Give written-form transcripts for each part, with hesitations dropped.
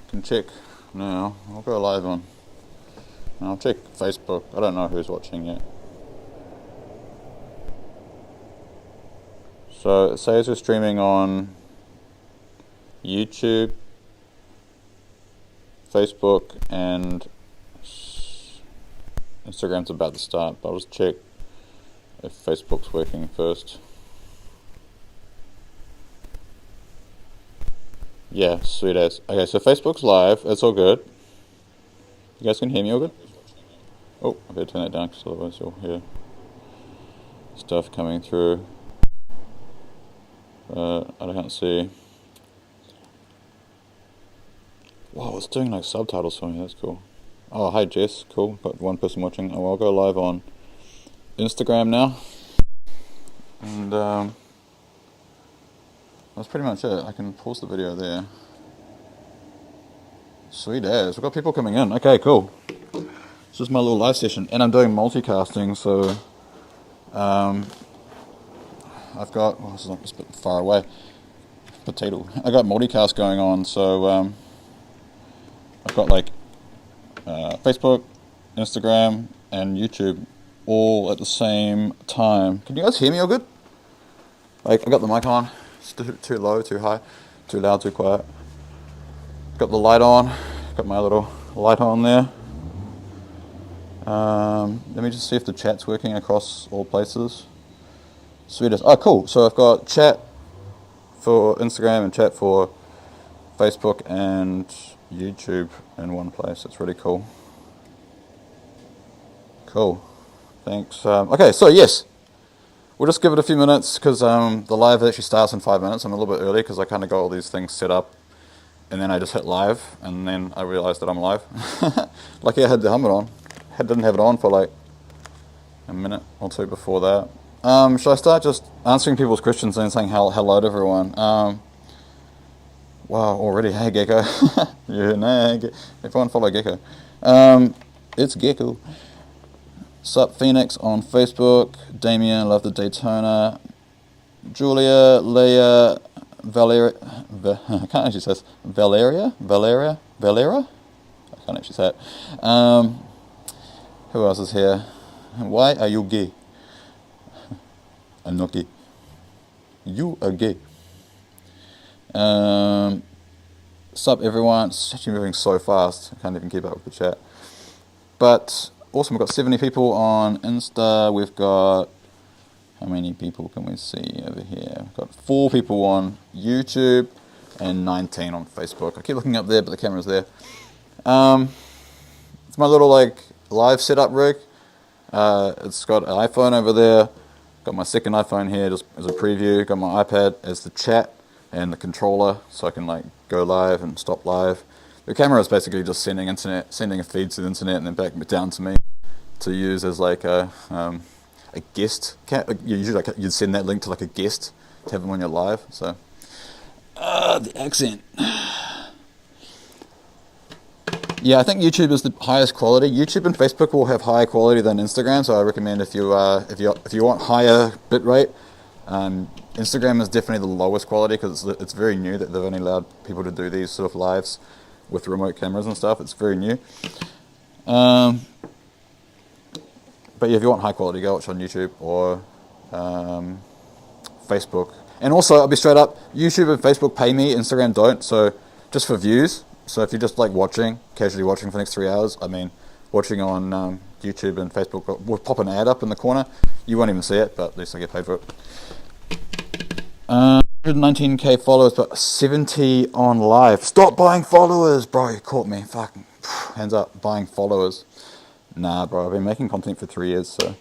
can check now. I'll go live on. I'll check Facebook. I don't know who's watching yet. So it says we're streaming on YouTube, Facebook, and Instagram's about to start, but I'll just check if Facebook's working first. Yeah, sweet as. Okay, so Facebook's live. It's all good. You guys can hear me all good? Oh, I better turn that down because otherwise you'll hear stuff coming through. I can't see. Wow, it's doing like subtitles for me. That's cool. Oh, hi Jess. Cool. Got one person watching. Oh, I'll go live on Instagram now. And that's pretty much it. I can pause the video there. Sweet as. We've got people coming in. Okay, cool. This is my little live session, and I'm doing multicasting, so I've got, well, this is a bit far away, potato. I got multicast going on, so I've got like Facebook, Instagram, and YouTube all at the same time. Can you guys hear me all good? Like, I got the mic on. It's too low, too high, too loud, too quiet. Got the light on. Got my little light on there. Let me just see if the chat's working across all places. Sweet as. Oh, cool. So I've got chat for Instagram and chat for Facebook and YouTube in one place. It's really cool. Cool. Thanks. Okay, so yes, we'll just give it a few minutes because the live actually starts in 5 minutes. I'm a little bit early because I kind of got all these things set up, and then I just hit live, and then I realized that I'm live. Lucky I had the helmet on. Didn't have it on for like a minute or two before that. Should I start just answering people's questions and saying hello to everyone? Wow, already. Hey, Gecko. Yeah, nah, everyone follow Gecko. It's Gecko. Sup, Phoenix on Facebook. Damien, love the Daytona. Julia, Leah, Valeria. I can't actually say this. Valera? I can't actually say it. Who else is here? Why are you gay? I'm not gay. You are gay. Sup everyone. It's actually moving so fast. I can't even keep up with the chat. But awesome, we've got 70 people on Insta. We've got, how many people can we see over here? We've got 4 people on YouTube and 19 on Facebook. I keep looking up there, but the camera's there. It's my little like live setup rig. It's got an iPhone over there. Got my second iPhone here just as a preview. Got my iPad as the chat and the controller, so I can like go live and stop live. The camera is basically just sending a feed to the internet and then back down to me to use as like a guest. Usually you'd send that link to like a guest to have them when you're live. So the accent. Yeah, I think YouTube is the highest quality. YouTube and Facebook will have higher quality than Instagram, so I recommend if you want higher bitrate, Instagram is definitely the lowest quality because it's very new that they've only allowed people to do these sort of lives with remote cameras and stuff. It's very new. But yeah, if you want high quality, go watch on YouTube or Facebook. And also, I'll be straight up, YouTube and Facebook pay me, Instagram don't, so just for views. So if you're just like casually watching for the next 3 hours, I mean, watching on YouTube and Facebook, we'll pop an ad up in the corner. You won't even see it, but at least I get paid for it. 119k followers, but 70 on live. Stop buying followers, bro. You caught me. Fucking hands up, buying followers. Nah, bro. I've been making content for 3 years, so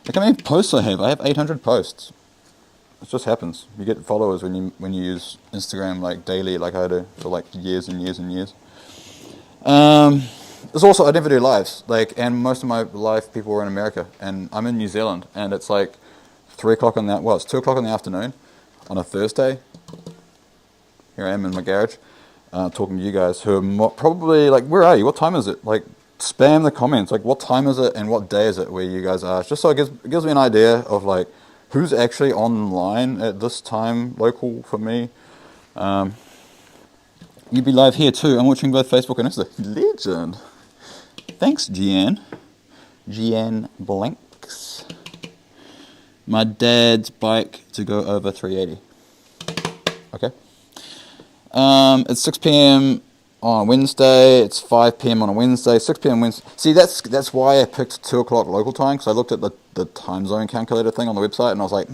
look how many posts I have. I have 800 posts. It just happens. You get followers when you use Instagram like daily, like I do, for like years and years and years. There's also, I never do lives, and most of my live people were in America, and I'm in New Zealand, and it's like 3 o'clock in the, well, it's 2 o'clock in the afternoon on a Thursday. Here I am in my garage, talking to you guys who are probably like, where are you? What time is it? Like, spam the comments, like, what time is it and what day is it where you guys are? Just so it gives me an idea of like, who's actually online at this time, local for me. You'd be live here too. I'm watching both Facebook and Insta. Legend. Thanks, Gian. Gian Blanks. My dad's bike to go over 380. Okay. It's 6 p.m. on Wednesday. It's 5 p.m. on a Wednesday. 6 p.m. Wednesday. See, that's why I picked 2 o'clock local time, because I looked at the time zone calculator thing on the website, and I was like,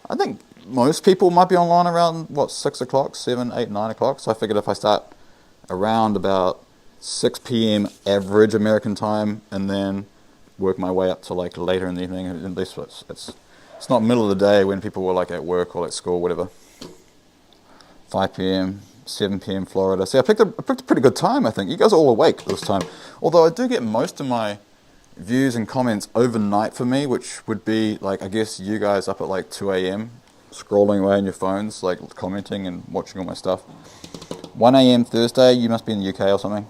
I think most people might be online around, 6 o'clock, 7, 8, 9 o'clock. So I figured if I start around about 6 p.m. average American time, and then work my way up to like later in the evening, at least it's not middle of the day when people were like at work or at school, whatever. 5 p.m., 7 p.m. Florida. See, I picked a pretty good time, I think. You guys are all awake this time. Although I do get most of my views and comments overnight for me, which would be like, I guess you guys up at like 2 a.m. scrolling away on your phones, like commenting and watching all my stuff. 1 a.m. Thursday, you must be in the UK or something.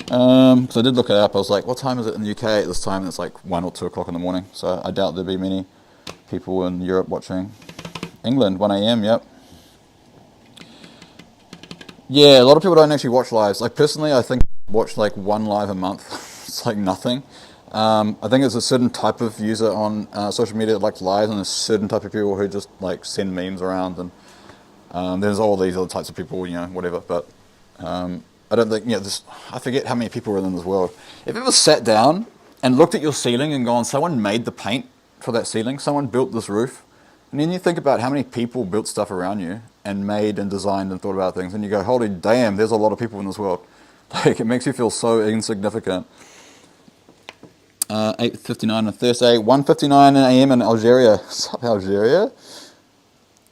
So I did look it up. I was like, what time is it in the UK at this time? And it's like 1 or 2 o'clock in the morning. So I doubt there'd be many people in Europe watching. England, 1 a.m., yep. Yeah, a lot of people don't actually watch lives. Like personally, I think I watch like 1 live a month. It's like nothing. I think there's a certain type of user on social media that likes lives, and a certain type of people who just like send memes around, and there's all these other types of people, whatever. But I don't think, I forget how many people are in this world. If you ever sat down and looked at your ceiling and gone, someone made the paint for that ceiling, someone built this roof, and then you think about how many people built stuff around you and made and designed and thought about things, and you go, holy damn, there's a lot of people in this world. Like, it makes you feel so insignificant. 8:59 on Thursday, 1:59 a.m. in Algeria. What's up, Algeria?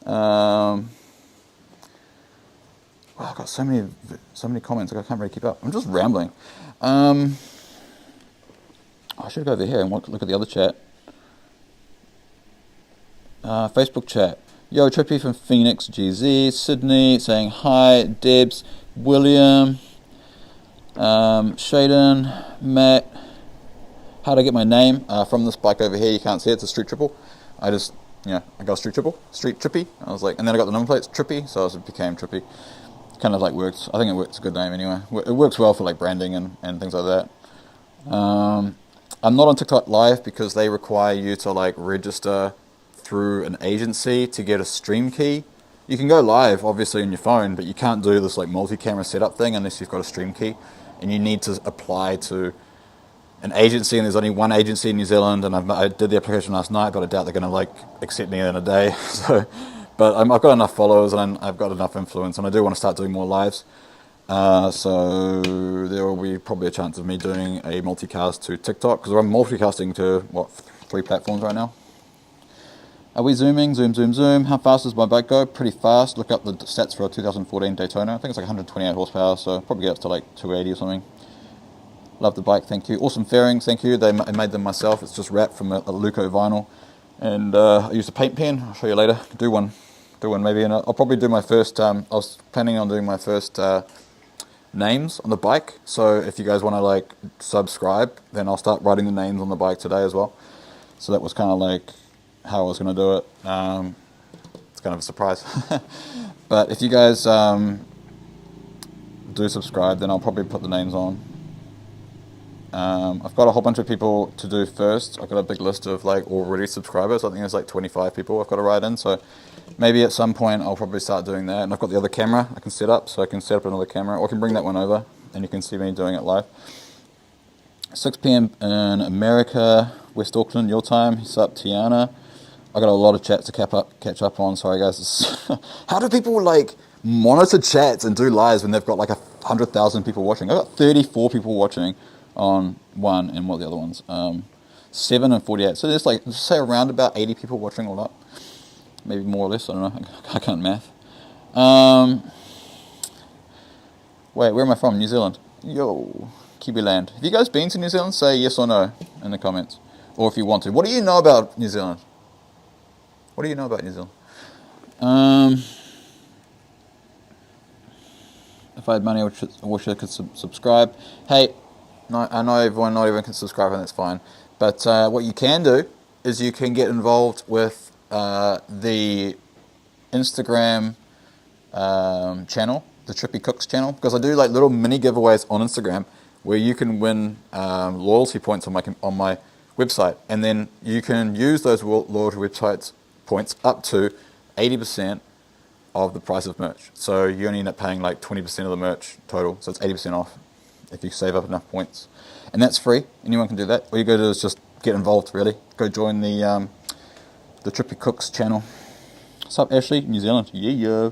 Wow, I've got so many comments, I can't really keep up. I'm just rambling. I should go over here and look at the other chat. Facebook chat. Yo, Tripy from Phoenix, GZ, Sydney, saying hi. Debs, William, Shaden, Matt. How'd I get my name? From this bike over here. You can't see it. It's a street triple. I got street Trippy. I was like, and then I got the number plates, Trippy, so it became Trippy. Kind of like works. I think it works. It's a good name anyway. It works well for like branding and things like that. I'm not on TikTok Live because they require you to like register through an agency to get a stream key. You can go live obviously on your phone, but you can't do this like multi-camera setup thing unless you've got a stream key, and you need to apply to an agency, and there's only one agency in New Zealand, and I did the application last night, but I doubt they're going to like accept me in a day. But I've got enough followers and I've got enough influence, and I do want to start doing more lives. So there will be probably a chance of me doing a multicast to TikTok, because I'm multicasting to 3 platforms right now. Are we zooming? Zoom. How fast does my bike go? Pretty fast. Look up the stats for a 2014 Daytona. I think it's like 128 horsepower, so probably get up to like 280 or something. Love the bike, thank you. Awesome fairings, thank you. I made them myself. It's just wrapped from a Luco vinyl. And I used a paint pen. I'll show you later. Do one maybe. And I'll probably do my first, I was planning on doing my first names on the bike. So if you guys want to like subscribe, then I'll start writing the names on the bike today as well. So that was kind of like how I was going to do it. It's kind of a surprise. But if you guys do subscribe, then I'll probably put the names on. I've got a whole bunch of people to do first. I've got a big list of like already subscribers. I think there's like 25 people I've got to write in. So maybe at some point I'll probably start doing that. And I've got the other camera I can set up, so I can set up another camera, or I can bring that one over and you can see me doing it live. 6 p.m. in America, West Auckland, your time. What's up, Tiana? I got a lot of chats to catch up on. Sorry guys. How do people like monitor chats and do lives when they've got like 100,000 people watching? I've got 34 people watching on one, and what are the other ones? 7 and 48. So there's like, let's say around about 80 people watching all up. Maybe more or less, I don't know. I can't math. Wait, where am I from? New Zealand. Yo, Kiwi land. Have you guys been to New Zealand? Say yes or no in the comments. Or if you want to. What do you know about New Zealand? What do you know about New Zealand? If I had money, I wish I could subscribe. Hey, no, I know everyone not even can subscribe, and that's fine. But what you can do is you can get involved with the Instagram channel. the Trippy Cooks channel, because I do like little mini giveaways on Instagram where you can win loyalty points on my website, and then you can use those loyalty websites points up to 80% of the price of merch. So you only end up paying like 20% of the merch total, so it's 80% off if you save up enough points. And that's free. Anyone can do that. All you go to is just get involved, really. Go join the Trippy Cooks channel. What's up, Ashley? New Zealand. Yeah.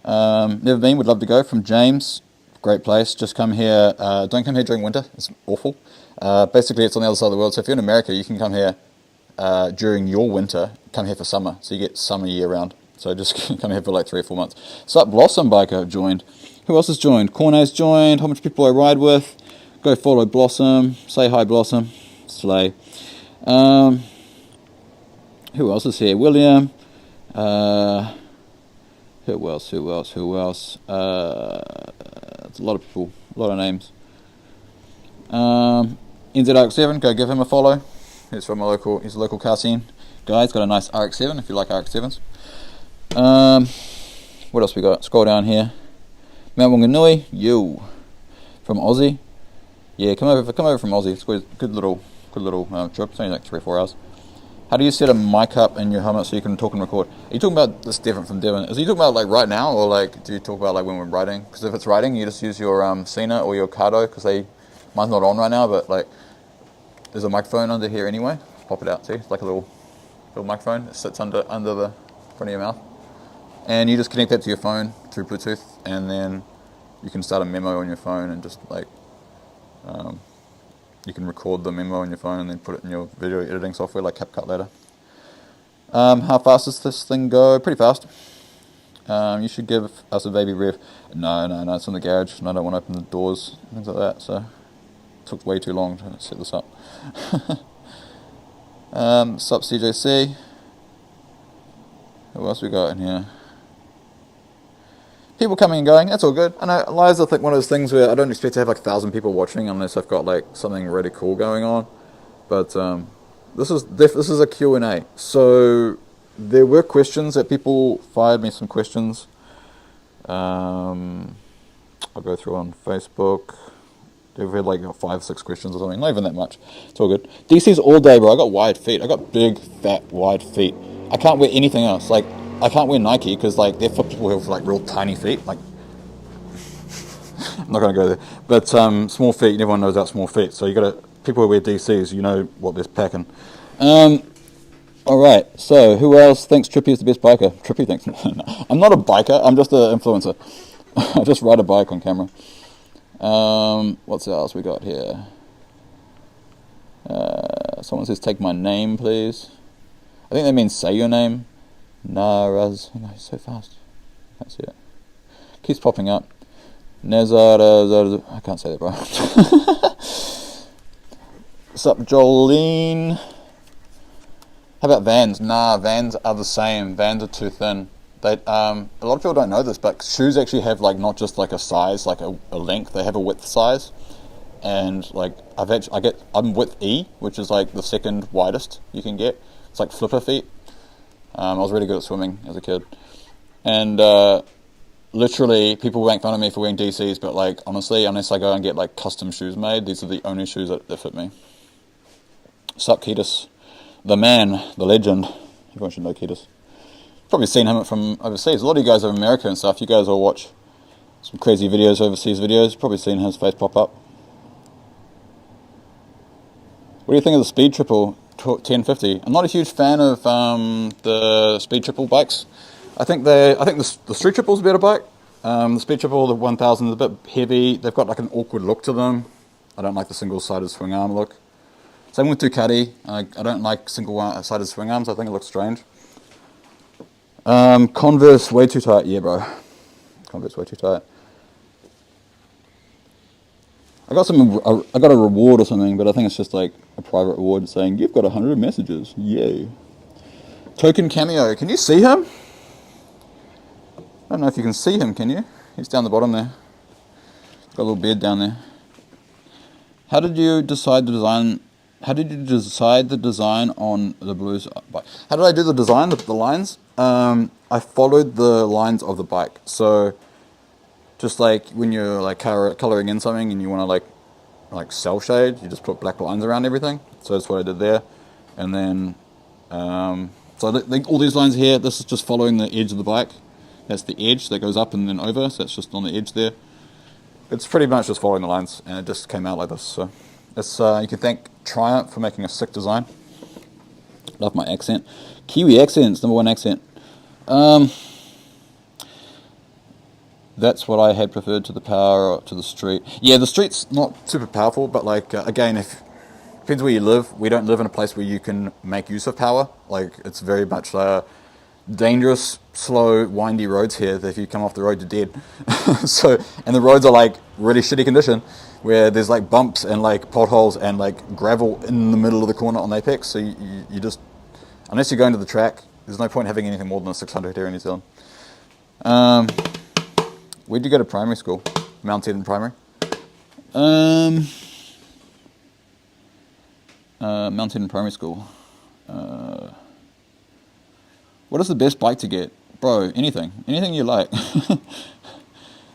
Never been, would love to go. From James. Great place. Just come here. Don't come here during winter. It's awful. Basically, it's on the other side of the world. So if you're in America, you can come here during your winter. Come here for summer. So you get summer year round. So just come here for like 3 or 4 months. What's up, Blossom Biker joined. Who else has joined? Corne's joined. How much people I ride with? Go follow Blossom. Say hi, Blossom. Slay. Who else is here? William. Who else? It's a lot of people, a lot of names. NZRX7, go give him a follow. He's a local car scene guy. He's got a nice RX7 if you like RX7s. What else we got? Scroll down here. Mount Wanganui, you from Aussie. Yeah, come over from Aussie. It's a good little trip. It's only like 3 or 4 hours. How do you set a mic up in your helmet so you can talk and record? Are you talking about this different from Devon? Is he talking about like right now, or like do you talk about like when we're riding? Because if it's riding, you just use your Cena or your Cardo, because mine's not on right now, but like there's a microphone under here anyway. Pop it out, see? It's like a little microphone. It sits under the front of your mouth, and you just connect that to your phone through Bluetooth, and then you can start a memo on your phone and just like you can record the memo on your phone and then put it in your video editing software like CapCut later. How fast does this thing go? Pretty fast. You should give us a baby rev. No, it's in the garage and I don't want to open the doors, things like that, so it took way too long to set this up. Sup CJC. Who else we got in here? People coming and going, that's all good. I know live's I think one of those things where I don't expect to have like 1,000 people watching unless I've got like something really cool going on. But this is a Q&A. So there were questions that people fired me some questions. I'll go through on Facebook. They've had like 5 or 6 questions or something, not even that much. It's all good. DC's all day, bro. I got wide feet. I got big, fat, wide feet. I can't wear anything else. Like, I can't wear Nike because like they're for people who have like real tiny feet. Like, I'm not going to go there. But small feet, everyone knows about small feet. So people who wear DCs, you know what they're packing. All right. So who else thinks Trippy is the best biker? Trippy thinks. No, I'm not a biker. I'm just an influencer. I just ride a bike on camera. What's else we got here? Someone says, "Take my name, please." I think that means say your name. Nah, Raz. Oh, he's so fast. Can't see it. Keeps popping up. Nazar. I can't say that, bro. What's up, Jolene? How about Vans? Nah, Vans are the same. Vans are too thin. A lot of people don't know this, but shoes actually have like not just like a size, like a length. They have a width size, and like I'm width E, which is like the second widest you can get. It's like flipper feet. I was really good at swimming as a kid, and literally people make fun of me for wearing DCs, but like honestly, unless I go and get like custom shoes made, these are the only shoes that fit me. Sup, Ketis, the man, the legend. Everyone should know Ketis. Probably seen him from overseas. A lot of you guys are in America and stuff. You guys all watch some crazy videos, overseas videos. Probably seen his face pop up. What do you think of the Speed Triple 1050? I'm not a huge fan of the Speed Triple bikes. I think the Street Triple is a better bike. The Speed Triple, the 1000, is a bit heavy. They've got like an awkward look to them. I don't like the single-sided swing arm look. Same with Ducati. I don't like single-sided swing arms. I think it looks strange. Converse way too tight. Yeah, bro. Converse way too tight. I got a reward or something, but I think it's just like a private reward saying you've got 100 messages. Yay. Token Cameo. Can you see him? I don't know if you can see him. Can you? He's down the bottom there. He's got a little beard down there. How did you decide the design? How did you decide the design on the blues bike? How did I do the design, the lines? I followed the lines of the bike. So just like when you're like coloring in something and you want to like cell shade, you just put black lines around everything. So that's what I did there. And then so all these lines here, this is just following the edge of the bike. That's the edge that goes up and then over, so it's just on the edge there. It's pretty much just following the lines, and it just came out like this. So it's you can thank Triumph for making a sick design. Love my accent. Kiwi accents, #1 accent. That's what I had preferred to the power to the street. Yeah, the street's not super powerful, but like again, if depends where you live. We don't live in a place where you can make use of power. Like it's very much dangerous, slow, windy roads here that if you come off the road, you're dead. So, and the roads are like really shitty condition, where there's like bumps and like potholes and like gravel in the middle of the corner on Apex. So you just, unless you're going to the track, there's no point having anything more than a 600 here in New Zealand. Where'd you go to primary school? Mount Eden Primary? Mount Eden Primary School. What is the best bike to get? Bro, anything. Anything you like.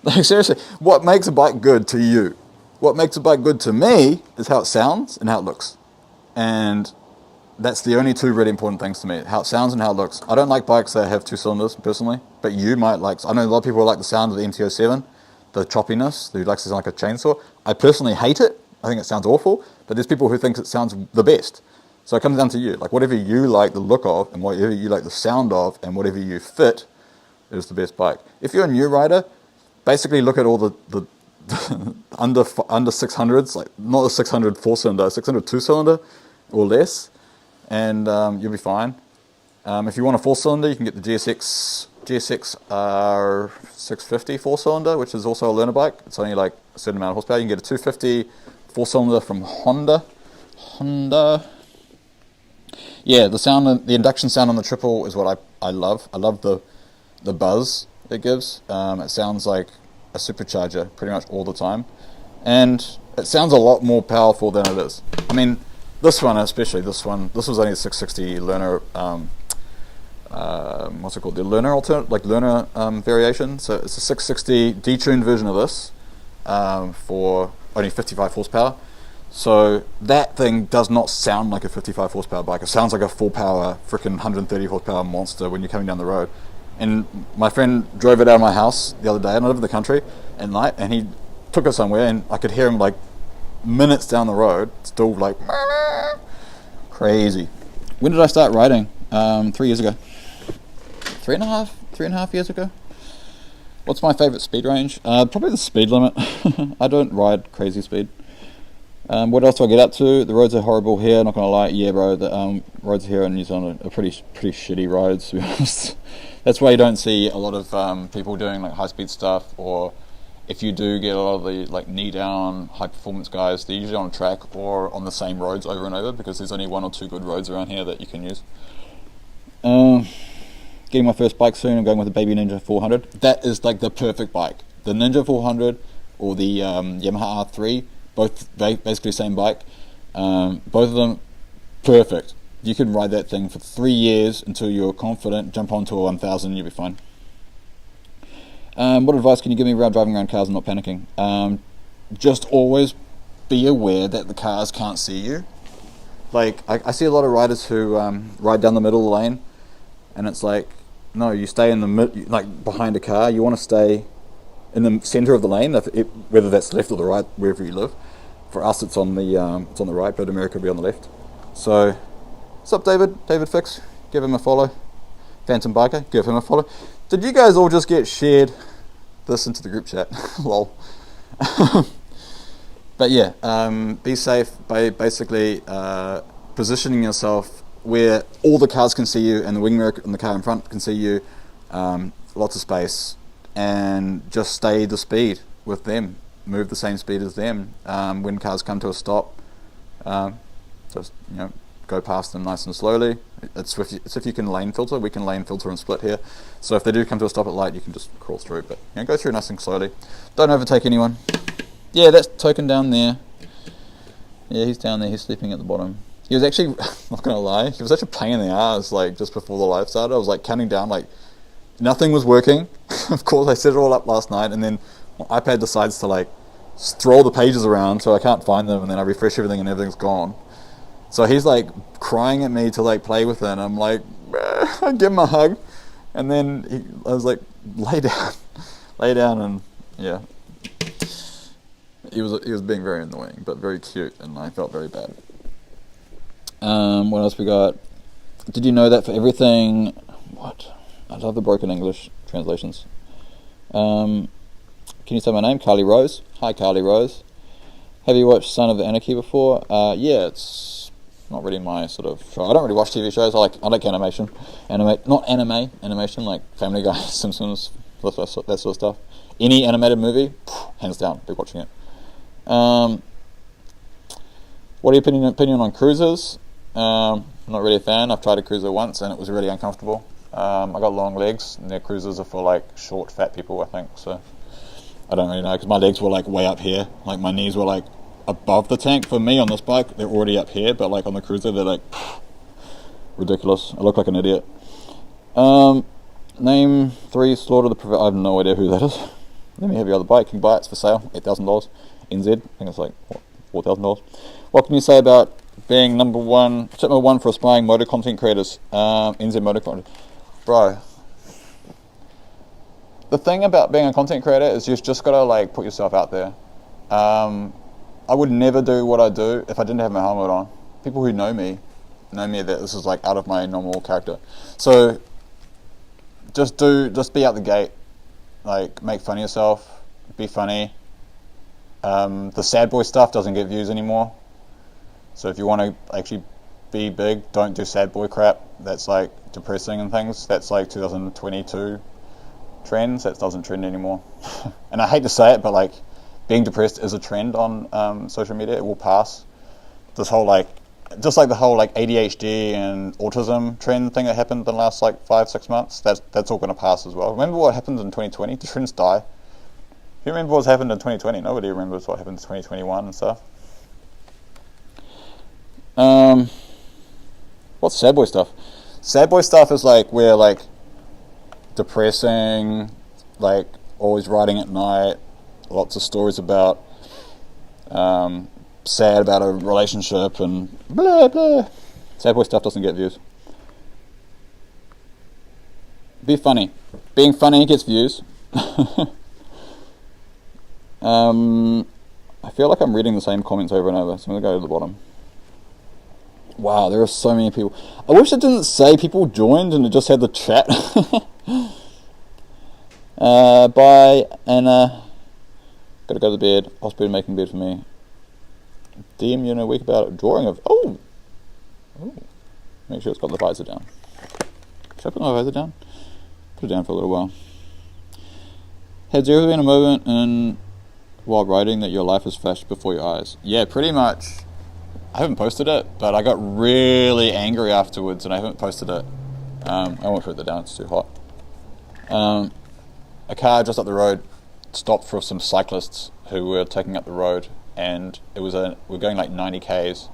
Like, seriously, what makes a bike good to you? What makes a bike good to me is how it sounds and how it looks. And that's the only two really important things to me. How it sounds and how it looks. I don't like bikes that have 2 cylinders, personally. But you might like... I know a lot of people like the sound of the MT-07, the choppiness, who likes it to sound like a chainsaw. I personally hate it. I think it sounds awful. But there's people who think it sounds the best. So it comes down to you. Like, whatever you like the look of, and whatever you like the sound of, and whatever you fit is the best bike. If you're a new rider, basically look at all the under 600s, like not the 600 4-cylinder, 600 2-cylinder or less, and you'll be fine. If you want a 4-cylinder, you can get the GSX 650 4-cylinder, which is also a learner bike. It's only like a certain amount of horsepower. You can get a 250 4-cylinder from Honda. Yeah, the induction sound on the triple is what I love. I love the buzz it gives. It sounds like a supercharger pretty much all the time. And it sounds a lot more powerful than it is. I mean, this one especially, this was only a 660 learner, what's it called? The learner variation. So it's a 660 detuned version of this for only 55 horsepower. So that thing does not sound like a 55 horsepower bike. It sounds like a full power freaking 130 horsepower monster when you're coming down the road. And my friend drove it out of my house the other day, and I live in the country at night, and he took it somewhere, and I could hear him like minutes down the road, still like crazy. When did I start riding? 3 years ago. 3.5 years ago. What's my favorite speed range? Probably the speed limit. I don't ride crazy speed. What else do I get up to? The roads are horrible here, not gonna lie. Yeah, bro, the roads here in New Zealand are pretty shitty roads, to be honest. That's why you don't see a lot of people doing like high speed stuff, or if you do get a lot of the like knee down high performance guys, they're usually on a track or on the same roads over and over, because there's only 1 or 2 good roads around here that you can use. Getting my first bike soon. I'm going with the Baby Ninja 400. That is like the perfect bike. The Ninja 400 or the Yamaha R3. Both basically same bike. Both of them perfect. You can ride that thing for 3 years until you're confident. Jump onto a 1000 and you'll be fine. What advice can you give me around driving around cars and not panicking? Just always be aware that the cars can't see you. Like I see a lot of riders who ride down the middle of the lane, and it's like, no, you stay in the like behind a car. You want to stay in the center of the lane, whether that's left or the right, wherever you live. For us, it's on the right, but America will be on the left. So, what's up, David? David Fix, give him a follow. Phantom Biker, give him a follow. Did you guys all just get shared this into the group chat? Lol. But yeah, be safe by basically positioning yourself where all the cars can see you and the wing mirror and the car in front can see you. Lots of space. And just stay the speed with them. Move the same speed as them. When cars come to a stop, just go past them nice and slowly. It's if you can lane filter. We can lane filter and split here. So if they do come to a stop at light, you can just crawl through. But go through nice and slowly. Don't overtake anyone. Yeah, that's Token down there. Yeah, he's down there. He's sleeping at the bottom. He was actually, not gonna lie, he was such a pain in the ass. Like just before the live started, I was like counting down like. Nothing was working. Of course, I set it all up last night, and then my iPad decides to like throw the pages around so I can't find them, and then I refresh everything and everything's gone. So he's like crying at me to like play with it, and I'm like, I give him a hug, and then I was like, lay down, lay down, and yeah, he was being very annoying, but very cute, and I felt very bad. What else we got? Did you know that for everything? What? I love the broken English translations. Can you say my name? Carly Rose. Hi, Carly Rose. Have you watched Son of Anarchy before? Yeah, it's not really my sort of show. I don't really watch TV shows. I like animation, animation like Family Guy, Simpsons, that sort of stuff. Any animated movie, hands down, be watching it. What are your opinion on cruisers? Not really a fan. I've tried a cruiser once and it was really uncomfortable. I got long legs, and their cruisers are for like short, fat people, I think. So I don't really know, because my legs were like way up here, like my knees were like above the tank. For me on this bike, they're already up here, but like on the cruiser, they're like ridiculous. I look like an idiot. Name 3 Slaughter the Professor. I have no idea who that is. Let me have your other bike. You can buy it. It's for sale. $8,000. NZ. I think it's like $4,000. What can you say about being number one for aspiring motor content creators? NZ motor content. Bro, the thing about being a content creator is you've just got to like put yourself out there. I would never do what I do if I didn't have my helmet on. People who know me that this is like out of my normal character. So just be out the gate. Like, make fun of yourself, be funny. The sad boy stuff doesn't get views anymore. So if you want to actually be big, don't do sad boy crap. That's like depressing and things. That's like 2022 trends. That doesn't trend anymore. And I hate to say it, but like being depressed is a trend on social media. It will pass. This whole like, just like the whole like ADHD and autism trend thing that happened in the last like 5-6 months, that's all going to pass as well. Remember what happened in 2020? The trends die. If you remember what's happened in 2020, nobody remembers what happened in 2021 and stuff. What's sad boy stuff? Sad boy stuff is like where like depressing, like always writing at night, lots of stories about sad about a relationship and blah blah. Sad boy stuff doesn't get views. Be funny. Being funny gets views. I feel like I'm reading the same comments over and over, so I'm going to go to the bottom. Wow, there are so many people. I wish it didn't say people joined and it just had the chat. Bye, Anna. Gotta go to bed. Hospital making bed for me. DM you in a week about a drawing of... Oh! Make sure it's got the visor down. Should I put my visor down? Put it down for a little while. Has there ever been a moment while writing that your life has flashed before your eyes? Yeah, pretty much. I haven't posted it, but I got really angry afterwards and I haven't posted it. I won't put it down, it's too hot. A car just up the road stopped for some cyclists who were taking up the road, and we're going like 90 k's,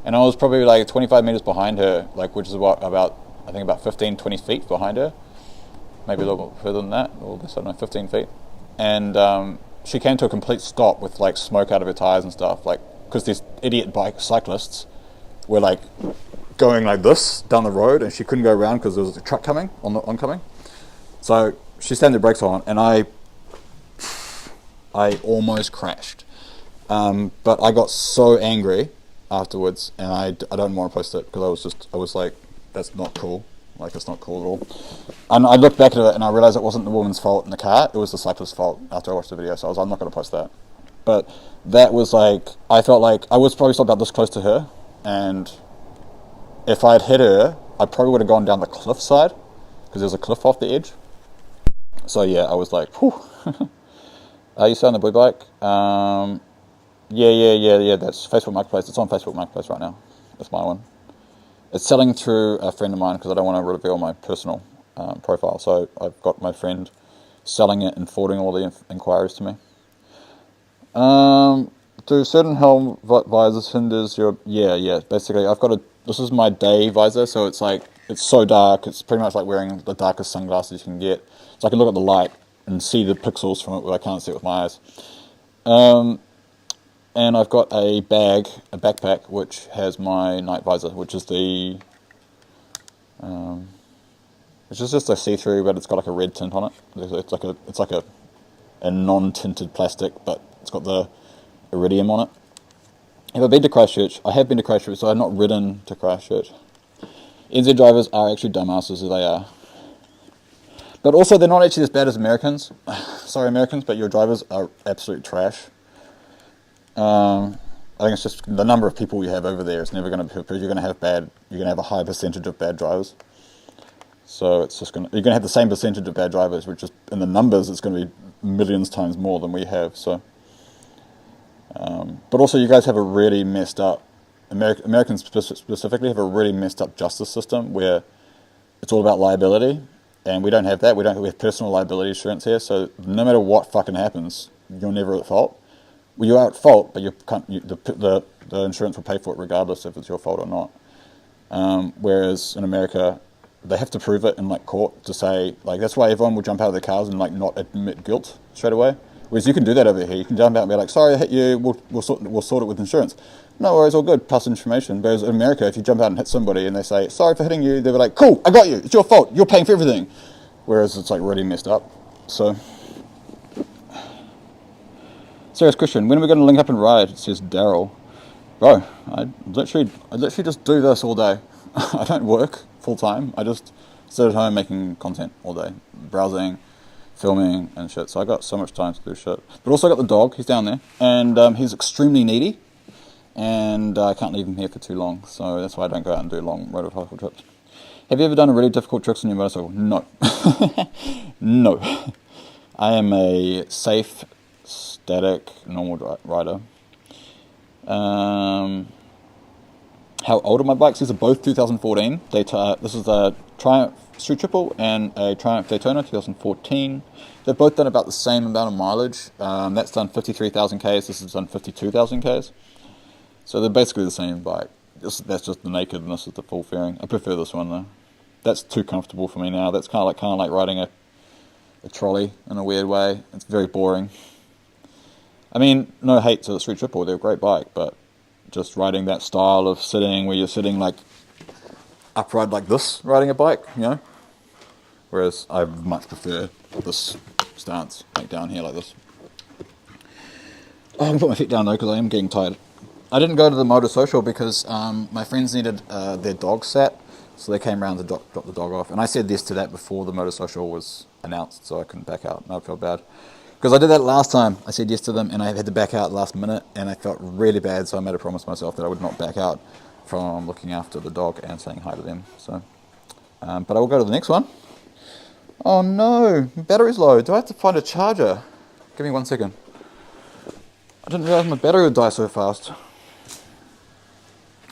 and I was probably like 25 meters behind her, like, which is about 15-20 feet behind her, maybe a little bit further than that, or I don't know, 15 feet, and she came to a complete stop with like smoke out of her tires and stuff, like, because these idiot bike cyclists were like going like this down the road, and she couldn't go around because there was a truck coming oncoming. So she slammed the brakes on, and I almost crashed. But I got so angry afterwards, and I don't want to post it because I was like, that's not cool. Like, it's not cool at all. And I looked back at it and I realized it wasn't the woman's fault in the car, it was the cyclist's fault after I watched the video. So I was like, I'm not going to post that. But that was like, I felt like I was probably still about this close to her, and if I'd hit her, I probably would have gone down the cliff side because there's a cliff off the edge. So yeah, I was like, whew. Are you selling the blue bike? Yeah, that's Facebook Marketplace. It's on Facebook Marketplace right now. That's my one. It's selling through a friend of mine because I don't want to reveal my personal profile. So I've got my friend selling it and forwarding all the inquiries to me. Do certain helm visors hinders your... Yeah. Basically, this is my day visor, so it's like, it's so dark. It's pretty much like wearing the darkest sunglasses you can get. So I can look at the light and see the pixels from it where I can't see it with my eyes. And I've got a backpack, which has my night visor, which is which is just a see-through, but it's got like a red tint on it. It's like a non-tinted plastic, but it's got the iridium on it. Have I been to Christchurch? I have been to Christchurch, so I've not ridden to Christchurch. NZ drivers are actually dumbasses, as they are. But also, they're not actually as bad as Americans. Sorry, Americans, but your drivers are absolute trash. I think it's just the number of people you have over there is never going to be. You're going to have a high percentage of bad drivers. So it's just you're going to have the same percentage of bad drivers, which is in the numbers it's going to be millions times more than we have. So, but also you guys have a really messed up. Americans specifically have a really messed up justice system where it's all about liability, and we don't have that. We have personal liability insurance here, so no matter what fucking happens, you're never at fault. Well, you are at fault, but the insurance will pay for it regardless if it's your fault or not. Whereas in America, they have to prove it in like court to say, like, that's why everyone will jump out of their cars and like not admit guilt straight away. Whereas you can do that over here. You can jump out and be like, sorry, I hit you. We'll sort it with insurance. No worries, all good. Plus information. Whereas in America, if you jump out and hit somebody and they say, sorry for hitting you, they'll be like, cool, I got you. It's your fault. You're paying for everything. Whereas it's like really messed up. So. Serious question. When are we going to link up and ride? It says Daryl. Bro, I literally just do this all day. I don't work full time. I just sit at home making content all day, browsing, filming and shit. So I got so much time to do shit. But also I got the dog. He's down there, and he's extremely needy, and I can't leave him here for too long. So that's why I don't go out and do long motorcycle trips. Have you ever done a really difficult tricks on your motorcycle? No. No. I am a safe, static, normal rider. How old are my bikes? These are both 2014. This is a Triumph Street Triple and a Triumph Daytona 2014. They've both done about the same amount of mileage. That's done 53,000 Ks. This has done 52,000 Ks. So they're basically the same bike. That's just the naked, and this is the full fairing. I prefer this one though. That's too comfortable for me now. That's kind of like riding a trolley in a weird way. It's very boring. I mean, no hate to the Street Triple. They're a great bike, but just riding that style of sitting where you're sitting like upright like this, riding a bike, you know. Whereas I much prefer this stance, like down here like this. Oh, I'm gonna put my feet down though because I am getting tired. I didn't go to the motor social because my friends needed their dog sat, so they came around to drop the dog off. And I said yes to that before the motor social was announced, so I couldn't back out. And I felt bad. Because I did that last time. I said yes to them, and I had to back out last minute, and I felt really bad, so I made a promise to myself that I would not back out from looking after the dog and saying hi to them. So, but I will go to the next one. Oh no, my battery's low. Do I have to find a charger? Give me 1 second. I didn't realize my battery would die so fast.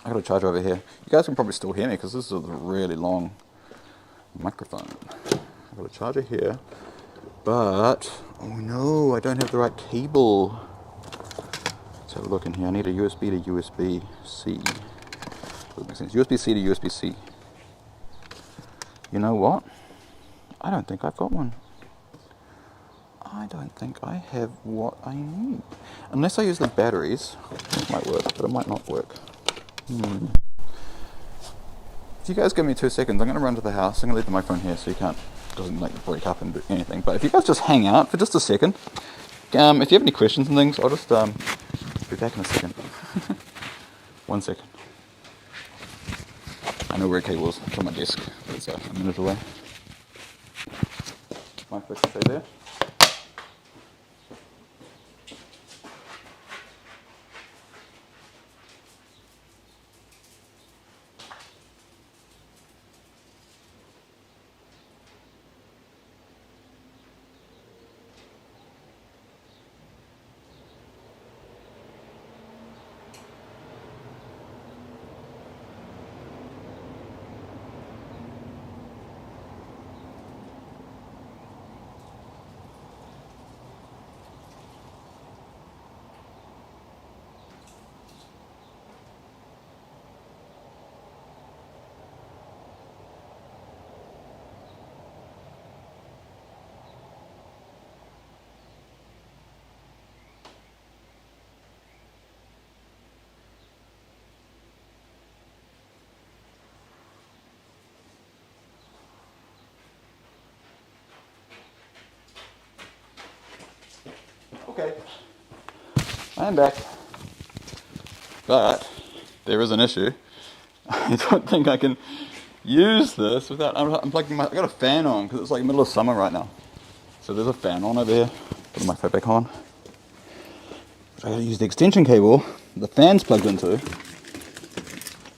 I got a charger over here. You guys can probably still hear me because this is a really long microphone. I've got a charger here. But, oh no, I don't have the right cable. Let's have a look in here. I need a USB to USB-C. Doesn't make sense. USB-C to USB-C. You know what? I don't think I've got one. I don't think I have what I need. Unless I use the batteries, it might work, but it might not work. If you guys give me 2 seconds, I'm going to run to the house. I'm going to leave the microphone here so you doesn't like break up and do anything. But if you guys just hang out for just a second, if you have any questions and things, I'll just be back in a second. 1 second. I know where a cable is. It's on my desk. It's a minute away. My first stay there. Okay. I am back. But there is an issue. I don't think I can use this without unplugging my... I've got a fan on because it's like middle of summer right now. So there's a fan on over here. Put my phone back on. I gotta use the extension cable the fan's plugged into.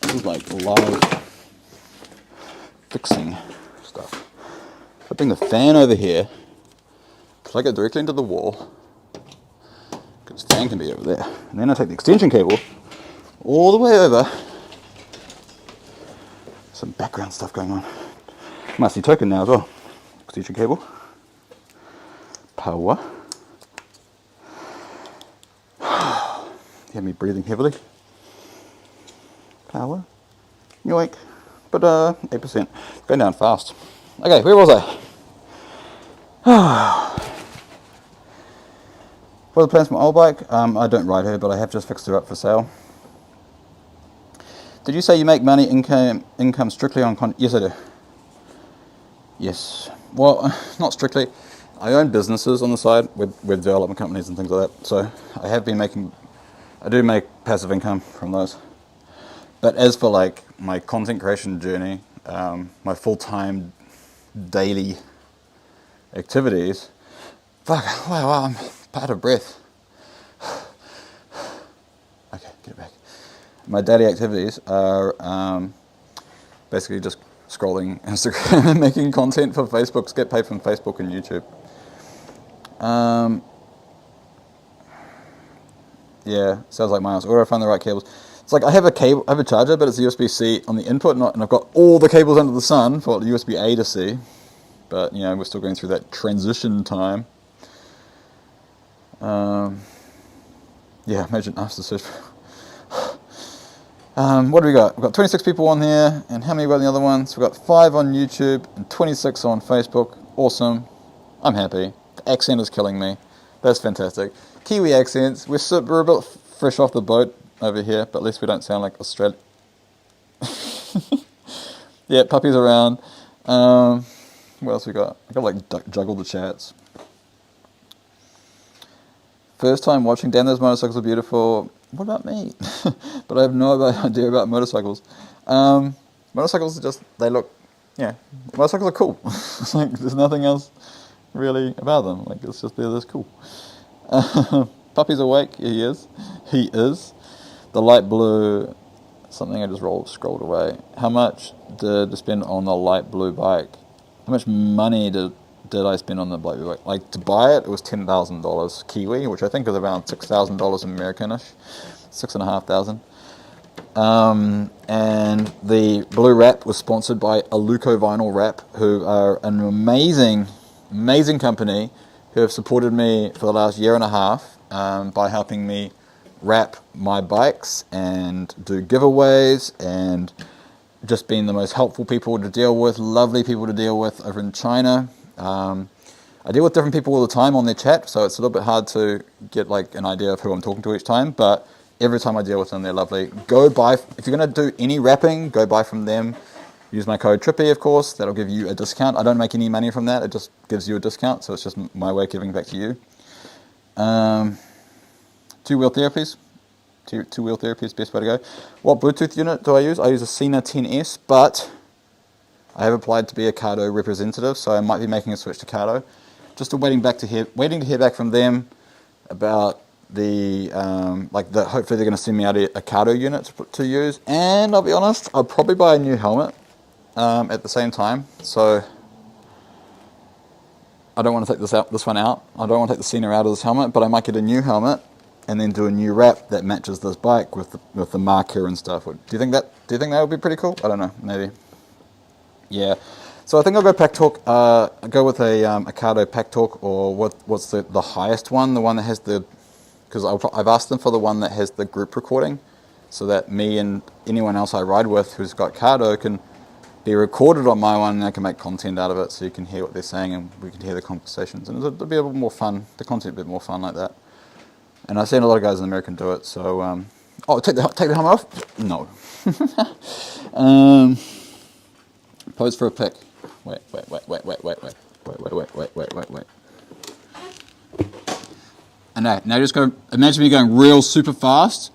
This is like live fixing stuff. I bring the fan over here, plug it directly into the wall, because the fan can be over there. And then I take the extension cable all the way over. Some background stuff going on. Must be token now as well. Extension cable. Power. You have me breathing heavily. Power. Yoink. But 8%. Going down fast. Okay, where was I? For the plans for my old bike, I don't ride her, but I have just fixed her up for sale. Did you say you make money income strictly on Yes, I do. Yes. Well, not strictly. I own businesses on the side, web development companies and things like that. So I do make passive income from those. But as for like my content creation journey, my full-time daily activities, wow, I'm out of breath. Okay, get it back. My daily activities are basically just scrolling Instagram and making content for Facebook to get paid from Facebook and YouTube. Yeah, sounds like miles. Where do I find the right cables? It's like I have a charger, but it's USB-C on the input, and I've got all the cables under the sun for USB-A to C. But you know, we're still going through that transition time. Yeah, imagine after search. What do we got? We've got 26 people on here, and how many were on the other ones? We've got 5 on YouTube and 26 on Facebook. Awesome. I'm happy. The accent is killing me. That's fantastic. Kiwi accents. We're a bit fresh off the boat over here, but at least we don't sound like Australia. Yeah, puppies around. What else we got? I got like juggle the chats. First time watching. Damn, those motorcycles are beautiful. What about me? But I have no idea about motorcycles. Motorcycles are just, they look, yeah, motorcycles are cool. It's like, there's nothing else really about them. Like, it's just, they're just cool. Puppy's awake. He is. The light blue, something I just scrolled away. How much did I spend on the light blue bike? How much money did I spend on the light blue bike? Like, to buy it, it was $10,000 Kiwi, which I think is around $6,000 Americanish. $6,500. And the blue wrap was sponsored by Aluco Vinyl Wrap, who are an amazing company who have supported me for the last year and a half by helping me wrap my bikes and do giveaways and just being the most helpful people to deal with, lovely people to deal with over in China. I deal with different people all the time on their chat, so it's a little bit hard to get like an idea of who I'm talking to each time, but every time I deal with them, they're lovely. Go buy, if you're going to do any wrapping, go buy from them. Use my code Tripy, of course. That'll give you a discount. I don't make any money from that. It just gives you a discount, so it's just my way of giving back to you. Two-wheel therapies. Two-wheel therapy is the best way to go. What Bluetooth unit do I use? I use a Sena 10S, but I have applied to be a Cardo representative, so I might be making a switch to Cardo. Just waiting to hear back from them about the hopefully they're going to send me out a Cardo unit to use, and I'll be honest, I'll probably buy a new helmet at the same time. So I don't want to take this one out. I don't want to take the Sena out of this helmet, but I might get a new helmet and then do a new wrap that matches this bike with the marker and stuff. Do you think that would be pretty cool? I don't know, maybe. Yeah. So I think I'll go Pack Talk. I'll go with a Cardo Pack Talk, or what's the highest one? The one that has the, because I've asked them for the one that has the group recording, so that me and anyone else I ride with who's got Cardo can be recorded on my one, and I can make content out of it, so you can hear what they're saying and we can hear the conversations, and it'll be a bit more fun. The content will be a bit more fun like that. And I've seen a lot of guys in America do it. So, take the helmet off? No. Pose for a pic. Wait. And now just go, imagine me going real super fast.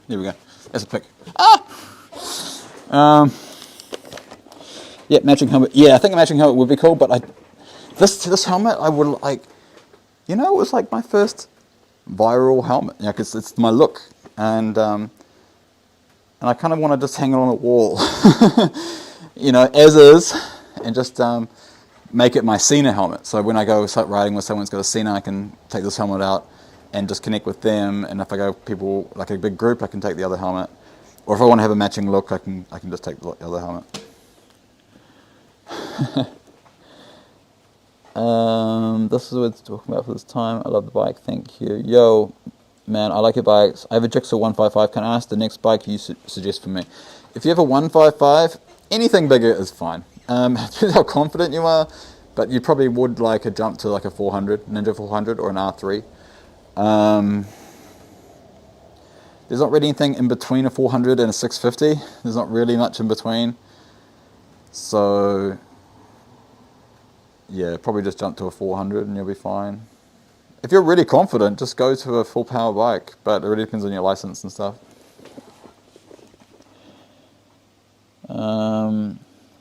There we go. That's a pick. Yeah, matching helmet. Yeah, I think a matching helmet would be cool, but this helmet, I would like, it was like my first viral helmet, because it's my look, and I kind of want to just hang it on a wall, as is, and just make it my Cena helmet. So when I go start riding with someone who's got a Cena, I can take this helmet out and just connect with them. And if I go people like a big group, I can take the other helmet. Or if I want to have a matching look, I can just take the other helmet. This is what it's talking about for this time. I love the bike. Thank you. Yo, man, I like your bikes. I have a Jigsaw 155. Can I ask the next bike you suggest for me? If you have a 155, anything bigger is fine. Depends how confident you are, but you probably would like a jump to like a 400, Ninja 400 or an R3. There's not really anything in between a 400 and a 650. There's not really much in between. So, yeah, probably just jump to a 400 and you'll be fine. If you're really confident, just go to a full power bike, but it really depends on your license and stuff.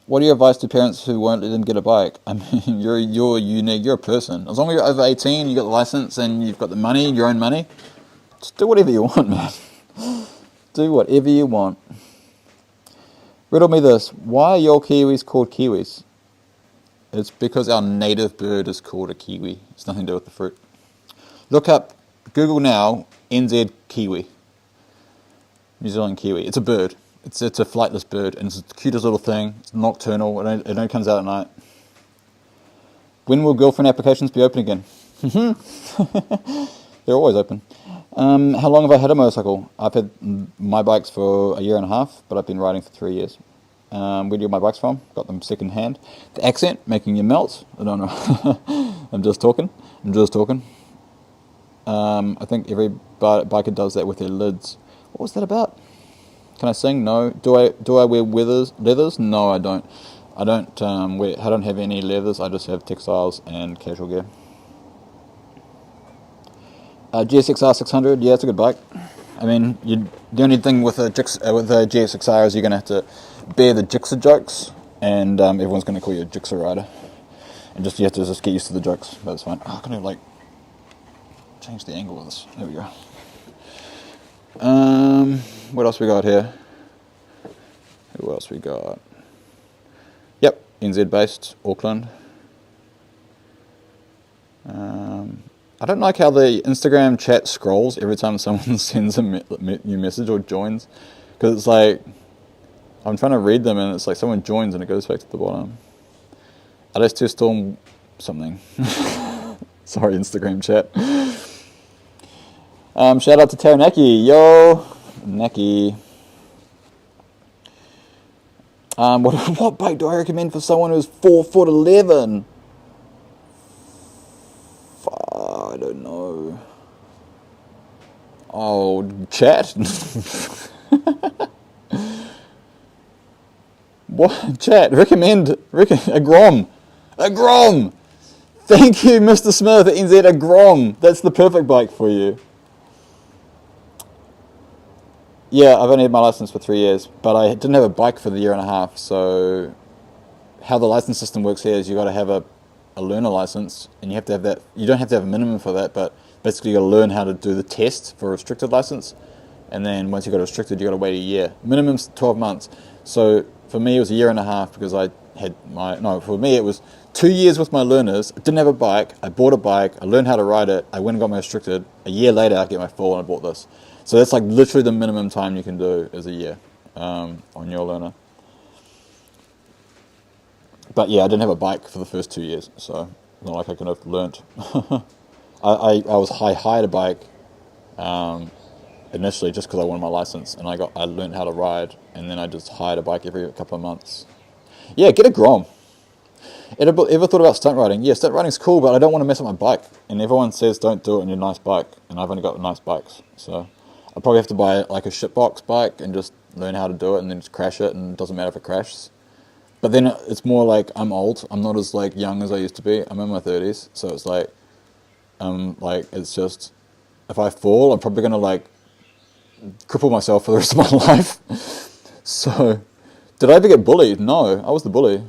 What are your advice to parents who won't let them get a bike? I mean, you're unique, you're a person. As long as you're over 18, you got the license and you've got the money, your own money, just do whatever you want, man. Do whatever you want. Riddle me this. Why are your kiwis called kiwis? It's because our native bird is called a kiwi. It's nothing to do with the fruit. Look up, Google now, NZ kiwi. New Zealand kiwi. It's a bird. It's a flightless bird, and it's the cutest little thing. It's nocturnal. It only comes out at night. When will girlfriend applications be open again? They're always open. How long have I had a motorcycle? I've had my bikes for a year and a half, but I've been riding for 3 years. Where do you get my bikes from? Got them second hand. The accent making you melt. I don't know. I'm just talking. I think every biker does that with their lids. What was that about? Can I sing? No. Do I wear leathers? No, I don't. I don't have any leathers. I just have textiles and casual gear. GSXR 600. Yeah, it's a good bike. I mean, the only thing with a GSXR is you're gonna have to bear the jigsaw jokes, and everyone's gonna call you a jigsaw rider, and you have to just get used to the jokes. But it's fine. I'm gonna change the angle of this. There we go. What else we got here? Who else we got? Yep, NZ based, Auckland. I don't like how the Instagram chat scrolls every time someone sends a new message or joins, because it's like I'm trying to read them and it's like someone joins and it goes back to the bottom. LS2 Storm something. Sorry, Instagram chat. Shout out to Taranaki. Yo, Naki. What bike do I recommend for someone who's 4'11"? I don't know. Oh, chat. What? Chat. Recommend a Grom. A Grom. Thank you, Mr. Smith at NZ. A Grom. That's the perfect bike for you. Yeah, I've only had my license for 3 years, but I didn't have a bike for the year and a half. So, how the license system works here is you got to have a learner license, and you have to have that. You don't have to have a minimum for that, but basically you got to learn how to do the test for a restricted license, and then once you got restricted, you got to wait a year. Minimum's 12 months. So for me, it was a year and a half because I had for me it was 2 years with my learners. I didn't have a bike. I bought a bike. I learned how to ride it. I went and got my restricted. A year later, I get my full, and I bought this. So that's like literally the minimum time you can do is a year on your learner. But yeah, I didn't have a bike for the first 2 years, so not like I could have learnt. I hired a bike initially just because I wanted my license, and I learned how to ride, and then I just hired a bike every couple of months. Yeah, get a Grom. Ever thought about stunt riding? Yeah, stunt riding's cool, but I don't want to mess up my bike. And everyone says don't do it on your nice bike, and I've only got nice bikes, so I'll probably have to buy like a shitbox bike and just learn how to do it, and then just crash it, and it doesn't matter if it crashes. But then it's more like I'm old. I'm not as like young as I used to be. I'm in my 30s, so it's like it's just if I fall, I'm probably gonna like cripple myself for the rest of my life. So, did I ever get bullied? No, I was the bully.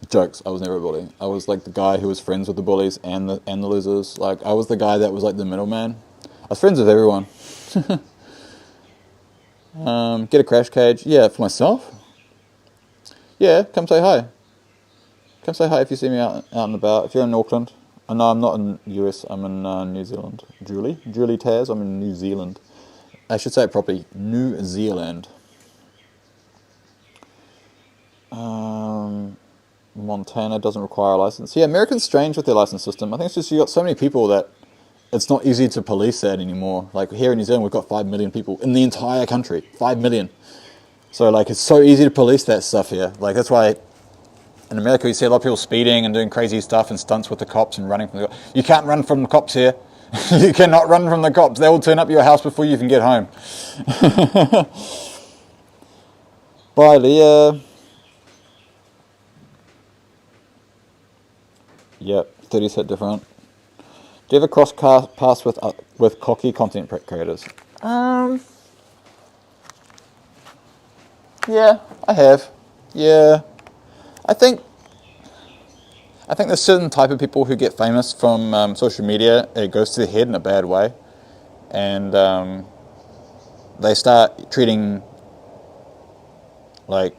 Jokes. I was never a bully. I was like the guy who was friends with the bullies and the losers. Like I was the guy that was like the middleman. I was friends with everyone. Get a crash cage. Yeah, for myself. Yeah, come say hi. Come say hi if you see me out and about. If you're in Auckland. No, I'm not in US. I'm in New Zealand. Julie Taz. I'm in New Zealand. I should say it properly. New Zealand. Montana doesn't require a license. Yeah, Americans strange with their license system. I think it's just you got so many people that it's not easy to police that anymore. Like here in New Zealand, we've got 5 million people in the entire country. 5 million. So like it's so easy to police that stuff here. Like that's why in America you see a lot of people speeding and doing crazy stuff and stunts with the cops and running from the cops. You can't run from the cops here. You cannot run from the cops. They will turn up your house before you can get home. Bye, Leah. Yep, 30s hit different. Do you ever cross paths with cocky content creators? Yeah, I have. Yeah, I think there's certain type of people who get famous from social media. It goes to their head in a bad way, and they start treating they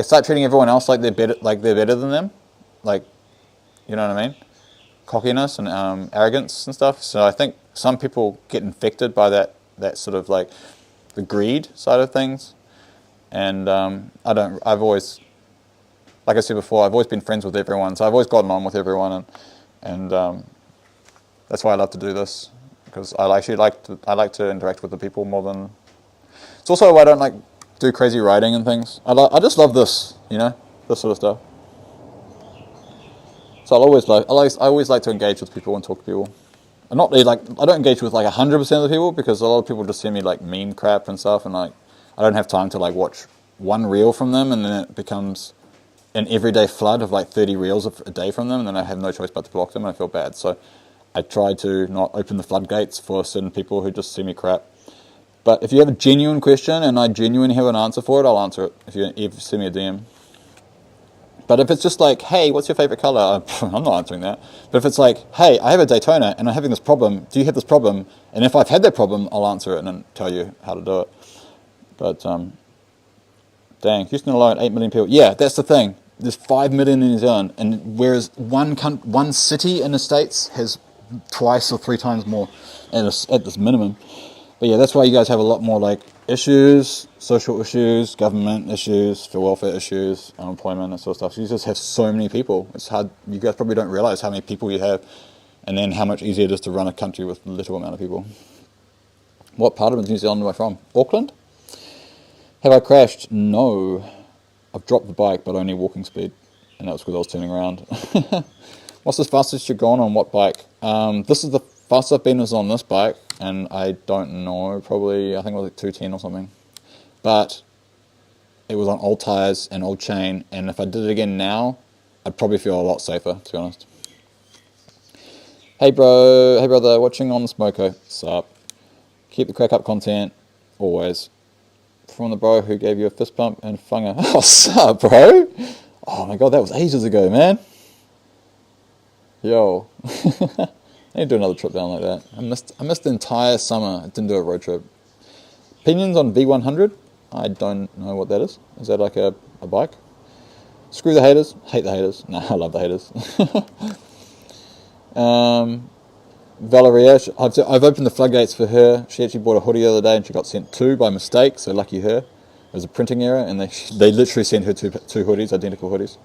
start treating everyone else like they're better than them, like you know what I mean? Cockiness and arrogance and stuff. So I think some people get infected by that sort of like the greed side of things. And I've always, like I said before, I've always been friends with everyone. So I've always gotten on with everyone, and that's why I love to do this, because I like to interact with the people more than. It's also why I don't like do crazy writing and things. I just love this, this sort of stuff. So I always like to engage with people and talk to people. And not like I don't engage with like 100% of the people, because a lot of people just send me like meme crap and stuff, and like I don't have time to like watch one reel from them, and then it becomes an everyday flood of like 30 reels a day from them, and then I have no choice but to block them, and I feel bad. So I try to not open the floodgates for certain people who just send me crap. But if you have a genuine question and I genuinely have an answer for it, I'll answer it if you send me a DM. But if it's just like, hey, what's your favorite color? I'm not answering that. But if it's like, hey, I have a Daytona and I'm having this problem. Do you have this problem? And if I've had that problem, I'll answer it and then tell you how to do it. But, dang, Houston alone, 8 million people. Yeah, that's the thing. There's 5 million in New Zealand. And whereas one city in the States has twice or 3 times more at this minimum. But yeah, that's why you guys have a lot more like issues, social issues, government issues, for welfare issues, unemployment, and sort of stuff. So you just have so many people. It's hard. You guys probably don't realize how many people you have, and then how much easier it is to run a country with little amount of people. What part of New Zealand am I from? Auckland? Have I crashed? No. I've dropped the bike, but only walking speed, and that was because I was turning around. What's the fastest you've gone on what bike? This is the fastest I've been was on this bike, and I don't know, probably, I think it was like 210 or something. But it was on old tyres and old chain, and if I did it again now, I'd probably feel a lot safer, to be honest. Hey brother, watching on the Smoko. Sup? Keep the crack up content, always. From the bro who gave you a fist bump and funga. Oh, sup, bro? Oh my god, that was ages ago, man. Yo. I need to do another trip down like that. I missed the entire summer. I didn't do a road trip. Opinions on V100? I don't know what that is. Is that like a bike? Screw the haters. Hate the haters. No, I love the haters. Valeria, I've opened the floodgates for her. She actually bought a hoodie the other day and she got sent 2 by mistake, so lucky her. It was a printing error, and they literally sent her two hoodies, identical hoodies.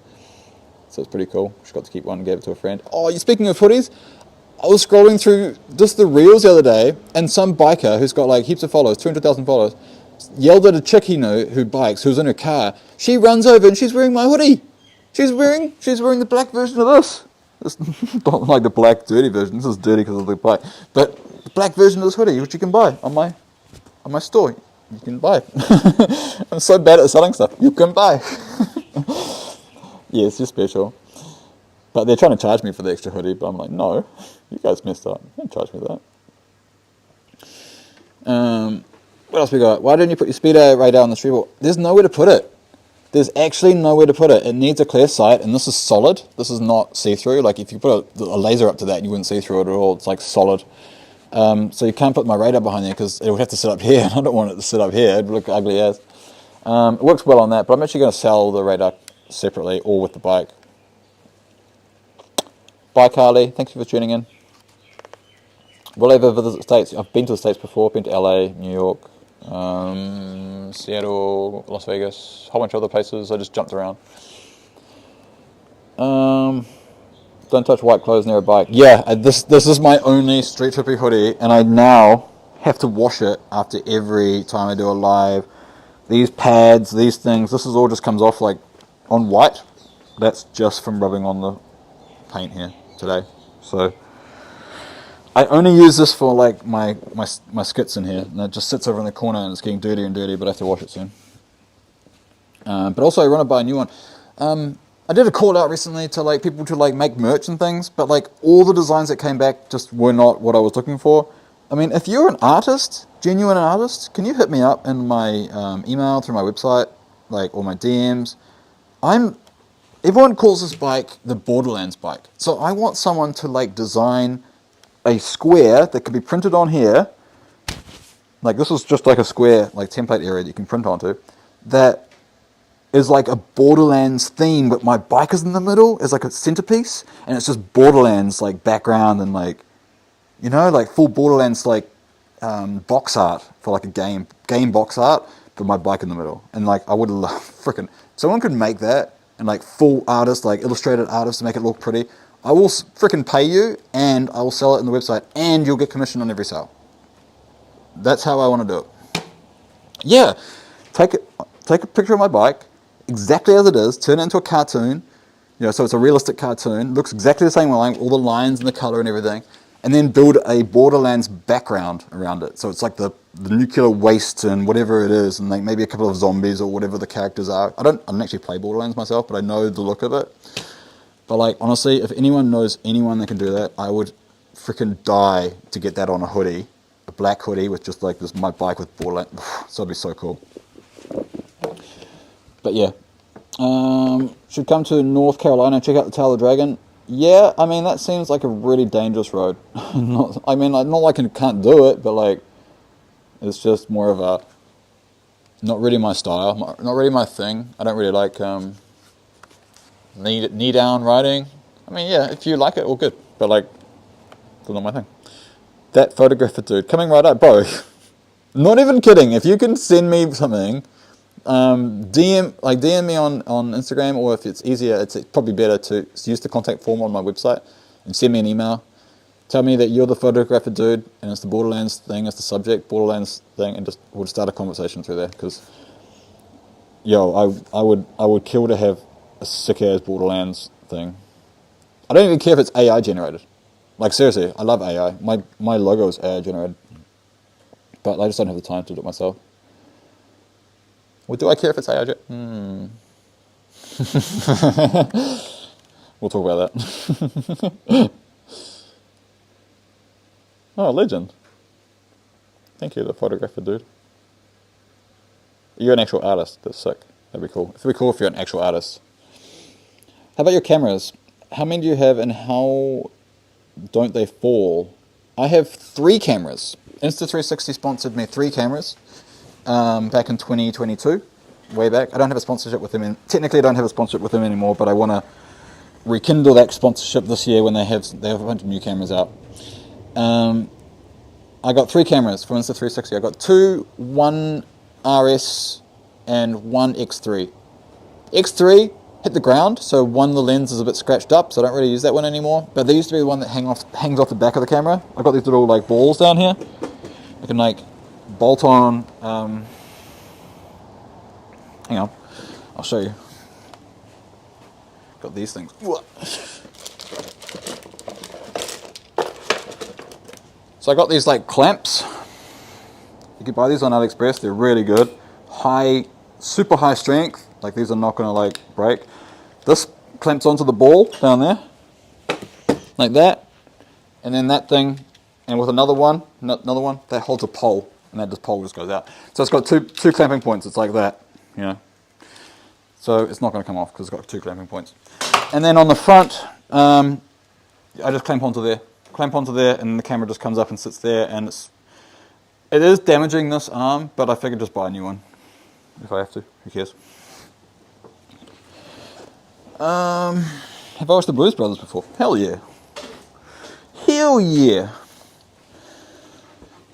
So it's pretty cool. She got to keep one and gave it to a friend. Oh, speaking of hoodies, I was scrolling through just the reels the other day, and some biker who's got like heaps of followers, 200,000 followers, yelled at a chick he knew who bikes, who's in her car. She runs over and she's wearing my hoodie. She's wearing the black version of this. It's not like the black dirty version. This is dirty because of the bike. But the black version of this hoodie, which you can buy on my store. you can buy. I'm so bad at selling stuff. You can buy. Yes, you're special. But they're trying to charge me for the extra hoodie, but I'm like, no, you guys messed up. Don't charge me that. What else we got? Why didn't you put your speedo radar on the streetball? There's nowhere to put it. There's actually nowhere to put it. It needs a clear sight, and this is solid. This is not see-through. Like, if you put a laser up to that, you wouldn't see through it at all. It's like solid. So you can't put my radar behind there because it would have to sit up here, and I don't want it to sit up here. It'd look ugly as. It works well on that, but I'm actually going to sell the radar separately or with the bike. Bye, Carly. Thank you for tuning in. Will I ever visit the States? I've been to the States before. Been to LA, New York, Seattle, Las Vegas, a whole bunch of other places. I just jumped around. Don't touch white clothes near a bike. Yeah, this is my only Street Trippy hoodie, and I now have to wash it after every time I do a live. These pads, these things, this is all just comes off like on white. That's just from rubbing on the paint here today. So I only use this for like my skits in here, and it just sits over in the corner and it's getting dirtier and dirty, but I have to wash it soon. But also I want to buy a new one. I did a call out recently to like people to like make merch and things, but like all the designs that came back just were not what I was looking for. I mean, if you're an artist, genuine artist, can you hit me up in my email through my website, like, or my DMs? Everyone calls this bike the Borderlands bike. So I want someone to like design a square that could be printed on here. Like, this is just like a square, like template area that you can print onto. That is like a Borderlands theme, but my bike is in the middle. It's like a centerpiece, and it's just Borderlands like background and like, you know, like full Borderlands like box art for like a game box art, but my bike in the middle. And like, I would love freaking someone could make that, and like full artist, like illustrated artist to make it look pretty. I will freaking pay you, and I will sell it on the website, and you'll get commission on every sale. That's how I want to do it. Yeah, take a picture of my bike, exactly as it is, turn it into a cartoon, you know, so it's a realistic cartoon, looks exactly the same way, all the lines and the color and everything, and then build a Borderlands background around it. So it's like the nuclear waste and whatever it is, and like maybe a couple of zombies or whatever the characters are. I don't actually play Borderlands myself, but I know the look of it. But like, honestly, if anyone knows anyone that can do that, I would freaking die to get that on a hoodie, a black hoodie with just like this, my bike with Borderlands. So it'd be so cool. But yeah, should come to North Carolina, check out the Tail of the Dragon. Yeah, I mean, that seems like a really dangerous road. Not like I can't do it, but like, it's just more of a, not really my style, not really my thing. I don't really like knee down riding. I mean, yeah, if you like it, all good, but like, it's not my thing. That photographer dude coming right up, bro. Not even kidding. If you can send me something, DM me on Instagram, or if it's easier, it's probably better to use the contact form on my website and send me an email. Tell me that you're the photographer dude, and it's the Borderlands thing, it's the subject, Borderlands thing, and we'll start a conversation through there. Because, yo, I would kill to have a sick ass Borderlands thing. I don't even care if it's AI generated. Like, seriously, I love AI. My logo is AI generated, but I just don't have the time to do it myself. Well, do I care if it's AI generated? We'll talk about that. Oh, legend. Thank you, the photographer dude. You're an actual artist. That's sick. That'd be cool. It'd be cool if you're an actual artist. How about your cameras? How many do you have, and how don't they fall? I have 3 cameras. Insta360 sponsored me 3 cameras back in 2022, way back. I don't have a sponsorship with them. Technically, I don't have a sponsorship with them anymore, but I want to rekindle that sponsorship this year when they have a bunch of new cameras out. I got 3 cameras from Insta360. I got 2, 1 RS, and 1 X3. X3 hit the ground, so the lens is a bit scratched up, so I don't really use that one anymore. But there used to be the one that hangs off the back of the camera. I've got these little like balls down here. I can like bolt on. Hang on, I'll show you. Got these things. So I got these like clamps. You can buy these on AliExpress. They're really good. Super high strength. Like these are not going to like break. This clamps onto the ball down there, like that, and then that thing, and with another one, that holds a pole, and that pole just goes out. So it's got two clamping points. It's like that, you know. So it's not going to come off because it's got 2 clamping points. And then on the front, I just clamp onto there, and the camera just comes up and sits there, and it is damaging this arm, but I figured just buy a new one if I have to. Who cares? Have I watched the Blues Brothers before? Hell yeah. Hell yeah.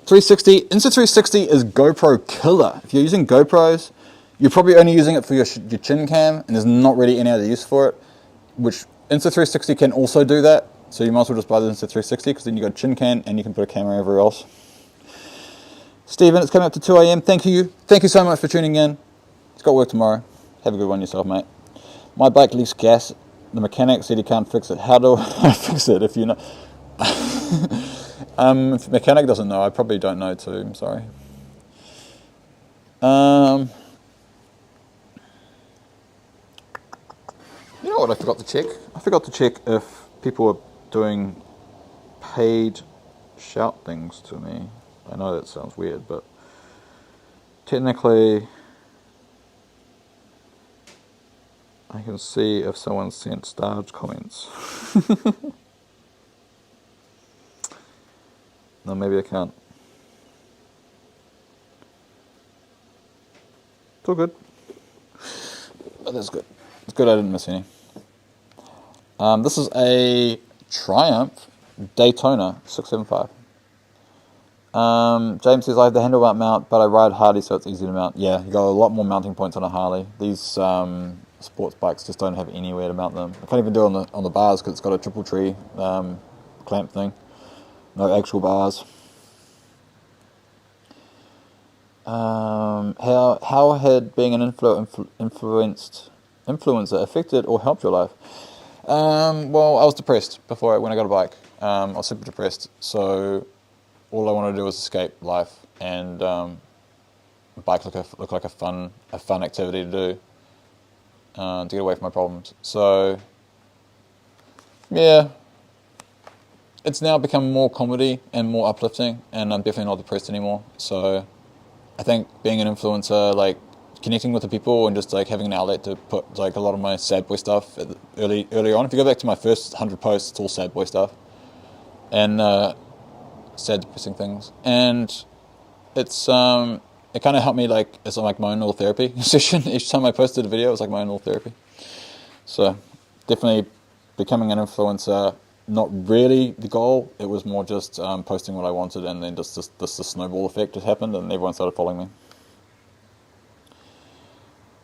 360, Insta360 is GoPro killer. If you're using GoPros, you're probably only using it for your chin cam, and there's not really any other use for it, which Insta360 can also do that, so you might as well just buy the Insta360, because then you got chin cam, and you can put a camera everywhere else. Stephen, it's coming up to 2 a.m. Thank you so much for tuning in. It's got work tomorrow. Have a good one yourself, mate. My bike leaks gas. The mechanic said he can't fix it. How do I fix it if you know? If the mechanic doesn't know, I probably don't know too. I'm sorry. You know what I forgot to check? I forgot to check if people are doing paid shout things to me. I know that sounds weird, but technically I can see if someone sent starred comments. No, maybe I can't. It's all good. But that's good. It's good I didn't miss any. This is a Triumph Daytona 675. James says, I have the handlebar mount, but I ride Harley, so it's easy to mount. Yeah, you got a lot more mounting points on a Harley. These sports bikes just don't have anywhere to mount them. I can't even do it on the bars because it's got a triple tree clamp thing. No actual bars. How had being an influencer affected or helped your life? Well, I was depressed when I got a bike. I was super depressed, so all I wanted to do was escape life, and bike looked like a fun activity to do to get away from my problems. So yeah, it's now become more comedy and more uplifting, and I'm definitely not depressed anymore. So I think being an influencer, like connecting with the people and just like having an outlet to put like a lot of my sad boy stuff earlier on. If you go back to my first 100 posts, it's all sad boy stuff and sad depressing things, and it's it kind of helped me, like it's like my own little therapy session. Each time I posted a video, it was like my own little therapy. So definitely becoming an influencer, not really the goal. It was more just posting what I wanted, and then just the snowball effect just happened, and everyone started following me.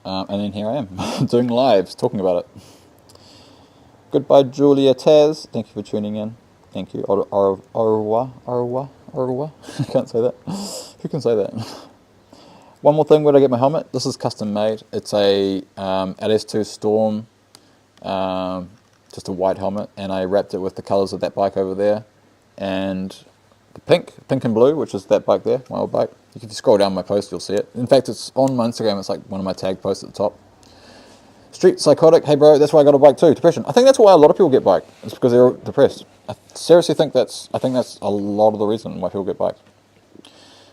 And then here I am, doing lives, talking about it. Goodbye, Julia Taz. Thank you for tuning in. Thank you. Arwa. I can't say that. Who can say that? One more thing, where did I get my helmet? This is custom made. It's a LS2 Storm, just a white helmet, and I wrapped it with the colours of that bike over there, and the pink and blue, which is that bike there, my old bike. If you scroll down my post, you'll see it. In fact, it's on my Instagram. It's like one of my tag posts at the top. Street Psychotic. Hey, bro, that's why I got a bike too. Depression. I think that's why a lot of people get bike. It's because they're depressed. I seriously think that's a lot of the reason why people get bikes.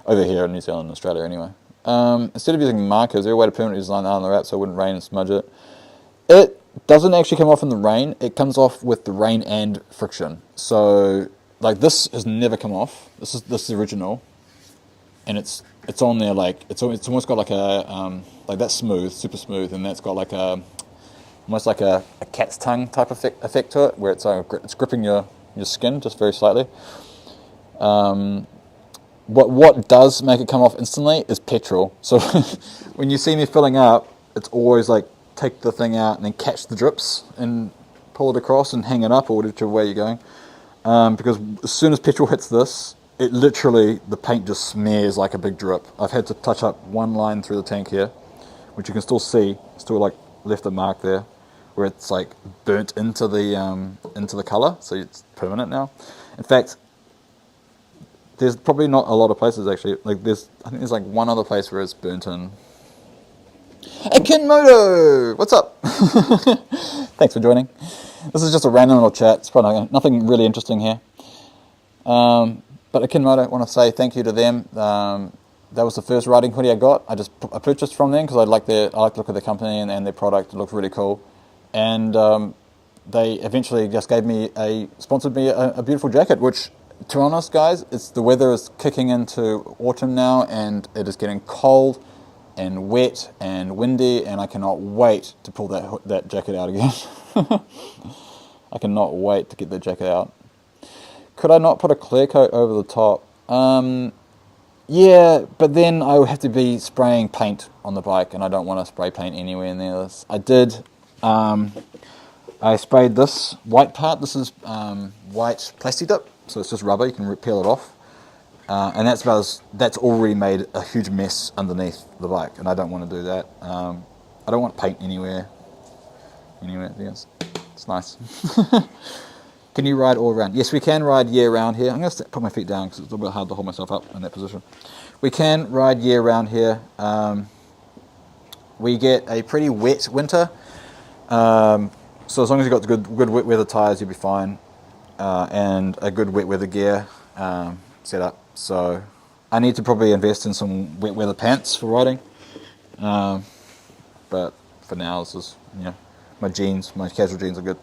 Over here in New Zealand and Australia anyway. Instead of using markers, is there a way to permanently design that on the wrap so it wouldn't rain and smudge it? It doesn't actually come off in the rain. It comes off with the rain and friction. So, like, this has never come off. This is original. And it's on there, like it's almost got like a like that's smooth, super smooth, and that's got like almost like a cat's tongue type of effect to it, where it's gripping your skin just very slightly. What does make it come off instantly is petrol. So when you see me filling up, it's always like take the thing out and then catch the drips and pull it across and hang it up or whichever way you're going. Because as soon as petrol hits this, it literally, the paint just smears like a big drip. I've had to touch up one line through the tank here, which you can still see, still like left a mark there, where it's like burnt into the colour, so it's permanent now. In fact, there's probably not a lot of places actually. Like I think there's like one other place where it's burnt in. Hey Kinmoto, what's up? Thanks for joining. This is just a random little chat. It's probably nothing really interesting here. But at Kinmoto, I want to say thank you to them. That was the first riding hoodie I got. I purchased from them because I like the look of the company and their product. It looked really cool. And they eventually just sponsored me a beautiful jacket, which, to be honest, guys, the weather is kicking into autumn now, and it is getting cold and wet and windy, and I cannot wait to pull that jacket out again. I cannot wait to get the jacket out. Could I not put a clear coat over the top? Yeah, but then I would have to be spraying paint on the bike, and I don't want to spray paint anywhere near this. I did. I sprayed this white part. This is white plastic dip, so it's just rubber. You can peel it off, and that's already made a huge mess underneath the bike, and I don't want to do that. I don't want paint anywhere. Yes, it's nice. Can you ride all around? Yes, we can ride year-round here. I'm going to put my feet down because it's a little bit hard to hold myself up in that position. We can ride year-round here. We get a pretty wet winter. So as long as you've got the good wet weather tyres, you'll be fine. And a good wet weather gear setup. So I need to probably invest in some wet weather pants for riding. But for now, this is, my casual jeans are good.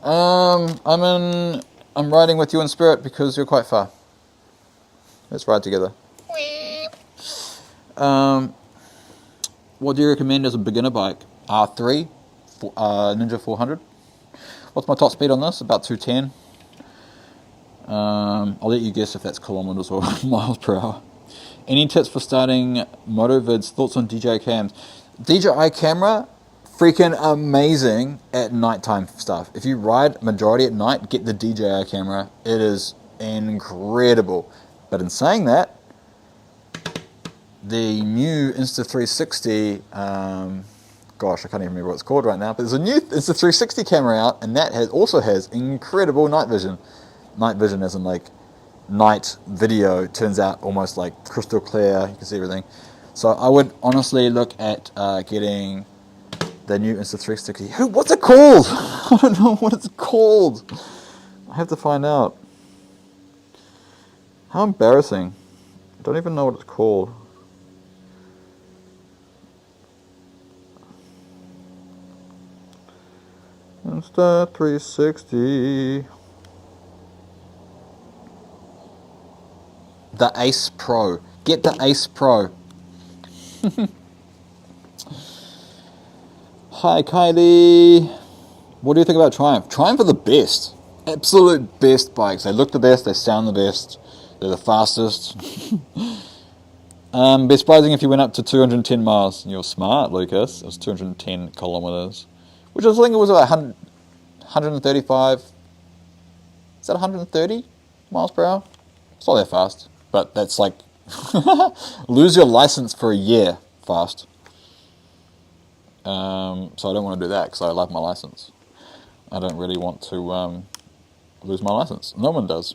I'm riding with you in spirit because you're quite far. Let's ride together. What do you recommend as a beginner bike? R3, Ninja 400. What's my top speed on this? About 210. I'll let you guess if that's kilometers or miles per hour. Any tips for starting moto vids? Thoughts on DJI cams? DJI camera, freaking amazing at nighttime stuff. If you ride majority at night, get the DJI camera. It is incredible. But in saying that, the new Insta360, gosh, I can't even remember what it's called right now, but there's a new Insta360 camera out, and that also has incredible night vision. Night vision as in like night video. Turns out almost like crystal clear. You can see everything. So I would honestly look at getting the new Insta360. What's it called? I don't know what it's called. I have to find out. How embarrassing. I don't even know what it's called. Insta360. The Ace Pro. Get the Ace Pro. Hi Kylie. What do you think about Triumph? Triumph are the best. Absolute best bikes. They look the best, they sound the best, they're the fastest. Be surprising if you went up to 210 miles. You're smart, Lucas. It was 210 kilometers. Which I think it was about 135. Is that 130 miles per hour? It's not that fast. But that's like lose your license for a year fast. So I don't want to do that because I love my license. I don't really want to lose my license. No one does.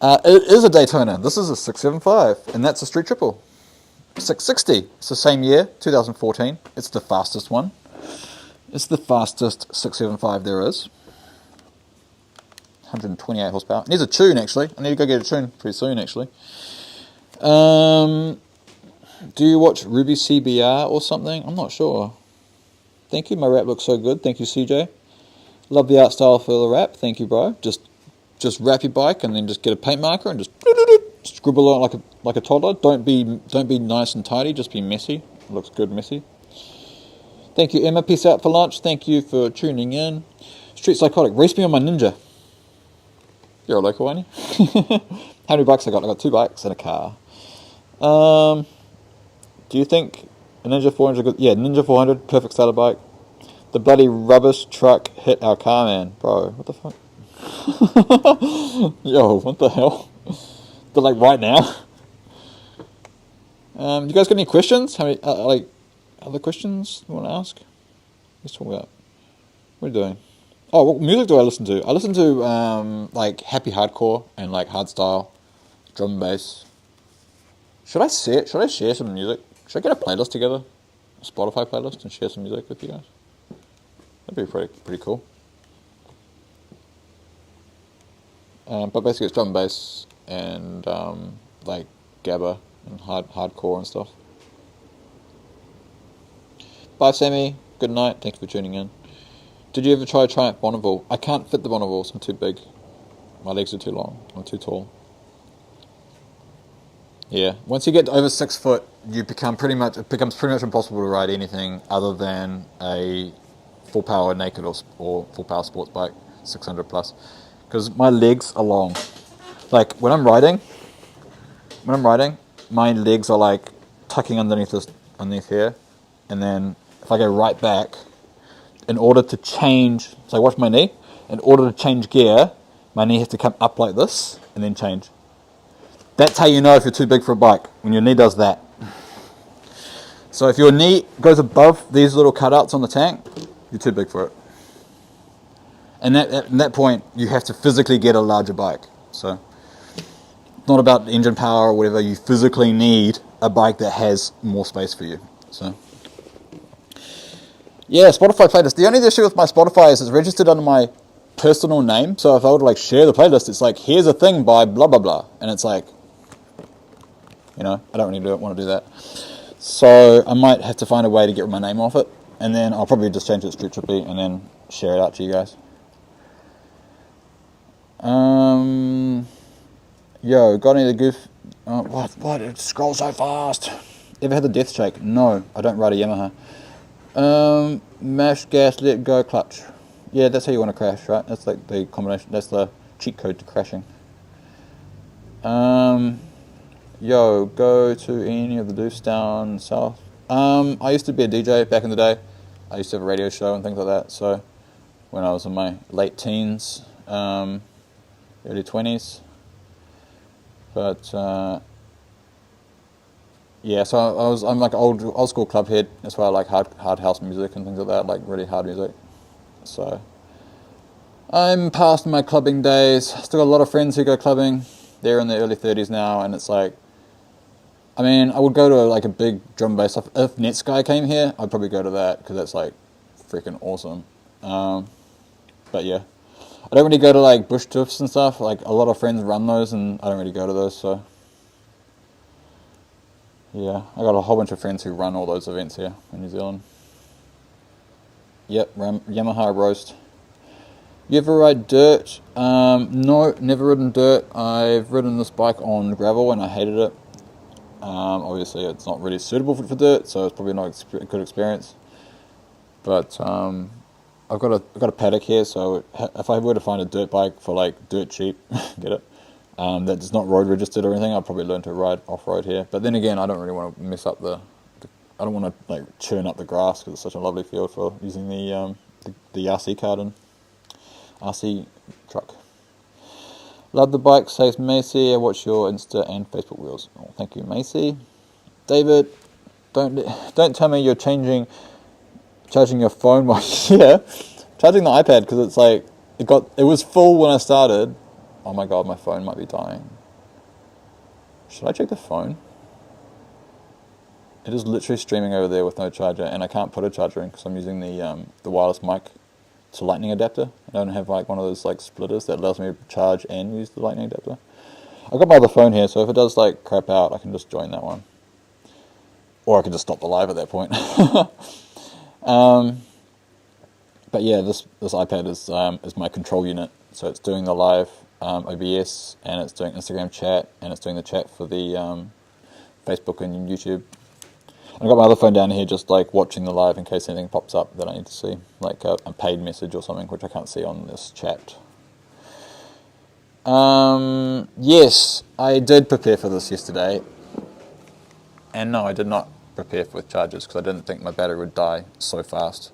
It is a Daytona. This is a 675, and that's a street triple. 660. It's the same year, 2014. It's the fastest one. It's the fastest 675 there is. 128 horsepower. It needs a tune, actually. I need to go get a tune pretty soon, actually. Do you watch Ruby CBR or something? I'm not sure. Thank you. My wrap looks so good. Thank you, CJ. Love the art style for the wrap. Thank you, bro. Just wrap your bike and then just get a paint marker and just scribble on like a toddler. Don't be nice and tidy. Just be messy. It looks good, messy. Thank you, Emma. Peace out for lunch. Thank you for tuning in. Street Psychotic. Race me on my Ninja. You're a local, aren't you? How many bikes I got? I got 2 bikes and a car. Do you think a Ninja 400 good? Yeah, Ninja 400, perfect starter bike. The bloody rubbish truck hit our car, man. Bro, what the fuck? Yo, what the hell? But like right now? You guys got any questions? How many, other questions you want to ask? Let's talk about. What are you doing? Oh, what music do I listen to? I listen to like happy hardcore and like hardstyle, drum and bass. Should I share some music? Should I get a playlist together, a Spotify playlist, and share some music with you guys? That'd be pretty cool. But basically, it's drum and bass and like gabba and hardcore and stuff. Bye, Sammy. Good night. Thank you for tuning in. Did you ever try Triumph Bonneville? I can't fit the Bonnevilles. I'm too big. My legs are too long. I'm too tall. Yeah. Once you get over 6 foot, it becomes pretty much impossible to ride anything other than a full power naked or full power sports bike, 600 plus, because my legs are long. Like when I'm riding, my legs are like tucking underneath here, and then if I go right back, in order to change, so watch my knee. In order to change gear, my knee has to come up like this and then change. That's how you know if you're too big for a bike, when your knee does that. So if your knee goes above these little cutouts on the tank, you're too big for it. And at that point, you have to physically get a larger bike. So it's not about engine power or whatever. You physically need a bike that has more space for you. So yeah, Spotify playlist. The only issue with my Spotify is it's registered under my personal name. So if I would like share the playlist, it's like, here's a thing by blah blah blah, and it's like, I don't really want to do that. So I might have to find a way to get my name off it, and then I'll probably just change it to Tripy and then share it out to you guys. Yo, got any of the goof? What? It scrolls so fast. Ever had the death shake? No, I don't ride a Yamaha. Mash, gas, let go, clutch. Yeah, that's how you want to crash, right? That's like the combination. That's the cheat code to crashing. Yo, go to any of the doofs down south. I used to be a DJ back in the day. I used to have a radio show and things like that. So when I was in my late teens, early 20s. But yeah, so I'm like old school club head. That's why I like hard house music and things like that, like really hard music. So I'm past my clubbing days. Still got a lot of friends who go clubbing. They're in their early 30s now, and it's like, I mean, I would go to like a big drum bass. If Netsky came here, I'd probably go to that because that's like freaking awesome. But yeah, I don't really go to like bush tiffs and stuff. Like a lot of friends run those, and I don't really go to those. So yeah, I got a whole bunch of friends who run all those events here in New Zealand. Yep, Yamaha roast. You ever ride dirt? No, never ridden dirt. I've ridden this bike on gravel and I hated it. Obviously, it's not really suitable for dirt, so it's probably not a good experience. But I've got a paddock here, so if I were to find a dirt bike for like dirt cheap, get it, that's not road registered or anything, I'll probably learn to ride off-road here. But then again, I don't really want to mess up I don't want to like churn up the grass because it's such a lovely field for using the RC cart and RC truck. Love the bike, says Macy. I watch your Insta and Facebook reels. Oh, thank you, Macy. David, don't tell me you're charging your phone while yeah, charging the iPad because it's like it was full when I started. Oh my god, my phone might be dying. Should I check the phone? It is literally streaming over there with no charger, and I can't put a charger in because I'm using the wireless mic to lightning adapter. I don't have like one of those like splitters that allows me to charge and use the lightning adapter. I've got my other phone here, so if it does like crap out, I can just join that one. Or I can just stop the live at that point. But yeah, this iPad is my control unit. So it's doing the live OBS, and it's doing Instagram chat, and it's doing the chat for the Facebook and YouTube. I've got my other phone down here just like watching the live in case anything pops up that I need to see, like a paid message or something which I can't see on this chat. Yes, I did prepare for this yesterday, and no, I did not prepare with chargers because I didn't think my battery would die so fast.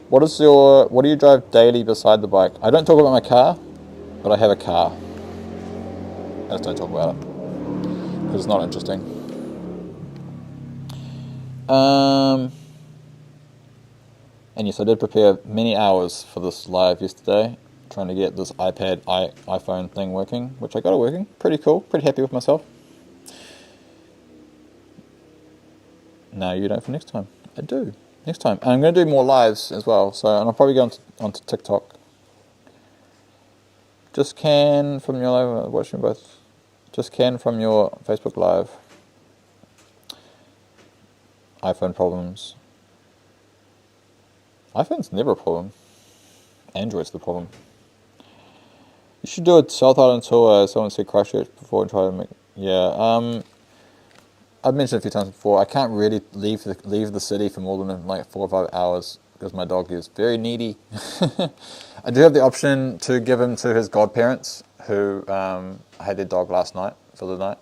What do you drive daily beside the bike? I don't talk about my car, but I have a car. I just don't talk about it because it's not interesting. And yes, I did prepare many hours for this live yesterday, trying to get this iPhone thing working, which I got it working. Pretty cool, pretty happy with myself. Now you know for next time. I do. Next time. And I'm going to do more lives as well, so and I'll probably go onto TikTok. Just can from your live, watching both. Just can from your Facebook Live. iPhone problems. iPhone's never a problem. Android's the problem. You should do a South Island tour. Someone said Christchurch before and try to make. Yeah. I've mentioned a few times before. I can't really leave the city for more than like 4 or 5 hours because my dog is very needy. I do have the option to give him to his godparents who had their dog last night for the night,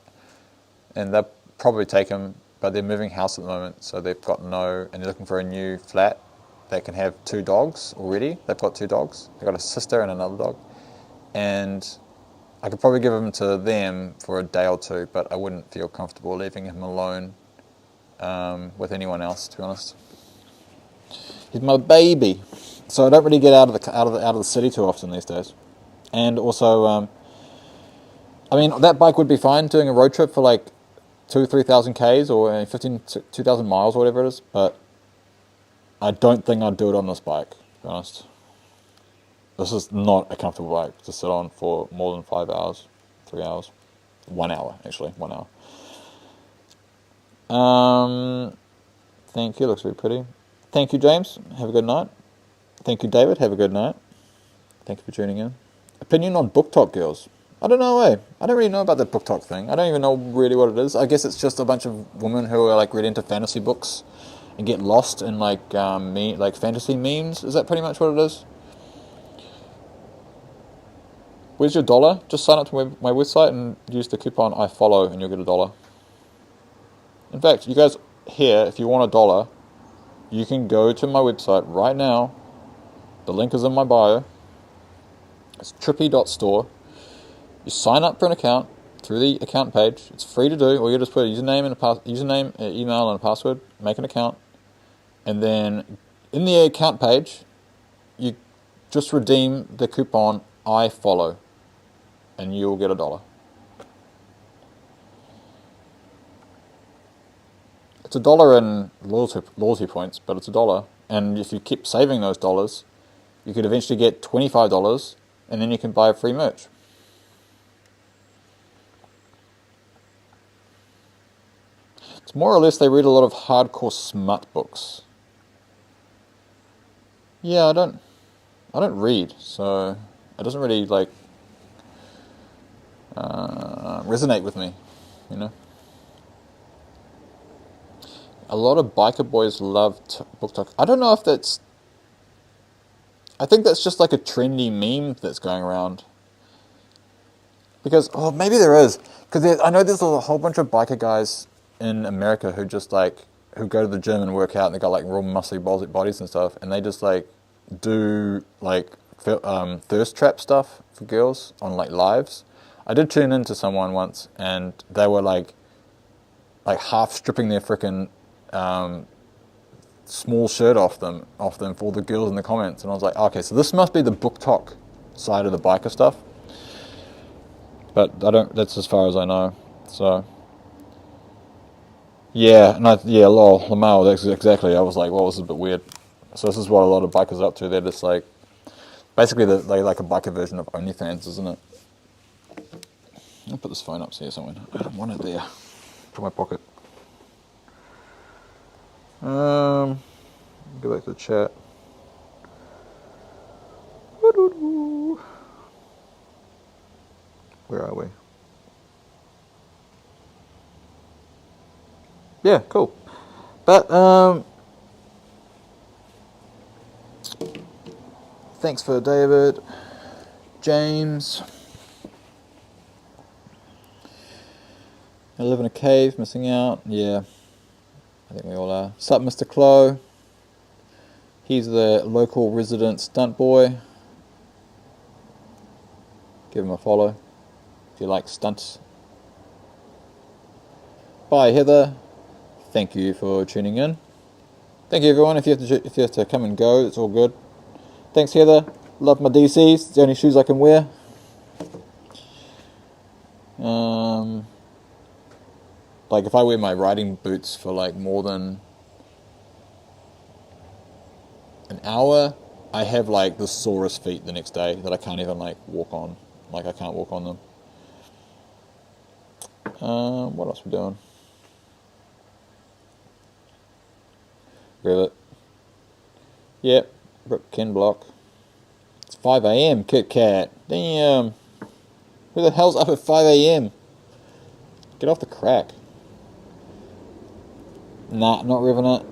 and they'll probably take him. But they're moving house at the moment, so they've got and they're looking for a new flat. They can have 2 dogs already. They've got 2 dogs. They've got a sister and another dog. And I could probably give him to them for a day or 2, but I wouldn't feel comfortable leaving him alone with anyone else, to be honest. He's my baby, so I don't really get out of the city too often these days. And also, I mean, that bike would be fine doing a road trip for like 2,000-3,000 Ks or 2,000 miles or whatever it is, but I don't think I'd do it on this bike, to be honest. This is not a comfortable bike to sit on for more than 5 hours, 3 hours, 1 hour, actually, 1 hour. Thank you, looks very pretty. Thank you, James, have a good night. Thank you, David, have a good night. Thank you for tuning in. Opinion on book talk girls. I don't know, I don't really know about that book talk thing. I don't even know really what it is. I guess it's just a bunch of women who are like really into fantasy books and get lost in like fantasy memes. Is that pretty much what it is? Where's your $1? Just sign up to my website and use the coupon IFollow and you'll get $1. In fact, you guys here, if you want $1, you can go to my website right now. The link is in my bio. It's trippy.store. You sign up for an account through the account page. It's free to do. All you just put a username, email, and a password. Make an account, and then in the account page, you just redeem the coupon IFollow, and you'll get $1. It's $1 in loyalty points, but it's $1. And if you keep saving those dollars, you could eventually get $25, and then you can buy free merch. It's more or less they read a lot of hardcore smut books. Yeah, I don't read, so it doesn't really like resonate with me, you know. A lot of biker boys love book talk. I don't know if that's. I think that's just like a trendy meme that's going around. Because maybe there is. Because I know there's a whole bunch of biker guys in America who just who go to the gym and work out and they got like real muscly bodies and stuff, and they just like do like thirst trap stuff for girls on like lives. I did tune into someone once and they were like half stripping their frickin' small shirt off them for all the girls in the comments, and I was like, okay, so this must be the book talk side of the biker stuff, but that's as far as I know. So yeah, lol, Lamau, that's exactly. I was like, well, this is a bit weird. So this is what a lot of bikers are up to. They're just like, basically, they like a biker version of OnlyFans, isn't it? I'll put this phone up here somewhere. I don't want it there. Put my pocket. Go back to the chat. Where are we? Yeah, cool. But thanks for David, James. I live in a cave, missing out. Yeah, I think we all are. Sup, Mr. Clo. He's the local resident stunt boy. Give him a follow if you like stunts. Bye, Heather. Thank you for tuning in. Thank you, everyone. If you have to come and go, it's all good. Thanks, Heather. Love my DCs. It's the only shoes I can wear. Like if I wear my riding boots for like more than an hour, I have like the sorest feet the next day that I can't even like walk on. Like I can't walk on them. What else we doing? Rivet. Yep. Rip Ken block. It's 5 a.m. Kit Kat. Damn. Who the hell's up at 5 a.m.? Get off the crack. Nah, not Revenant.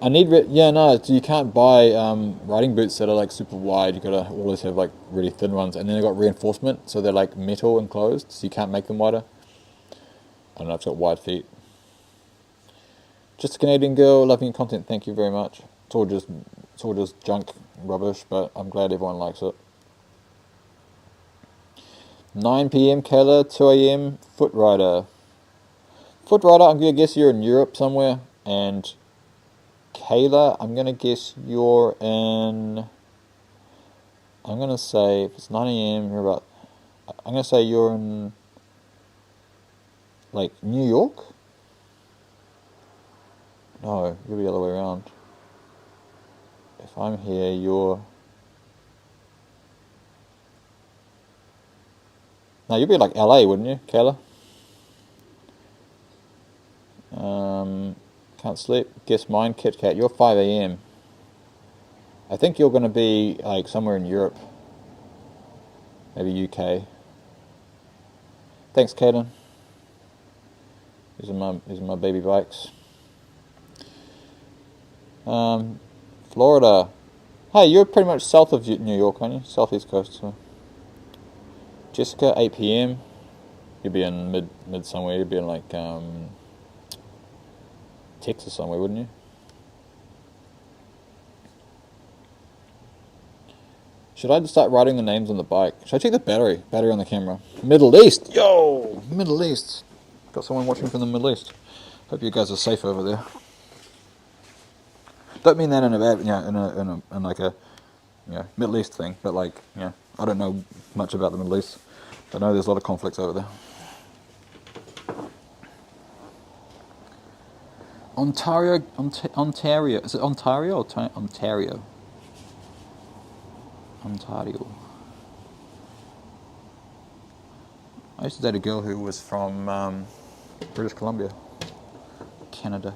I need no, you can't buy riding boots that are like super wide. You gotta always have like really thin ones, and then they got reinforcement, so they're like metal enclosed, so you can't make them wider. I don't know, I've got wide feet. Just a Canadian girl, loving your content. Thank you very much. It's all just junk rubbish, but I'm glad everyone likes it. 9 p.m. Kayla, 2 a.m. Foot Rider. Foot Rider, I'm gonna guess you're in Europe somewhere, and Kayla, I'm gonna guess you're in. I'm gonna say if it's 9 a.m. you're about. I'm gonna say you're in like New York. No, you'll be the other way around. If I'm here, you're. No, you'd be like LA, wouldn't you, Kayla? Can't sleep. Guess mine, Kit Kat. You're 5 a.m. I think you're going to be like somewhere in Europe. Maybe UK. Thanks, Caden. These are my baby bikes. Florida. Hey, you're pretty much south of New York, aren't you? Southeast coast. So. Jessica, 8 p.m. You'd be in mid somewhere. You'd be in like Texas somewhere, wouldn't you? Should I just start writing the names on the bike? Should I check the battery on the camera? Middle East, yo, Middle East. Got someone watching from the Middle East. Hope you guys are safe over there. Don't mean that in a bad, in like a, Middle East thing. But like, I don't know much about the Middle East. I know there's a lot of conflicts over there. Ontario. Is it Ontario or Ontario? Ontario. I used to date a girl who was from British Columbia, Canada.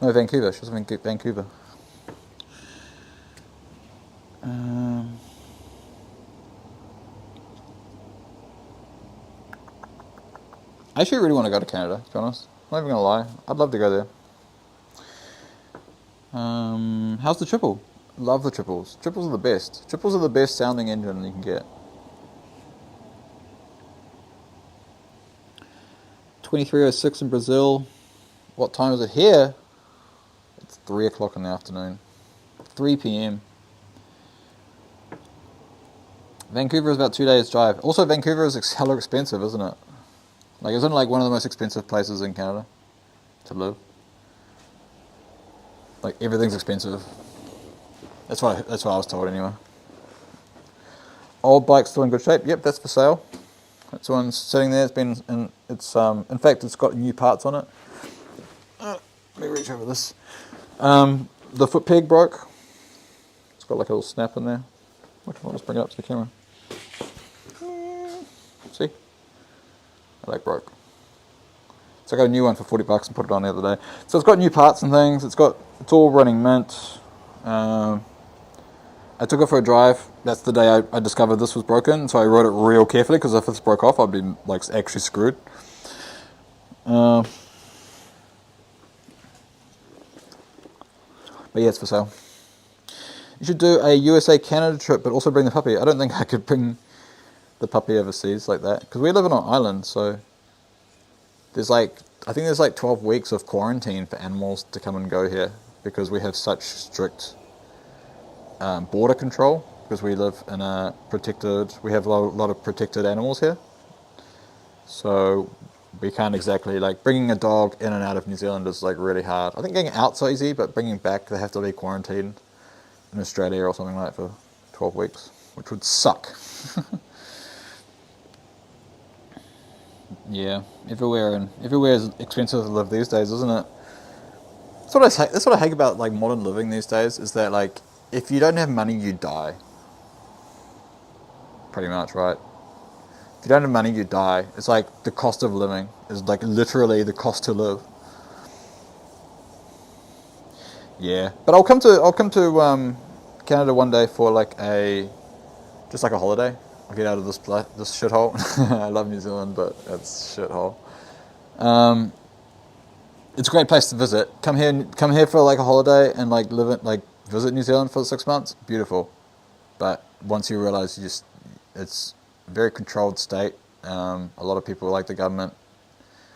No, Vancouver. She was in Vancouver. I actually really want to go to Canada, to be honest. I'm not even going to lie. I'd love to go there. How's the triple? Love the triples. Triples are the best. Triples are the best sounding engine you can get. 23:06 in Brazil. What time is it here? It's 3 o'clock in the afternoon. 3 p.m. Vancouver is about 2 days drive. Also, Vancouver is hella expensive, isn't it? Like, isn't it like one of the most expensive places in Canada to live? Like, everything's expensive. That's what I was told anyway. Old bike still in good shape. Yep, that's for sale. That's one sitting there. In fact, it's got new parts on it. Let me reach over this. The foot peg broke. It's got like a little snap in there. I'll just bring it up to the camera. See? That leg broke. So I got a new one for $40 and put it on the other day. So it's got new parts and things. It's all running mint. I took it for a drive. That's the day I discovered this was broken. So I wrote it real carefully because if this broke off, I'd be like actually screwed. But yeah, it's for sale. You should do a USA Canada trip, but also bring the puppy. I don't think I could bring the puppy overseas like that because we live on an island. So I think there's like 12 weeks of quarantine for animals to come and go here because we have such strict border control because we live in we have a lot of protected animals here. So we can't exactly, like, bringing a dog in and out of New Zealand is like really hard. I think getting out's so easy, but bringing back, they have to be quarantined in Australia or something like that for 12 weeks, which would suck. Yeah, everywhere is expensive to live these days, isn't it? That's what I hate about like modern living these days, is that like if you don't have money, you die. Pretty much, right? If you don't have money, you die. It's like the cost of living is like literally the cost to live. Yeah, but I'll come to Canada one day for like a just like a holiday. I'll get out of this shithole. I love New Zealand, but it's shithole. Um, it's a great place to visit. Come here for like a holiday and like live it, like visit New Zealand for 6 months. Beautiful, but once you realise it's a very controlled state. A lot of people like the government.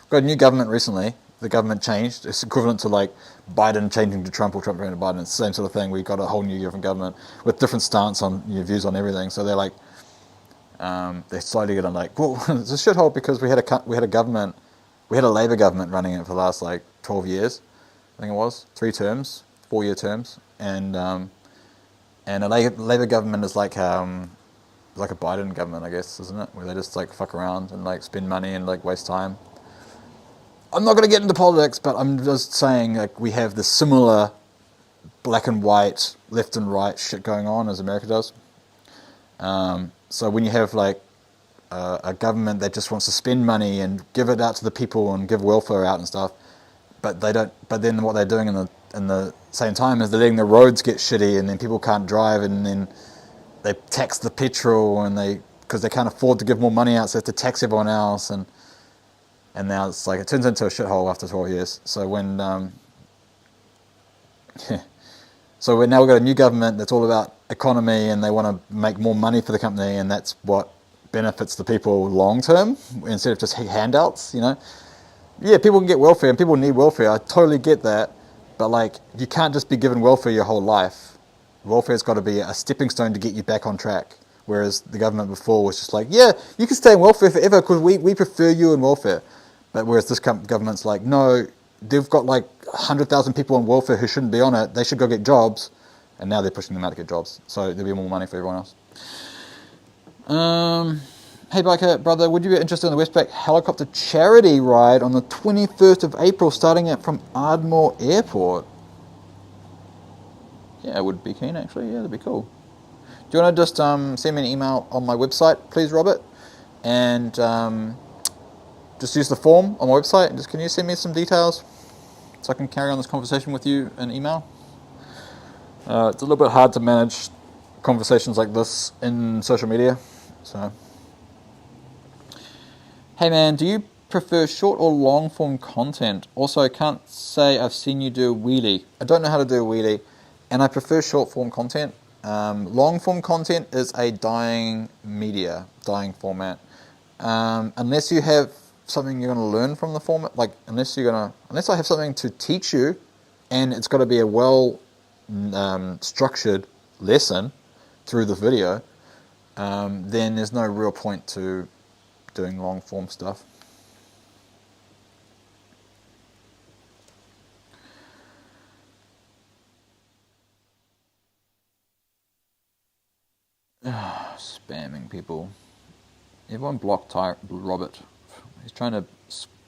We've got a new government recently. The government changed. It's equivalent to like Biden changing to Trump or Trump changing to Biden. It's the same sort of thing. We got a whole new different government with different stance on views on everything. So they're like, they're slowly getting like, well, it's a shithole because we had a government, we had a Labour government running it for the last like 12 years. I think it was 3 terms, 4-year terms, and a Labour government is like a Biden government, I guess, isn't it? Where they just like fuck around and like spend money and like waste time. I'm not going to get into politics, but I'm just saying like we have this similar black and white, left and right shit going on as America does. So when you have like a government that just wants to spend money and give it out to the people and give welfare out and stuff, but they don't. But then what they're doing in the same time is they're letting the roads get shitty, and then people can't drive, and then they tax the petrol, and because they can't afford to give more money out, so they have to tax everyone else, and now it's like it turns into a shithole after 12 years. So when now we've got a new government that's all about economy, and they want to make more money for the company, and that's what benefits the people long term instead of just handouts. Yeah, people can get welfare and people need welfare. I totally get that, but like you can't just be given welfare your whole life. Welfare's got to be a stepping stone to get you back on track. Whereas the government before was just like, yeah, you can stay in welfare forever because we prefer you in welfare. But whereas this government's like, no, they've got like 100,000 people on welfare who shouldn't be on it. They should go get jobs. And now they're pushing them out to get jobs. So there'll be more money for everyone else. Hey biker brother, would you be interested in the Westpac helicopter charity ride on the 21st of April starting from Ardmore Airport? Yeah, I would be keen actually. Yeah, that'd be cool. Do you want to just send me an email on my website, please, Robert? And just use the form on my website. And can you send me some details so I can carry on this conversation with you in email? It's a little bit hard to manage conversations like this in social media. So, hey man, do you prefer short or long form content? Also, I can't say I've seen you do a wheelie. I don't know how to do a wheelie, and I prefer short form content. Long form content is a dying format. Unless you have something you're going to learn from the format, like unless I have something to teach you, and it's got to be a well structured lesson through the video, then there's no real point to doing long form stuff. Spamming people. Everyone blocked Robert. He's trying to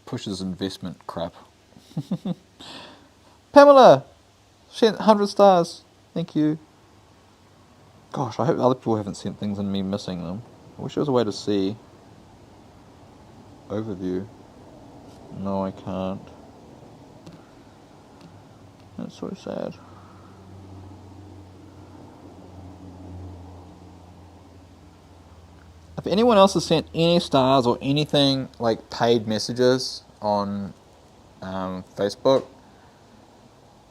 push his investment crap. Pamela! Sent 100 stars. Thank you. Gosh, I hope other people haven't sent things and me missing them. I wish there was a way to see. Overview. No, I can't. That's so sad. If anyone else has sent any stars or anything like paid messages on Facebook,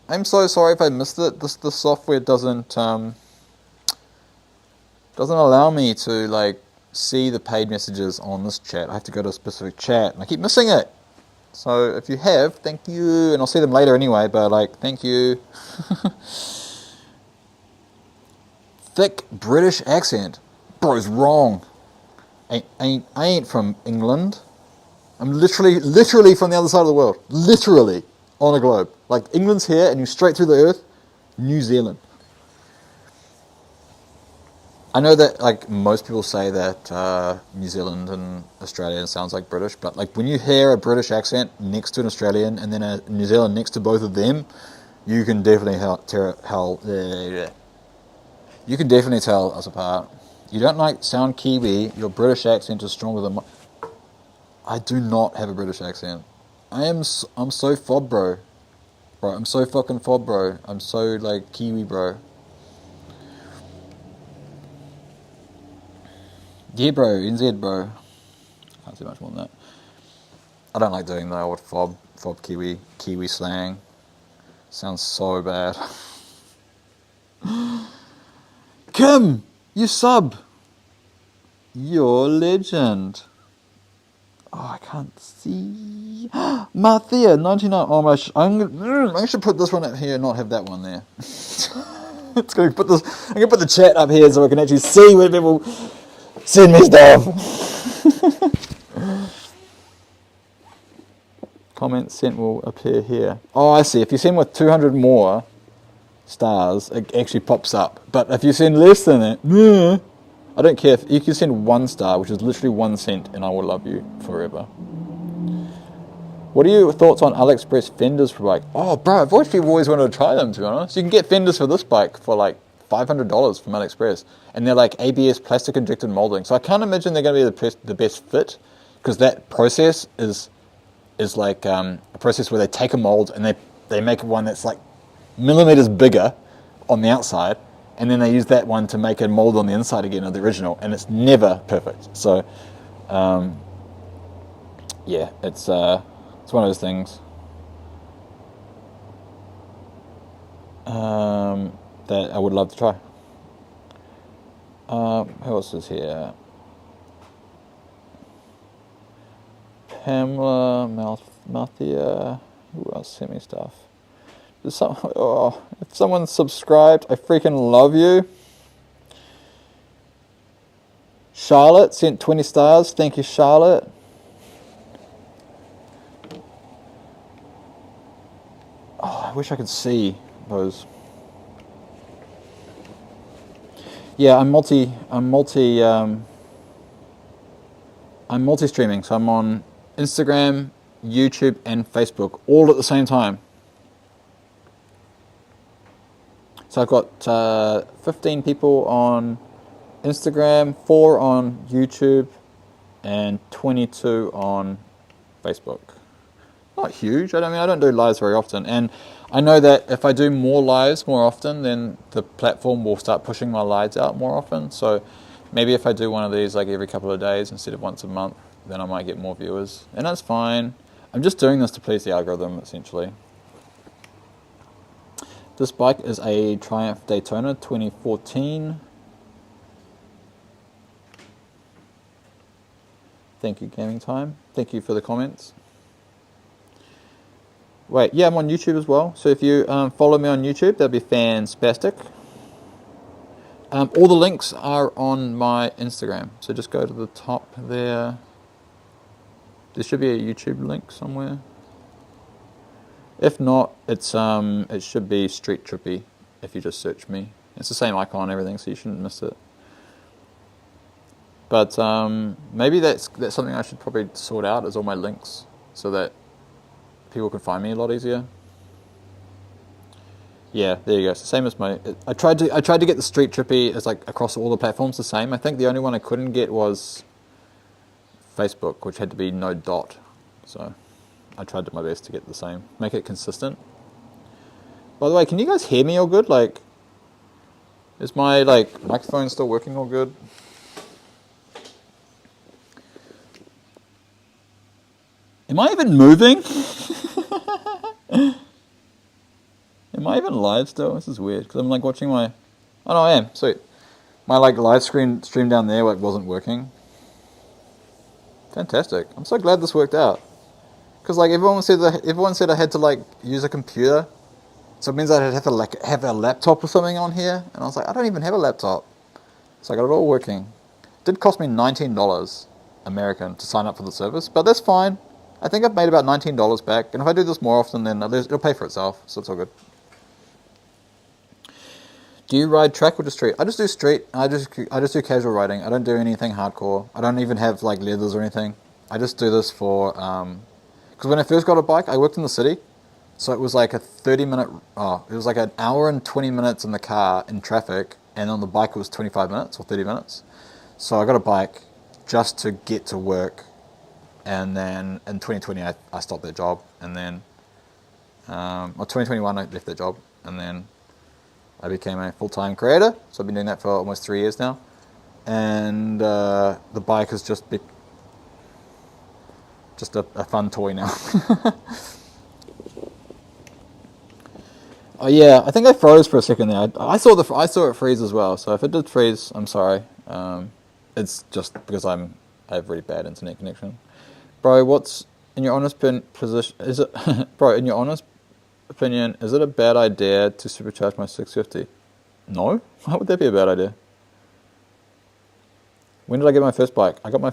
I'm so sorry if I missed it. The software doesn't allow me to like see the paid messages on this chat. I have to go to a specific chat, and I keep missing it. So if you have, thank you, and I'll see them later anyway. But like, thank you. Thick British accent, bro's wrong. I ain't from England. I'm literally from the other side of the world. Literally on a globe. Like England's here and you're straight through the earth. New Zealand. I know that like most people say that New Zealand and Australia sounds like British, but like when you hear a British accent next to an Australian and then a New Zealand next to both of them, you can definitely you can definitely tell us apart. You don't like sound Kiwi. Your British accent is stronger than mine. I do not have a British accent. I'm so fob, bro. Bro, I'm so fucking fob, bro. I'm so like Kiwi, bro. Yeah, bro, NZ, bro. Can't say much more than that. I don't like doing the old fob Kiwi slang. Sounds so bad. Kim, you sub. You're a legend. Oh, I can't see. Marthea, 99. Oh my! I should put this one up here and not have that one there. It's gonna put this. I'm gonna put the chat up here so I can actually see where people send me stuff. Comment sent will appear here. Oh, I see. If you send with 200 more stars, it actually pops up. But if you send less than it, I don't care. If you can send 1 star, which is literally 1 cent, and I will love you forever. What are your thoughts on AliExpress fenders for bike? Oh, bro, I've always wanted to try them, to be honest. You can get fenders for this bike for like $500 from AliExpress, and they're like ABS plastic injected molding. So I can't imagine they're going to be the best fit, because that process is like a process where they take a mold and they make one that's like millimeters bigger on the outside, and then they use that one to make a mold on the inside again of the original, and it's never perfect. So yeah, it's one of those things that I would love to try. Who else is here? Pamela, Malthea, who else sent me stuff? If someone subscribed, I freaking love you. Charlotte sent 20 stars. Thank you, Charlotte. Oh, I wish I could see those. Yeah, I'm multi-streaming, so I'm on Instagram, YouTube, and Facebook all at the same time. So I've got 15 people on Instagram, 4 on YouTube, and 22 on Facebook. Not huge. I don't do lives very often, and I know that if I do more lives more often, then the platform will start pushing my lives out more often. So maybe if I do one of these like every couple of days instead of once a month, then I might get more viewers, and that's fine. I'm just doing this to please the algorithm, essentially. This bike is a Triumph Daytona 2014. Thank you, Gaming Time. Thank you for the comments. Wait, yeah, I'm on YouTube as well. So if you follow me on YouTube, that'd be fantastic. All the links are on my Instagram. So just go to the top there. There should be a YouTube link somewhere. If not, it should be Street Tripy if you just search me. It's the same icon and everything, so you shouldn't miss it. But maybe that's something I should probably sort out, is all my links, so that people can find me a lot easier. Yeah, there you go. It's the same as my. I tried to get the Street Trippy as like across all the platforms the same. I think the only one I couldn't get was Facebook, which had to be no dot. So I tried my best to get the same, make it consistent. By the way, can you guys hear me all good? Like, is my like microphone still working all good? Am I even moving? Am I even live still? This is weird, because I'm like watching my... Oh no, I am. Sweet. My like live stream down there like wasn't working. Fantastic. I'm so glad this worked out. Because like everyone said I had to like use a computer. So it means I'd have to like have a laptop or something on here. And I was like, I don't even have a laptop. So I got it all working. It did cost me $19 American to sign up for the service, but that's fine. I think I've made about $19 back, and if I do this more often, then it'll pay for itself, so it's all good. Do you ride track or just street? I just do street. I just do casual riding. I don't do anything hardcore. I don't even have like leathers or anything. I just do this for because when I first got a bike, I worked in the city, so it was like a 30-minute. Oh, it was like an hour and 20 minutes in the car in traffic, and on the bike it was 25 minutes or 30 minutes. So I got a bike just to get to work, and then in 2020 I stopped that job, and then or 2021 I left that job, and then I became a full-time creator, so I've been doing that for almost 3 years now. And the bike is just a fun toy now. Oh yeah, I think I froze for a second there. I saw it freeze as well. So if it did freeze, I'm sorry. It's just because I have really bad internet connection. Bro, what's in your honest position? Is it, bro? In your honest opinion, is it a bad idea to supercharge my 650? No. Why would that be a bad idea? When did I get my first bike? I got my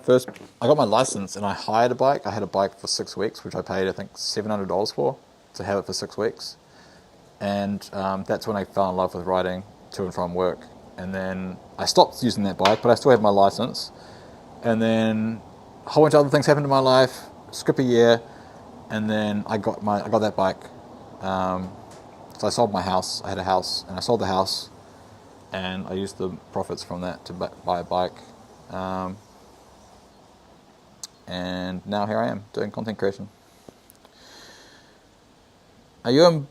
license and I hired a bike. I had a bike for 6 weeks, which I paid I think $700 for to have it for 6 weeks, and that's when I fell in love with riding to and from work. And then I stopped using that bike, but I still have my license. And then a whole bunch of other things happened in my life. Skip a year, and then I got that bike. So I sold my house. I had a house, and I sold the house, and I used the profits from that to buy a bike. And now here I am doing content creation. Are you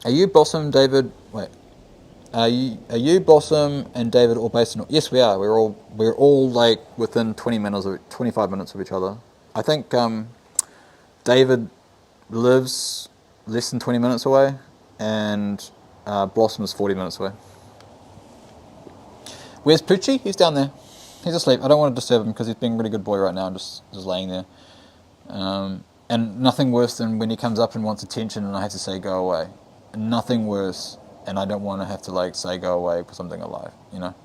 Bossum, David? Wait, are you Bossum and David all based in? Yes, we are. We're all like within 25 minutes of each other. I think David lives less than 20 minutes away, and Blossom is 40 minutes away. Where's Poochie? He's down there. He's asleep. I don't want to disturb him because he's being a really good boy right now, just laying there. And nothing worse than when he comes up and wants attention and I have to say go away. Nothing worse, and I don't want to have to like say go away because I'm doing a live, you know.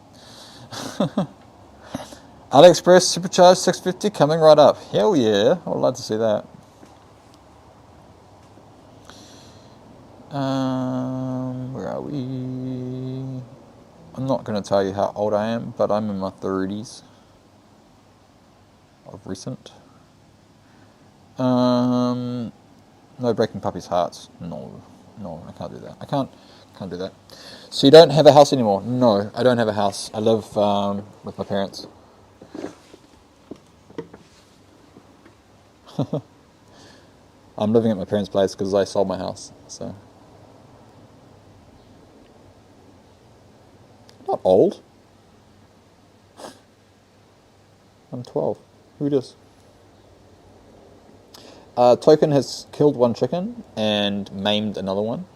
AliExpress Supercharged 650 coming right up. Hell yeah, I would like to see that. Where are we? I'm not going to tell you how old I am, but I'm in my 30s of recent. No breaking puppies' hearts. No, I can't do that. I can't do that. So you don't have a house anymore? No, I don't have a house. I live with my parents. I'm living at my parents' place because I sold my house. So not old. I'm 12. Who does? Token has killed one chicken and maimed another one.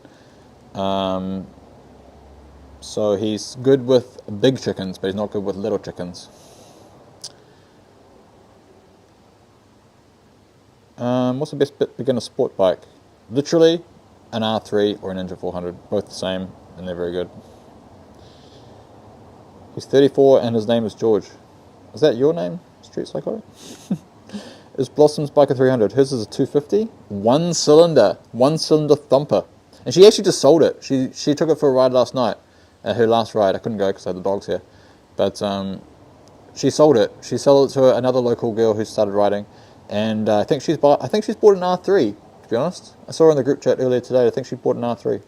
So he's good with big chickens, but he's not good with little chickens. What's the best beginner sport bike? Literally, an R3 or an Ninja 400. Both the same, and they're very good. He's 34 and his name is George. Is that your name, Street Psycho? Is Blossom's bike a 300? Hers is a 250. One cylinder thumper. And she actually just sold it. She took it for a ride last night. Her last ride. I couldn't go because I had the dogs here. But she sold it. She sold it to another local girl who started riding. And I think she's bought an R3, to be honest. I saw her in the group chat earlier today. I think she bought an R3.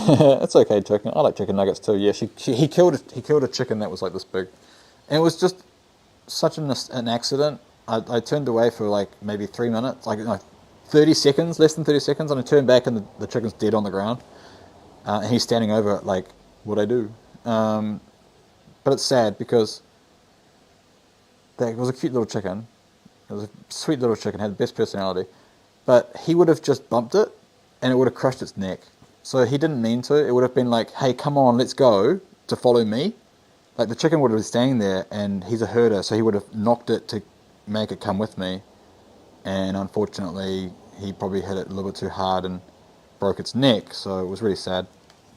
It's okay, chicken. I like chicken nuggets too. Yeah, he killed a chicken that was like this big. And it was just such an accident. I turned away for like maybe 3 minutes, like no, 30 seconds, less than 30 seconds, and I turned back and the chicken's dead on the ground. And he's standing over it like, what'd I do? But it's sad because it was a cute little chicken. It was a sweet little chicken, had the best personality. But he would have just bumped it and it would have crushed its neck. So he didn't mean to. It would have been like, hey, come on, let's go, to follow me. Like the chicken would have been staying there, and he's a herder, so he would have knocked it to make it come with me. And unfortunately, he probably hit it a little bit too hard and broke its neck, so it was really sad.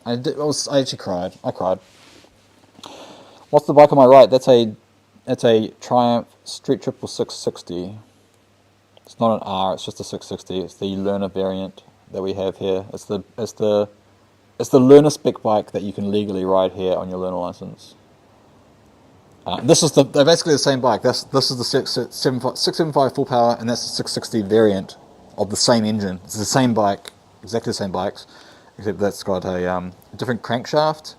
I actually cried. I cried. What's the bike on my right? That's a It's a Triumph Street Triple 660. It's not an R, it's just a 660. It's the learner variant that we have here. It's the learner spec bike that you can legally ride here on your learner license. They're basically the same bike. This is the 675 full power, and that's the 660 variant of the same engine. It's the same bike, exactly the same bikes, except that's got a different crankshaft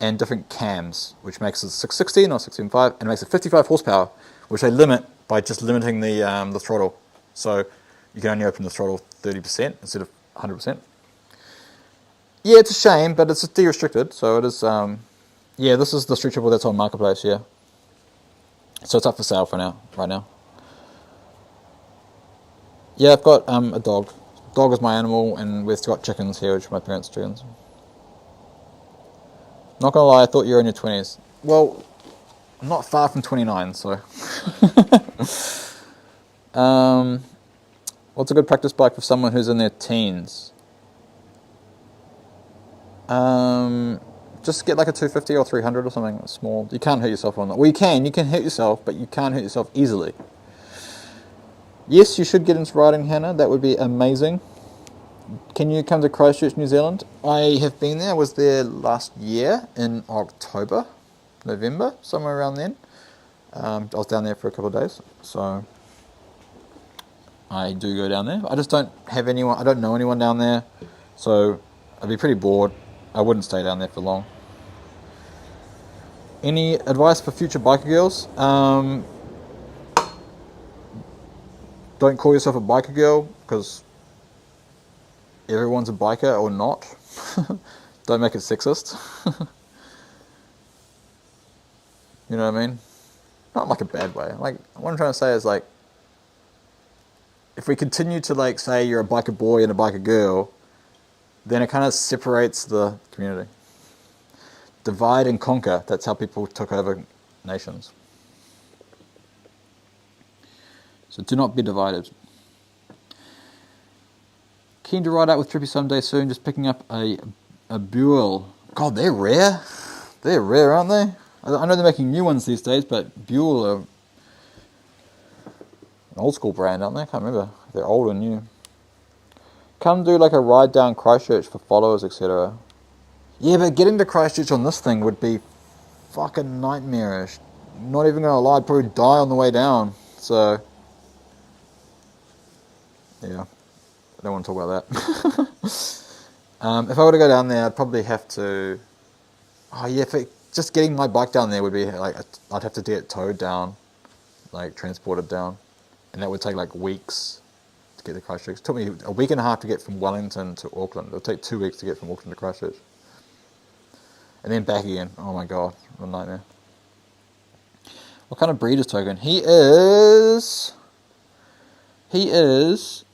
and different cams, which makes it 660, not 675, and makes it 55 horsepower, which they limit by just limiting the throttle. So you can only open the throttle 30% instead of 100%. Yeah, it's a shame, but it's de-restricted, so it is. Yeah, this is the Street Triple that's on Marketplace, yeah. So it's up for sale for now, right now. Yeah, I've got a dog. Dog is my animal, and we've got chickens here, which are my parents' chickens. Not gonna lie, I thought you were in your 20s. Well, I'm not far from 29, so. What's a good practice bike for someone who's in their teens? Just get like a 250 or 300 or something small. You can't hurt yourself on that. Well, you can hurt yourself, but you can't hurt yourself easily. Yes, you should get into riding, Hannah. That would be amazing. Can you come to Christchurch, New Zealand? I have been there. I was there last year in October, November, somewhere around then. I was down there for a couple of days, so I do go down there. I just don't have anyone. I don't know anyone down there, so I'd be pretty bored. I wouldn't stay down there for long. Any advice for future biker girls? Don't call yourself a biker girl, because everyone's a biker or not. Don't make it sexist. You know what I mean? Not in like a bad way. Like, what I'm trying to say is, like, if we continue to like say you're a biker boy and a biker girl, then it kind of separates the community. Divide and conquer. That's how people took over nations. So do not be divided. Keen to ride out with Tripy someday soon. Just picking up a Buell. God, they're rare. They're rare, aren't they? I know they're making new ones these days, but Buell are an old school brand, aren't they? I can't remember if they're old or new. Come do like a ride down Christchurch for followers, etc. Yeah, but getting to Christchurch on this thing would be fucking nightmarish. Not even gonna lie, I'd probably die on the way down. So, yeah, I don't want to talk about that. If I were to go down there, I'd probably have to. Oh yeah, just getting my bike down there would be like I'd have to get it towed down, like transported down, and that would take like weeks to get to Christchurch. It took me a week and a half to get from Wellington to Auckland. It'll take 2 weeks to get from Auckland to Christchurch. And then back again. Oh my god, what a nightmare. What kind of breed is Token? He is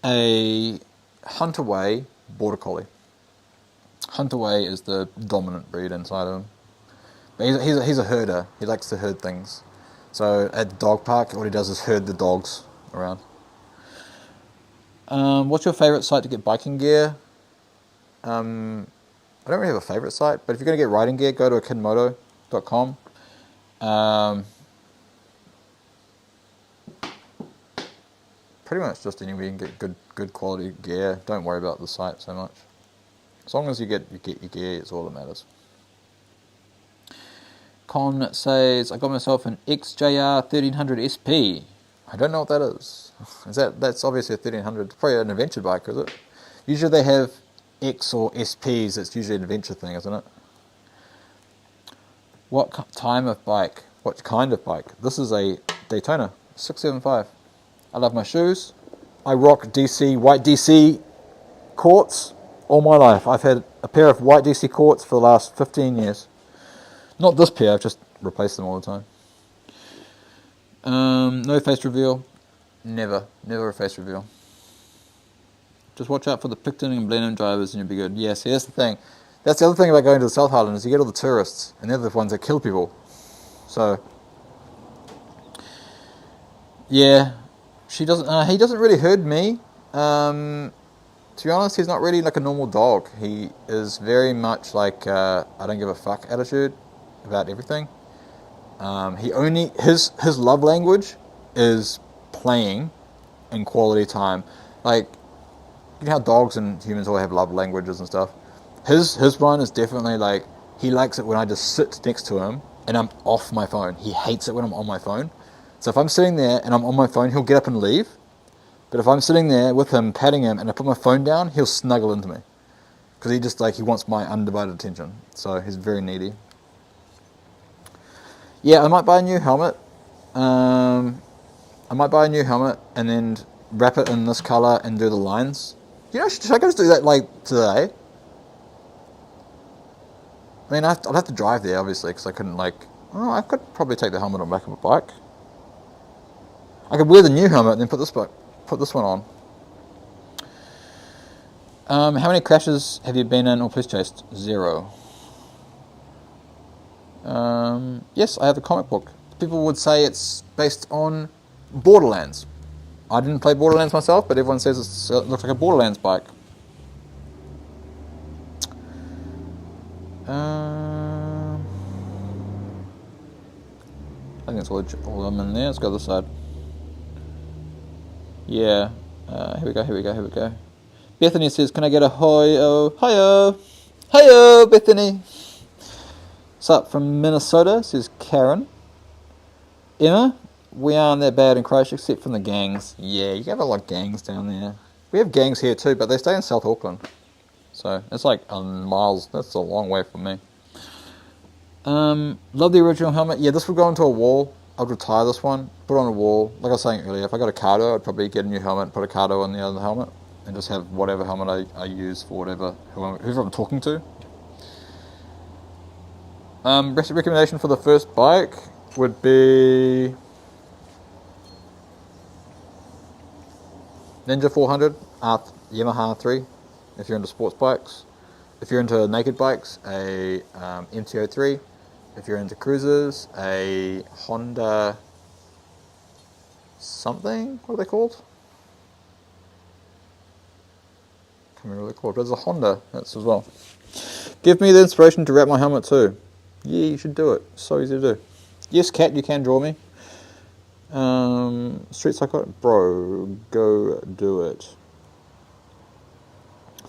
a Hunterway Border Collie. Hunterway is the dominant breed inside of him. But he's a herder. He likes to herd things. So at the dog park, what he does is herd the dogs around. What's your favourite site to get biking gear? I don't really have a favourite site, but if you're going to get riding gear, go to akidmoto.com. Pretty much just anywhere you can get good quality gear. Don't worry about the site so much. As long as you get your gear, it's all that matters. Con says, I got myself an XJR 1300 SP. I don't know what that is. That's obviously a 1300. It's probably an adventure bike, is it? Usually they have X or SPs. It's usually an adventure thing, isn't it? What kind of bike? This is a Daytona 675. I love my shoes. I rock white DC courts all my life. I've had a pair of white DC courts for the last 15 years. Not this pair, I've just replaced them all the time. No face reveal. Never a face reveal. Just watch out for the Picton and Blenheim drivers and you'll be good. Yes, that's the thing. That's the other thing about going to the South Highland is you get all the tourists and they're the ones that kill people. So, yeah, he doesn't really herd me. To be honest, he's not really like a normal dog. He is very much like I don't give a fuck attitude about everything. His love language is playing and quality time. Like, you know how dogs and humans all have love languages and stuff. His one is definitely like, he likes it when I just sit next to him and I'm off my phone. He hates it when I'm on my phone. So if I'm sitting there and I'm on my phone, he'll get up and leave. But if I'm sitting there with him, patting him, and I put my phone down, he'll snuggle into me. Because he wants my undivided attention. So he's very needy. Yeah, I might buy a new helmet. I might buy a new helmet and then wrap it in this color and do the lines. You know, should I just do that like today? I mean, I'd have to drive there, obviously, because I couldn't, like... Oh, I could probably take the helmet on the back of a bike. I could wear the new helmet and then put this one on. How many crashes have you been in or police chased? 0. Yes, I have a comic book. People would say it's based on Borderlands. I didn't play Borderlands myself, but everyone says it looks like a Borderlands bike. I think that's all of them in there. Let's go to the side. Yeah. Here we go. Bethany says, can I get a hi-oh? Hi-oh! Hi-oh, Bethany! What's up from Minnesota, says Karen. Emma, we aren't that bad in Christchurch except from the gangs. Yeah, you have a lot of gangs down there. We have gangs here too, but they stay in South Auckland. So, it's like miles. That's a long way from me. Love the original helmet. Yeah, this would go into a wall. I'd retire this one, put it on a wall. Like I was saying earlier, if I got a Cardo, I'd probably get a new helmet, put a Cardo on the other helmet, and just have whatever helmet I use for whoever I'm talking to. Recommendation for the first bike would be Ninja 400, Yamaha R3, if you're into sports bikes. If you're into naked bikes, a MT-03. If you're into cruisers, a Honda something. What are they called? Can't remember what they're called, but there's a Honda. That's as well. Give me the inspiration to wrap my helmet too. Yeah, you should do it. So easy to do. Yes, Kat, you can draw me. Street Cycle, bro, go do it.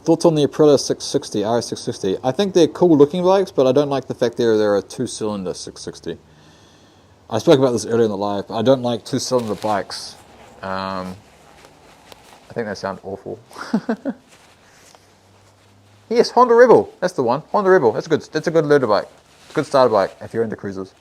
Thoughts on the Aprilia 660, RS660? I think they're cool looking bikes, but I don't like the fact they're a 2-cylinder 660. I spoke about this earlier in the live, but I don't like 2-cylinder bikes. I think they sound awful. Yes, Honda Rebel, that's the one. Honda Rebel, that's a good leader bike. Good starter bike if you're into cruisers.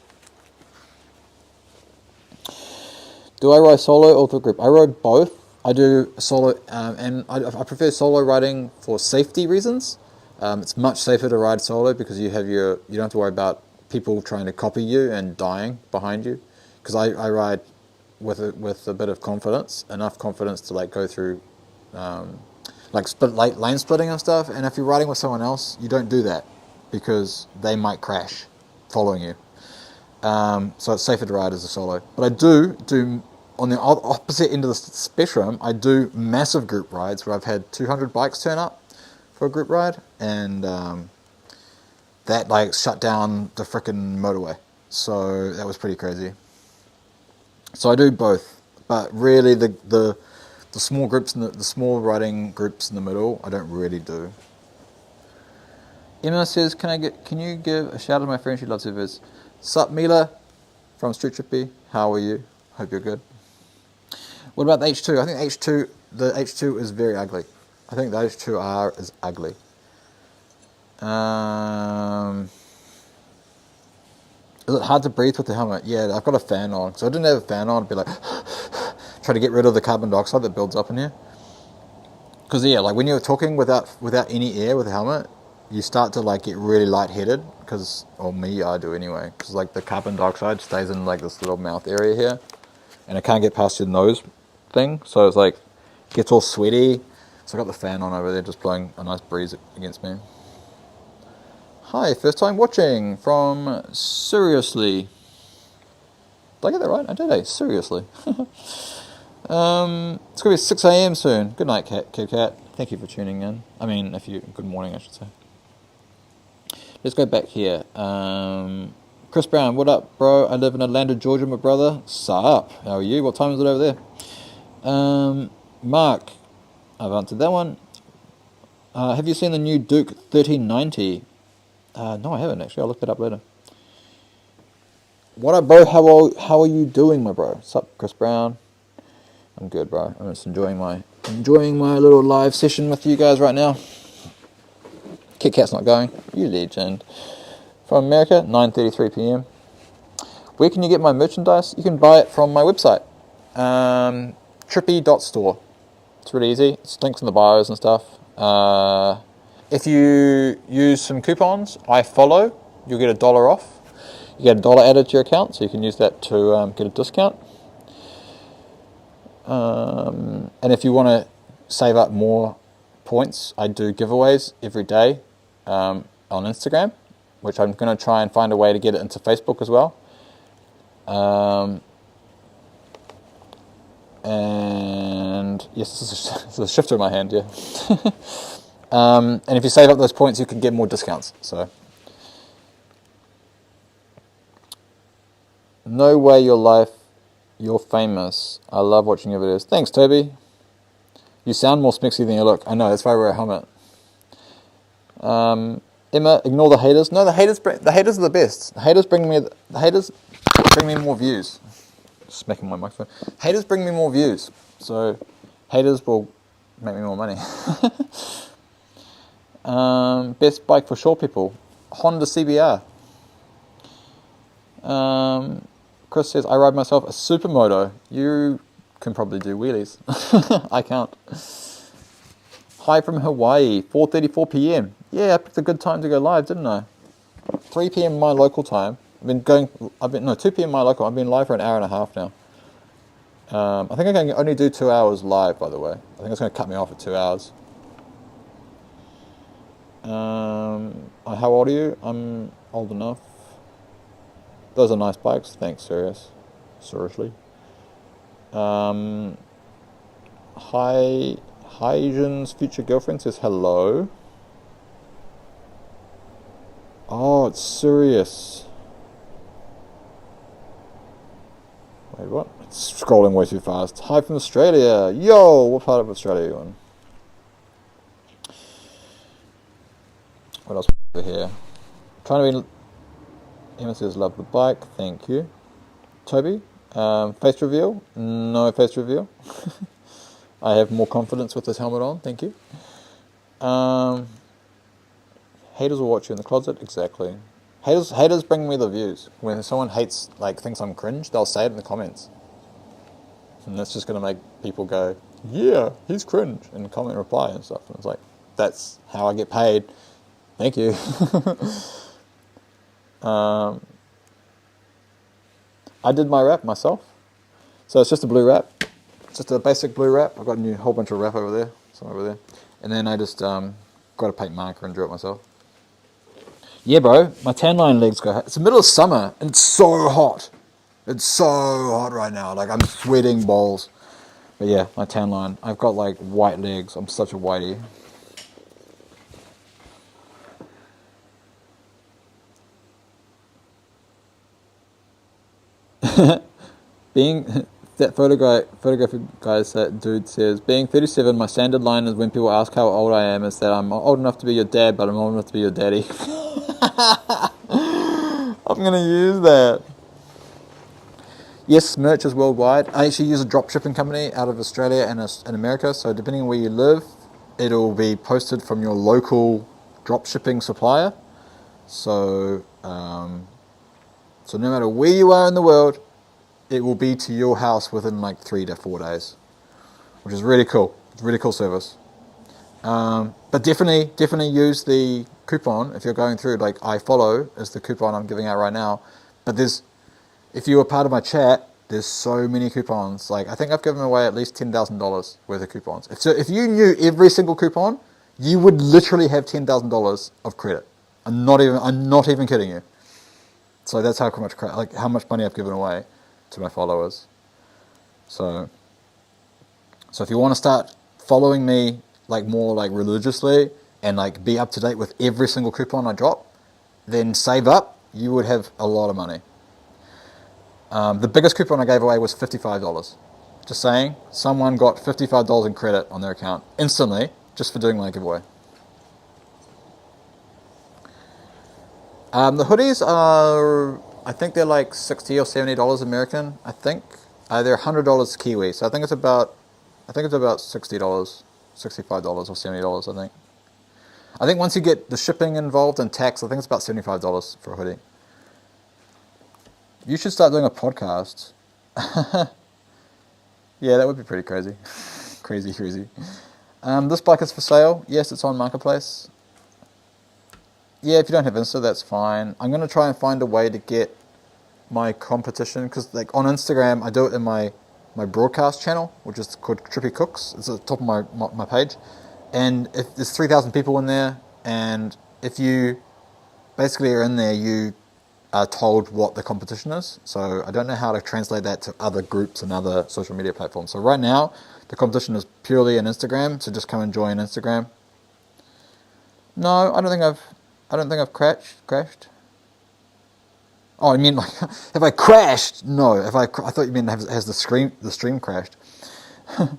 Do I ride solo or with a group? I ride both. I do solo, and I prefer solo riding for safety reasons. It's much safer to ride solo because you don't have to worry about people trying to copy you and dying behind you. Because I ride with a bit of confidence, enough confidence to like go through, lane splitting and stuff. And if you're riding with someone else, you don't do that because they might crash following you. So it's safer to ride as a solo. But I do on the opposite end of the spectrum, I do massive group rides where I've had 200 bikes turn up for a group ride, and that like shut down the frickin' motorway. So that was pretty crazy. So I do both, but really the small groups the small riding groups in the middle, I don't really do. Emma says, can you give a shout out to my friend? She loves her vids. Sup, Mila from Street Tripy. How are you? Hope you're good. What about the H2? I think the H2 is very ugly. I think the H2R is ugly. Is it hard to breathe with the helmet? Yeah, I've got a fan on. So I didn't have a fan on, I'd be like, try to get rid of the carbon dioxide that builds up in here. Because yeah, like when you're talking without any air with the helmet, you start to like get really lightheaded. I do anyway. Because like the carbon dioxide stays in like this little mouth area here, and it can't get past your nose thing. So it's like gets all sweaty. So I got the fan on over there, just blowing a nice breeze against me. Hi, first time watching from Seriously. Did I get that right? I did, seriously. It's going to be 6 a.m. soon. Good night, Kit Kat. Thank you for tuning in. Good morning, I should say. Let's go back here. Chris Brown, what up, bro? I live in Atlanta, Georgia, my brother. Sup? How are you? What time is it over there? Mark, I've answered that one. Have you seen the new Duke 1390? No, I haven't actually. I'll look that up later. What up, bro? How are you doing, my bro? Sup, Chris Brown? I'm good, bro. I'm just enjoying my little live session with you guys right now. Kit Kat's not going. You legend. From America, 9:33 p.m. Where can you get my merchandise? You can buy it from my website, Tripy.store. It's really easy. It's links in the bios and stuff. If you use some coupons, I follow, you'll get $1 off. You get $1 added to your account, so you can use that to get a discount. And if you want to save up more points, I do giveaways every day on Instagram, which I'm going to try and find a way to get it into Facebook as well. And yes, this is a shifter in my hand, yeah. And if you save up those points, you can get more discounts. So, no way you're famous. I love watching your videos. Thanks, Toby. You sound more smixy than you look. I know, that's why I wear a helmet. Emma, ignore the haters. No, the haters are the best. The haters bring me more views. Smacking my microphone. Haters bring me more views. So haters will make me more money. Best bike for short people. Honda CBR. Chris says, I ride myself a supermoto. You can probably do wheelies. I can't. Hi from Hawaii, 4:34 p.m. Yeah, I picked a good time to go live, didn't I? 3 p.m. my local time. 2 p.m. my local. I've been live for an hour and a half now. I think I can only do 2 hours live, by the way. I think it's going to cut me off at 2 hours. How old are you? I'm old enough. Those are nice bikes. Thanks, seriously. Hygen's future girlfriend says hello. Oh, it's serious. Wait, what? It's scrolling way too fast. Hi from Australia. Yo, what part of Australia are you in? What else over here? Trying to be... Emma says, love the bike. Thank you. Toby, face reveal? No face reveal. I have more confidence with this helmet on. Thank you. Haters will watch you in the closet. Exactly. Haters bring me the views. When someone thinks I'm cringe, they'll say it in the comments. And that's just going to make people go, yeah, he's cringe, and comment reply and stuff. And it's like, that's how I get paid. Thank you. I did my wrap myself. So it's just a blue wrap. It's just a basic blue wrap. I've got a whole bunch of wrap over there. Some over there. And then I just got a paint marker and drew it myself. Yeah, bro, my tan line legs go... It's the middle of summer, and it's so hot. It's so hot right now. Like, I'm sweating balls. But yeah, my tan line. I've got, white legs. I'm such a whitey. That photographic dude says, being 37, my standard line is when people ask how old I am, is that I'm old enough to be your dad, but I'm old enough to be your daddy. I'm going to use that. Yes, merch is worldwide. I actually use a drop shipping company out of Australia and America, so depending on where you live, it'll be posted from your local drop shipping supplier. So, so no matter where you are in the world, it will be to your house within 3 to 4 days, which is really cool. It's a really cool service. But definitely use the coupon if you're going through. I follow is the coupon I'm giving out right now. But if you were part of my chat, there's so many coupons. I think I've given away at least $10,000 worth of coupons. If you knew every single coupon, you would literally have $10,000 of credit. I'm not even kidding you. So that's how much money I've given away to my followers. So if you want to start following me more religiously and be up to date with every single coupon I drop, then save up you would have a lot of money. The biggest coupon I gave away was $55. Just saying, someone got $55 in credit on their account instantly just for doing my giveaway. The hoodies are, I think they're like $60 or $70 American. I think they're $100 Kiwi. So I think it's about $60, $65 or $70. I think once you get the shipping involved and tax, I think it's about $75 for a hoodie. You should start doing a podcast. Yeah, that would be pretty crazy. Crazy. This bike is for sale. Yes, it's on Marketplace. Yeah, if you don't have Insta, that's fine. I'm going to try and find a way to get my competition, because like on Instagram, I do it in my broadcast channel, which is called Tripy Cooks. It's at the top of my page. And if there's 3,000 people in there, and if you basically are in there, you are told what the competition is. So I don't know how to translate that to other groups and other social media platforms. So right now, the competition is purely on Instagram. So just come and join Instagram. No, I don't think I've crashed. Oh, I mean, like, have I crashed? No. I thought you meant has the stream crashed?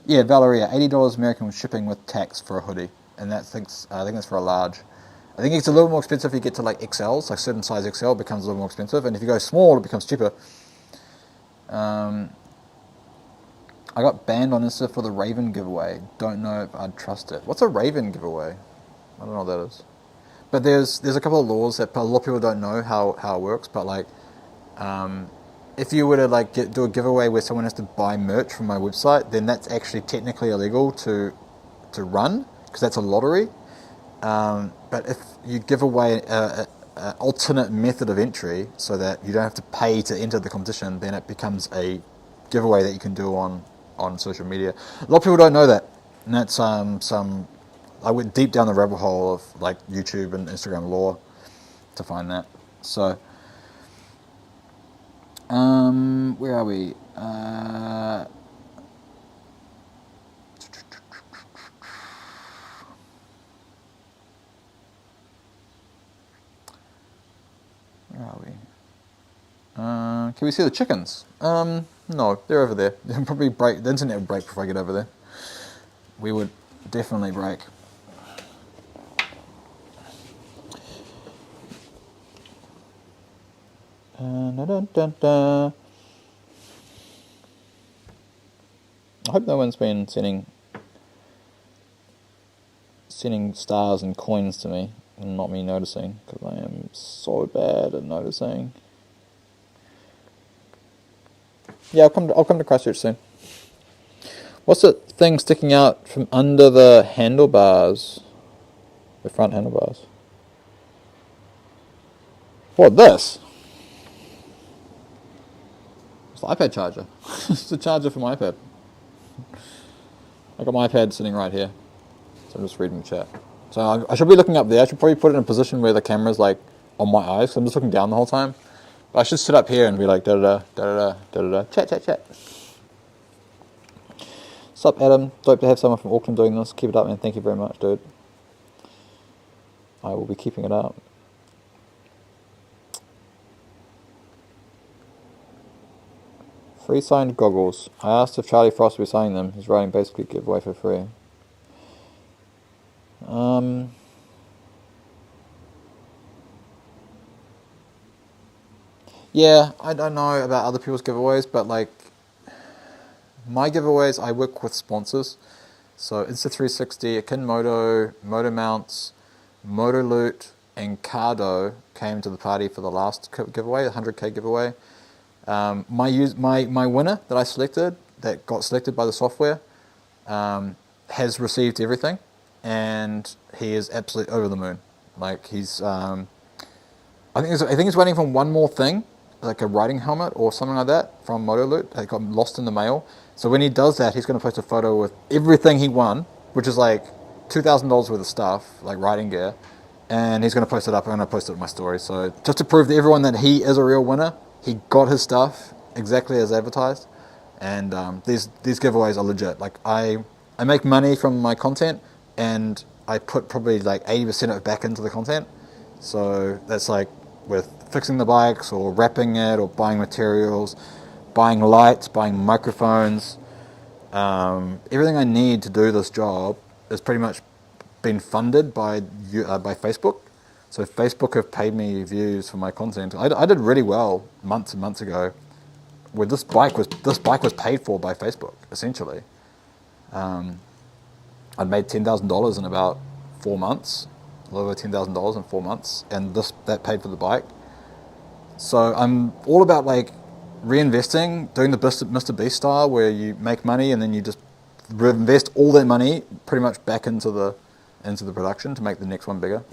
Yeah, Valeria, $80 American with shipping with tax for a hoodie, and I think that's for a large. I think it's a little more expensive if you get to like XLs, like certain size XL becomes a little more expensive, and if you go small, it becomes cheaper. I got banned on Insta for the Raven giveaway. Don't know if I'd trust it. What's a Raven giveaway? I don't know what that is. But there's a couple of laws that a lot of people don't know how it works. But like, if you were to like do a giveaway where someone has to buy merch from my website, then that's actually technically illegal to run, because that's a lottery. But if you give away an alternate method of entry so that you don't have to pay to enter the competition, then it becomes a giveaway that you can do on social media. A lot of people don't know that, and that's I went deep down the rabbit hole of like YouTube and Instagram law to find that. So, where are we? Where are we? Can we see the chickens? No, they're over there. They'll probably break. The internet would break before I get over there. We would definitely break. Dun, dun, dun. I hope no one's been sending stars and coins to me and not me noticing, because I am so bad at noticing. Yeah, I'll come to Christchurch soon. What's the thing sticking out from under the handlebars? The front handlebars. What, this? It's the iPad charger. It's the charger for my iPad. I got my iPad sitting right here. So I'm just reading the chat. So I should be looking up there. I should probably put it in a position where the camera's like on my eyes. So I'm just looking down the whole time. But I should sit up here and be like da-da-da, da-da-da, da-da-da, chat. Sup, Adam? Dope to have someone from Auckland doing this. Keep it up, man. Thank you very much, dude. I will be keeping it up. Free signed goggles. I asked if Charlie Frost would be signing them. He's writing basically giveaway for free. Yeah, I don't know about other people's giveaways, but like my giveaways, I work with sponsors. So Insta360, Akin Moto, Moto Mounts, Moto Loot, and Cardo came to the party for the last giveaway, the 100k giveaway. My winner that I selected, that got selected by the software, has received everything, and he is absolutely over the moon. Like he's, I think he's waiting for one more thing, like a riding helmet or something like that from Motoloot. It got lost in the mail. So when he does that, he's going to post a photo with everything he won, which is like $2,000 worth of stuff, like riding gear, and he's going to post it up. I'm going to post it in my story. So just to prove to everyone that he is a real winner, he got his stuff exactly as advertised. And these giveaways are legit. Like I make money from my content, and I put probably like 80% of it back into the content. So that's like with fixing the bikes or wrapping it or buying materials, buying lights, buying microphones. Everything I need to do this job is pretty much been funded by Facebook. So Facebook have paid me views for my content. I did really well months and months ago. Where this bike was paid for by Facebook essentially. I'd made $10,000 in about 4 months, a little over $10,000 in 4 months, and that paid for the bike. So I'm all about like reinvesting, doing the Mr. Beast style, where you make money and then you just reinvest all that money pretty much back into the production to make the next one bigger.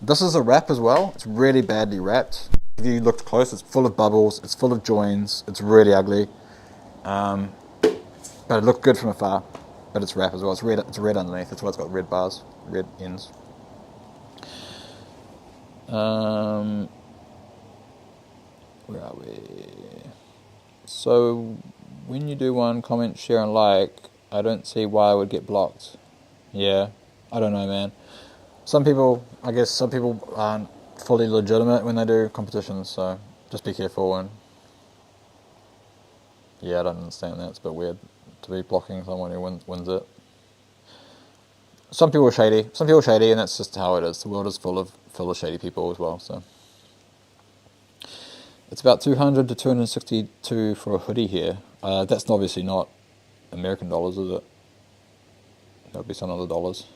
This is a wrap as well. It's really badly wrapped. If you looked close, it's full of bubbles, it's full of joins, it's really ugly. But it looked good from afar. But it's wrap as well. It's red underneath. That's why it's got red bars, red ends. Where are we? So when you do one, comment, share, and like, I don't see why I would get blocked. Yeah, I don't know, man. I guess some people aren't fully legitimate when they do competitions, so just be careful. And yeah, I don't understand that. It's a bit weird to be blocking someone who wins it. Some people are shady, and that's just how it is. The world is full of shady people as well. So it's about $200 to $262 for a hoodie here. That's obviously not American dollars, is it? That'll be some other dollars.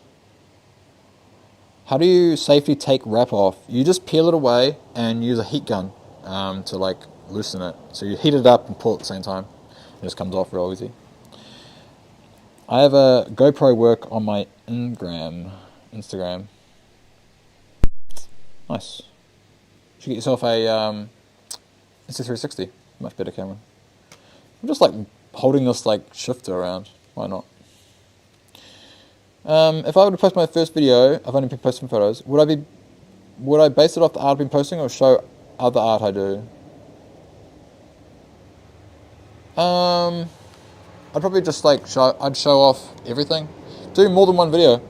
How do you safely take wrap off? You just peel it away and use a heat gun to like loosen it. So you heat it up and pull at the same time. It just comes off real easy. I have a GoPro work on my Instagram. Nice. You should get yourself a Insta360. Much better camera. I'm just like holding this like shifter around. Why not? If I were to post my first video, I've only been posting photos. Would I base it off the art I've been posting or show other art I do? I'd probably just like show off everything. Do more than one video.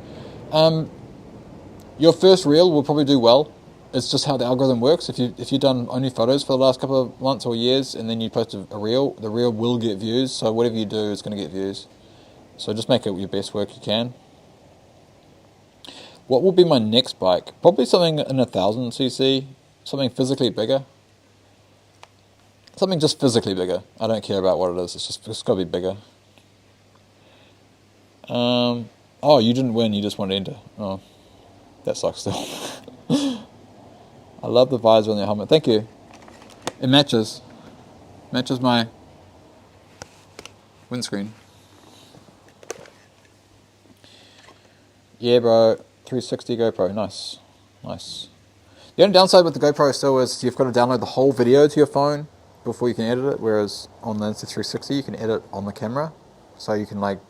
Your first reel will probably do well. It's just how the algorithm works. If you've done only photos for the last couple of months or years and then you post a reel, the reel will get views. So whatever you do is going to get views. So just make it your best work you can. What will be my next bike? Probably something in 1000cc, something physically bigger. Something just physically bigger. I don't care about what it is. It's got to be bigger. Oh, you didn't win. You just wanted to enter. Oh, that sucks still. I love the visor on your helmet. Thank you. It matches. Matches my windscreen. Yeah, bro. 360 GoPro. Nice. The only downside with the GoPro still is you've got to download the whole video to your phone before you can edit it, whereas on the Insta360 you can edit on the camera. So you can like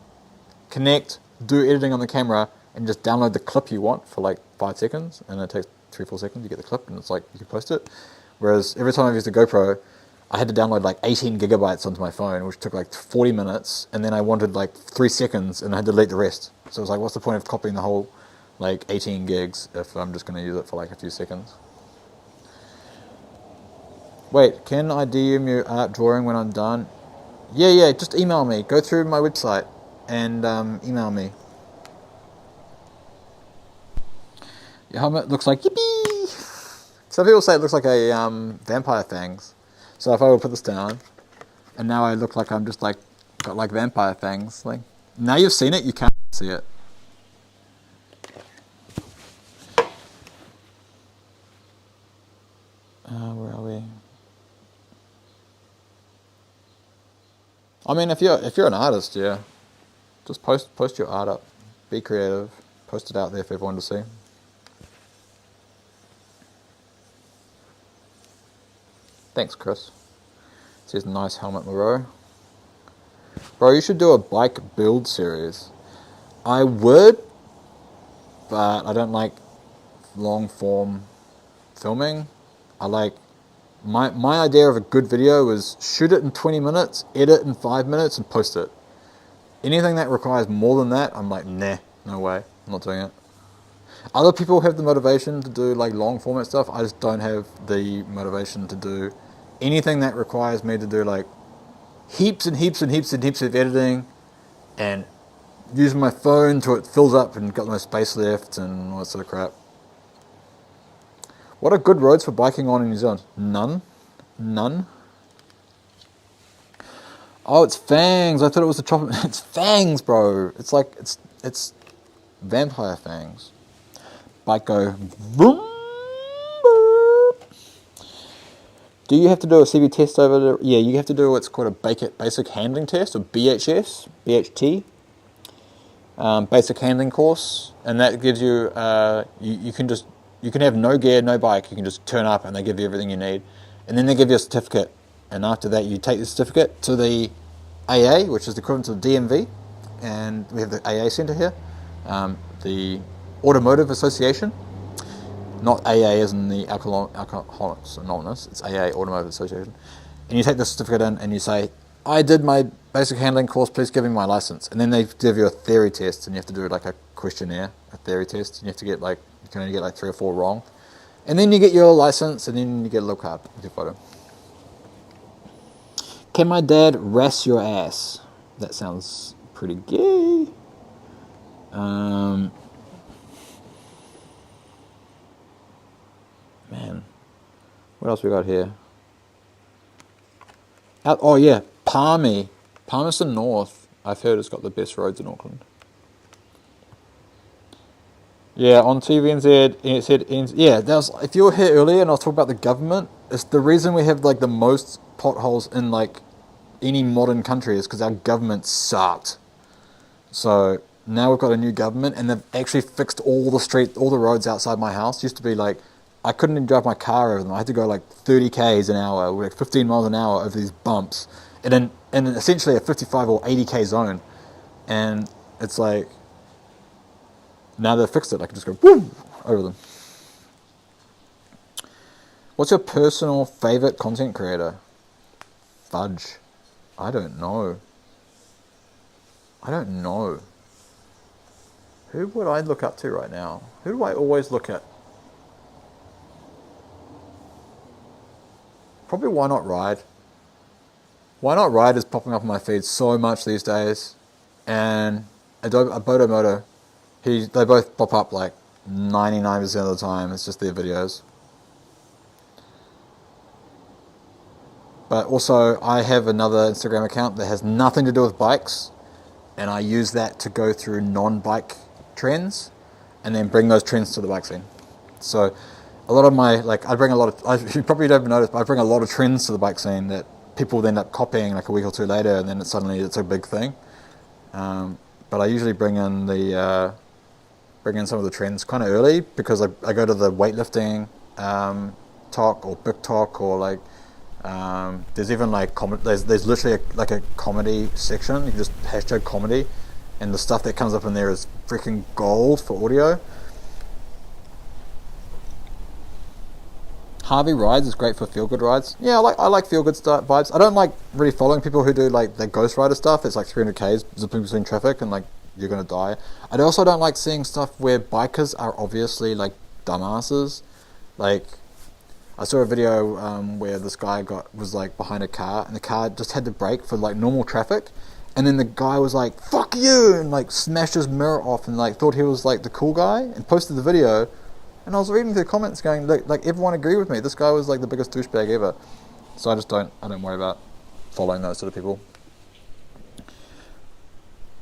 connect, do editing on the camera, and just download the clip you want for like 5 seconds, and it takes 3-4 seconds to get the clip, and it's like you can post it. Whereas every time I've used a GoPro, I had to download like 18 gigabytes onto my phone, which took like 40 minutes, and then I wanted like 3 seconds, and I had to delete the rest. So it was like, what's the point of copying the whole like 18 gigs if I'm just going to use it for like a few seconds? Wait, can I DM you art drawing when I'm done? Yeah, just email me. Go through my website and email me. Your helmet looks like yippee! Some people say it looks like a vampire fangs. So if I would put this down, and now I look like I'm just like got like vampire fangs. Like now you've seen it, you can't see it. Where are we? I mean, if you're an artist, yeah, just post your art up. Be creative. Post it out there for everyone to see. Thanks, Chris. It says nice helmet, Moreau. Bro, you should do a bike build series. I would, but I don't like long form filming. I like my idea of a good video is shoot it in 20 minutes, edit in 5 minutes, and post it. Anything that requires more than that, I'm like, nah, no way, I'm not doing it. Other people have the motivation to do like long format stuff. I just don't have the motivation to do anything that requires me to do like heaps and heaps and heaps and heaps of editing and using my phone till it fills up and got no space left and all that sort of crap. What are good roads for biking on in New Zealand? None. Oh, it's Fangs. I thought it was the chocolate. It's Fangs, bro. It's like it's vampire fangs. Bike go. Vroom, boop. Do you have to do a CB test over there? Yeah, you have to do what's called a basic handling test, or BHT. Basic handling course, and that gives you you can have no gear, no bike. You can just turn up, and they give you everything you need, and then they give you a certificate. And after that, you take the certificate to the AA, which is the equivalent to the DMV, and we have the AA centre here, the Automotive Association, not AA as in the Alcoholics Anonymous. It's AA, Automotive Association, and you take the certificate in, and you say, I did my basic handling course, please give me my license. And then they give you a theory test, and you have to do like a questionnaire, a theory test, and you have to get like, you can only get like 3 or 4 wrong. And then you get your license, and then you get a little card with your photo. Can my dad ras your ass? That sounds pretty gay. Man, what else we got here? Oh yeah, Palmerston North. I've heard it's got the best roads in Auckland. Yeah, on TVNZ, it said, yeah, that was, if you were here earlier and I was talking about the government, it's the reason we have like the most potholes in like any modern country is because our government sucked. So now we've got a new government and they've actually fixed all the roads outside my house. Used to be like, I couldn't even drive my car over them. I had to go like 30 k's an hour, like 15 miles an hour over these bumps in essentially a 55 or 80 k zone. And it's like, now they've fixed it, I can just go boom over them. What's your personal favorite content creator? Fudge. I don't know. Who would I look up to right now? Who do I always look at? Probably Why Not Ride. Why Not Ride is popping up on my feed so much these days. And Abodo Moto. They both pop up like 99% of the time. It's just their videos. But also, I have another Instagram account that has nothing to do with bikes, and I use that to go through non-bike trends, and then bring those trends to the bike scene. So, a lot of my, like, you probably don't notice, but I bring a lot of trends to the bike scene that people end up copying like a week or two later, and then suddenly it's a big thing. But I usually bring in some of the trends kind of early, because I go to the weightlifting talk or book talk, or like there's even like there's literally a comedy section. You can just hashtag comedy, and the stuff that comes up in there is freaking gold for audio. Harvey Rides is great for feel good rides. Yeah, I like feel good vibes. I don't like really following people who do like the Ghost Rider stuff. It's like 300 k's zipping between traffic and like you're gonna die. I also don't like seeing stuff where bikers are obviously like dumbasses. Like, I saw a video where this guy was like behind a car, and the car just had to brake for like normal traffic, and then the guy was like, "Fuck you!" and like smashed his mirror off, and like thought he was like the cool guy, and posted the video. And I was reading the comments going, look, like everyone agreed with me. This guy was like the biggest douchebag ever. So I don't worry about following those sort of people.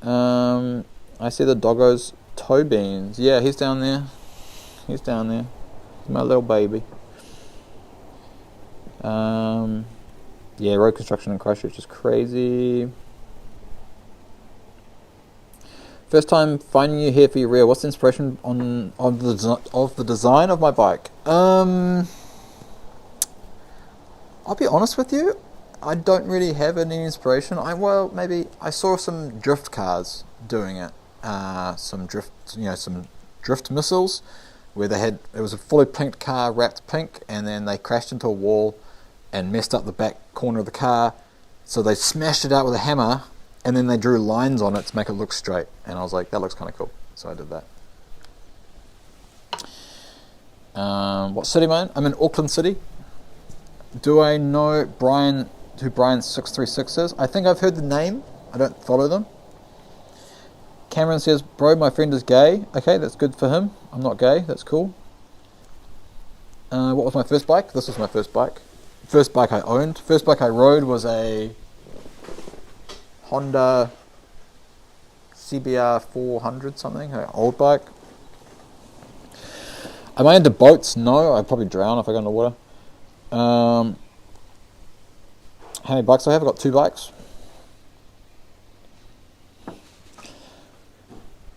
I see the doggo's toe beans. Yeah, he's down there. He's my little baby. Yeah, road construction in Christchurch is crazy. First time finding you here for your reel. What's the inspiration of the design of my bike? I'll be honest with you. I don't really have any inspiration. Maybe I saw some drift cars doing it. Some drift missiles, where it was a fully pinked car wrapped pink, and then they crashed into a wall and messed up the back corner of the car. So they smashed it out with a hammer, and then they drew lines on it to make it look straight. And I was like, that looks kind of cool. So I did that. What city am I in? I'm in Auckland City. Do I know Brian, who Brian636 is? I think I've heard the name. I don't follow them. Cameron says, bro, my friend is gay. Okay, that's good for him. I'm not gay. That's cool. What was my first bike? This was my first bike. First bike I owned. First bike I rode was a Honda CBR 400 something, an old bike. Am I into boats? No, I'd probably drown if I got in the water. How many bikes do I have? I've got 2 bikes.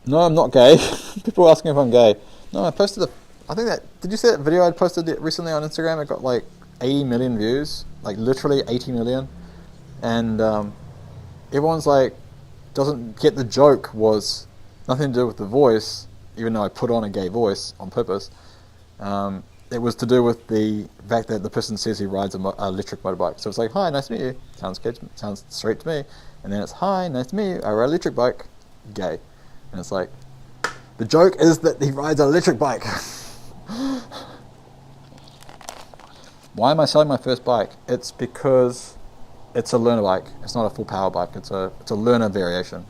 No, I'm not gay. People are asking if I'm gay. No, I posted did you see that video I posted recently on Instagram? It got like 80 million views, like literally 80 million. And everyone's like, doesn't get the joke was nothing to do with the voice, even though I put on a gay voice on purpose. It was to do with the fact that the person says he rides an electric motorbike. So it's like, hi, nice to meet you. Sounds straight to me. And then it's, hi, nice to meet you. I ride an electric bike. Gay. And it's like, the joke is that he rides an electric bike. Why am I selling my first bike? It's because it's a learner bike. It's not a full power bike. It's a learner variation.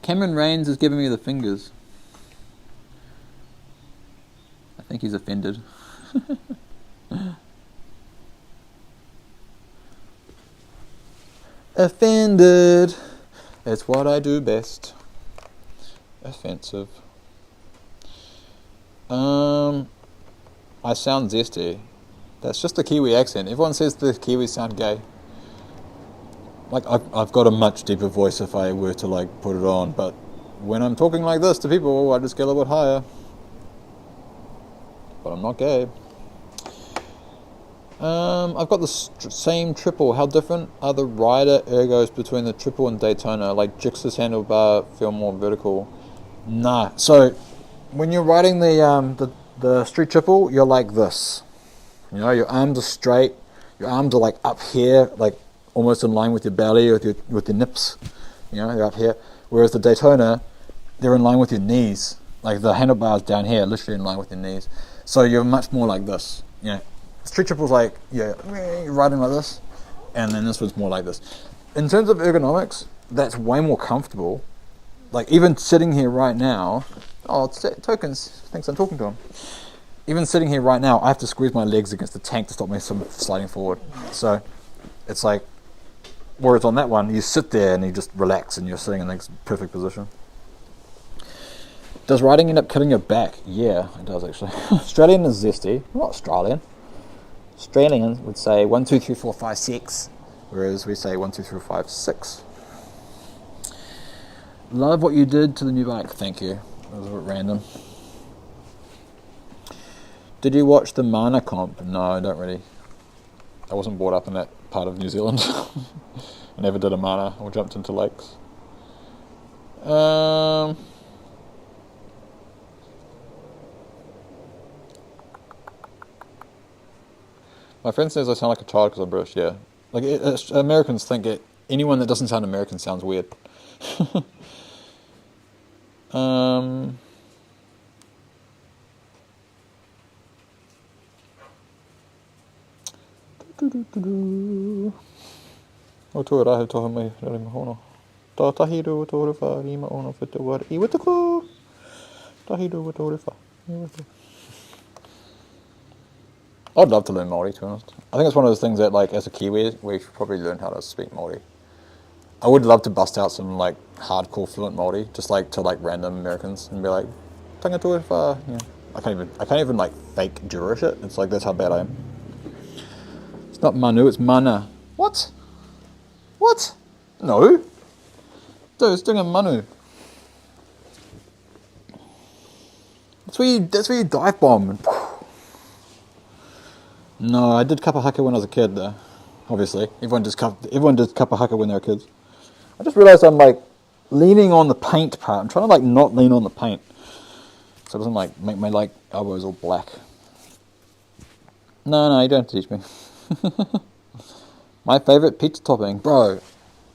Cameron Rains is giving me the fingers. I think he's offended. Offended. It's what I do best. Offensive. I sound zesty. That's just a Kiwi accent. Everyone says the Kiwis sound gay. Like, I've got a much deeper voice if I were to, like, put it on, but when I'm talking like this to people, I just get a little bit higher. But I'm not gay. I've got the same triple. How different are the rider ergos between the triple and Daytona? Like, Jix's handlebar feel more vertical? Nah. So, when you're riding the street triple, you're like this. You know, your arms are straight. Your arms are like up here, like almost in line with your belly, with your nips. You know, they're up here. Whereas the Daytona, they're in line with your knees. Like the handlebars down here, literally in line with your knees. So you're much more like this. You know, street triple's like, you're riding like this, and then this one's more like this. In terms of ergonomics, that's way more comfortable. Like, even sitting here right now, Tokens thinks I'm talking to him. Even sitting here right now, I have to squeeze my legs against the tank to stop me from sliding forward. So it's like, whereas on that one, you sit there and you just relax and you're sitting in the perfect position. Does riding end up killing your back? Yeah, it does actually. Australian is zesty. Not Australian. Australians would say 1, 2, 3, 4, 5, 6, whereas we say 1, 2, 3, 4, 5, 6. Love what you did to the new bike. Thank you. That was a bit random. Did you watch the Mana comp? No, I don't really. I wasn't brought up in that part of New Zealand. I never did a Mana or jumped into lakes. My friend says I sound like a child because I'm British. Yeah, like Americans think it. Anyone that doesn't sound American sounds weird. O tō rahe toha mai rari mahono. Tā tahiru o tō rewha rima ono whitu wara I wituku. Tahiru o tō rewha. I'd love to learn Māori, to be honest. I think it's one of those things that, like, as a Kiwi, we should probably learn how to speak Māori. I would love to bust out some, like, hardcore fluent Māori, just, like, to, like, random Americans and be like, tanga tō rewha. Yeah. I can't even, like, fake gibberish it. It's like, that's how bad I am. It's not manu, it's mana. What? What? No. Dude, it's doing a manu. That's where you dive bomb. No, I did kapahaka when I was a kid, though. Obviously, everyone did kapahaka when they were kids. I just realised I'm like leaning on the paint part. I'm trying to like not lean on the paint, so it doesn't like make my like elbows all black. No, you don't have to teach me. My favourite pizza topping, bro.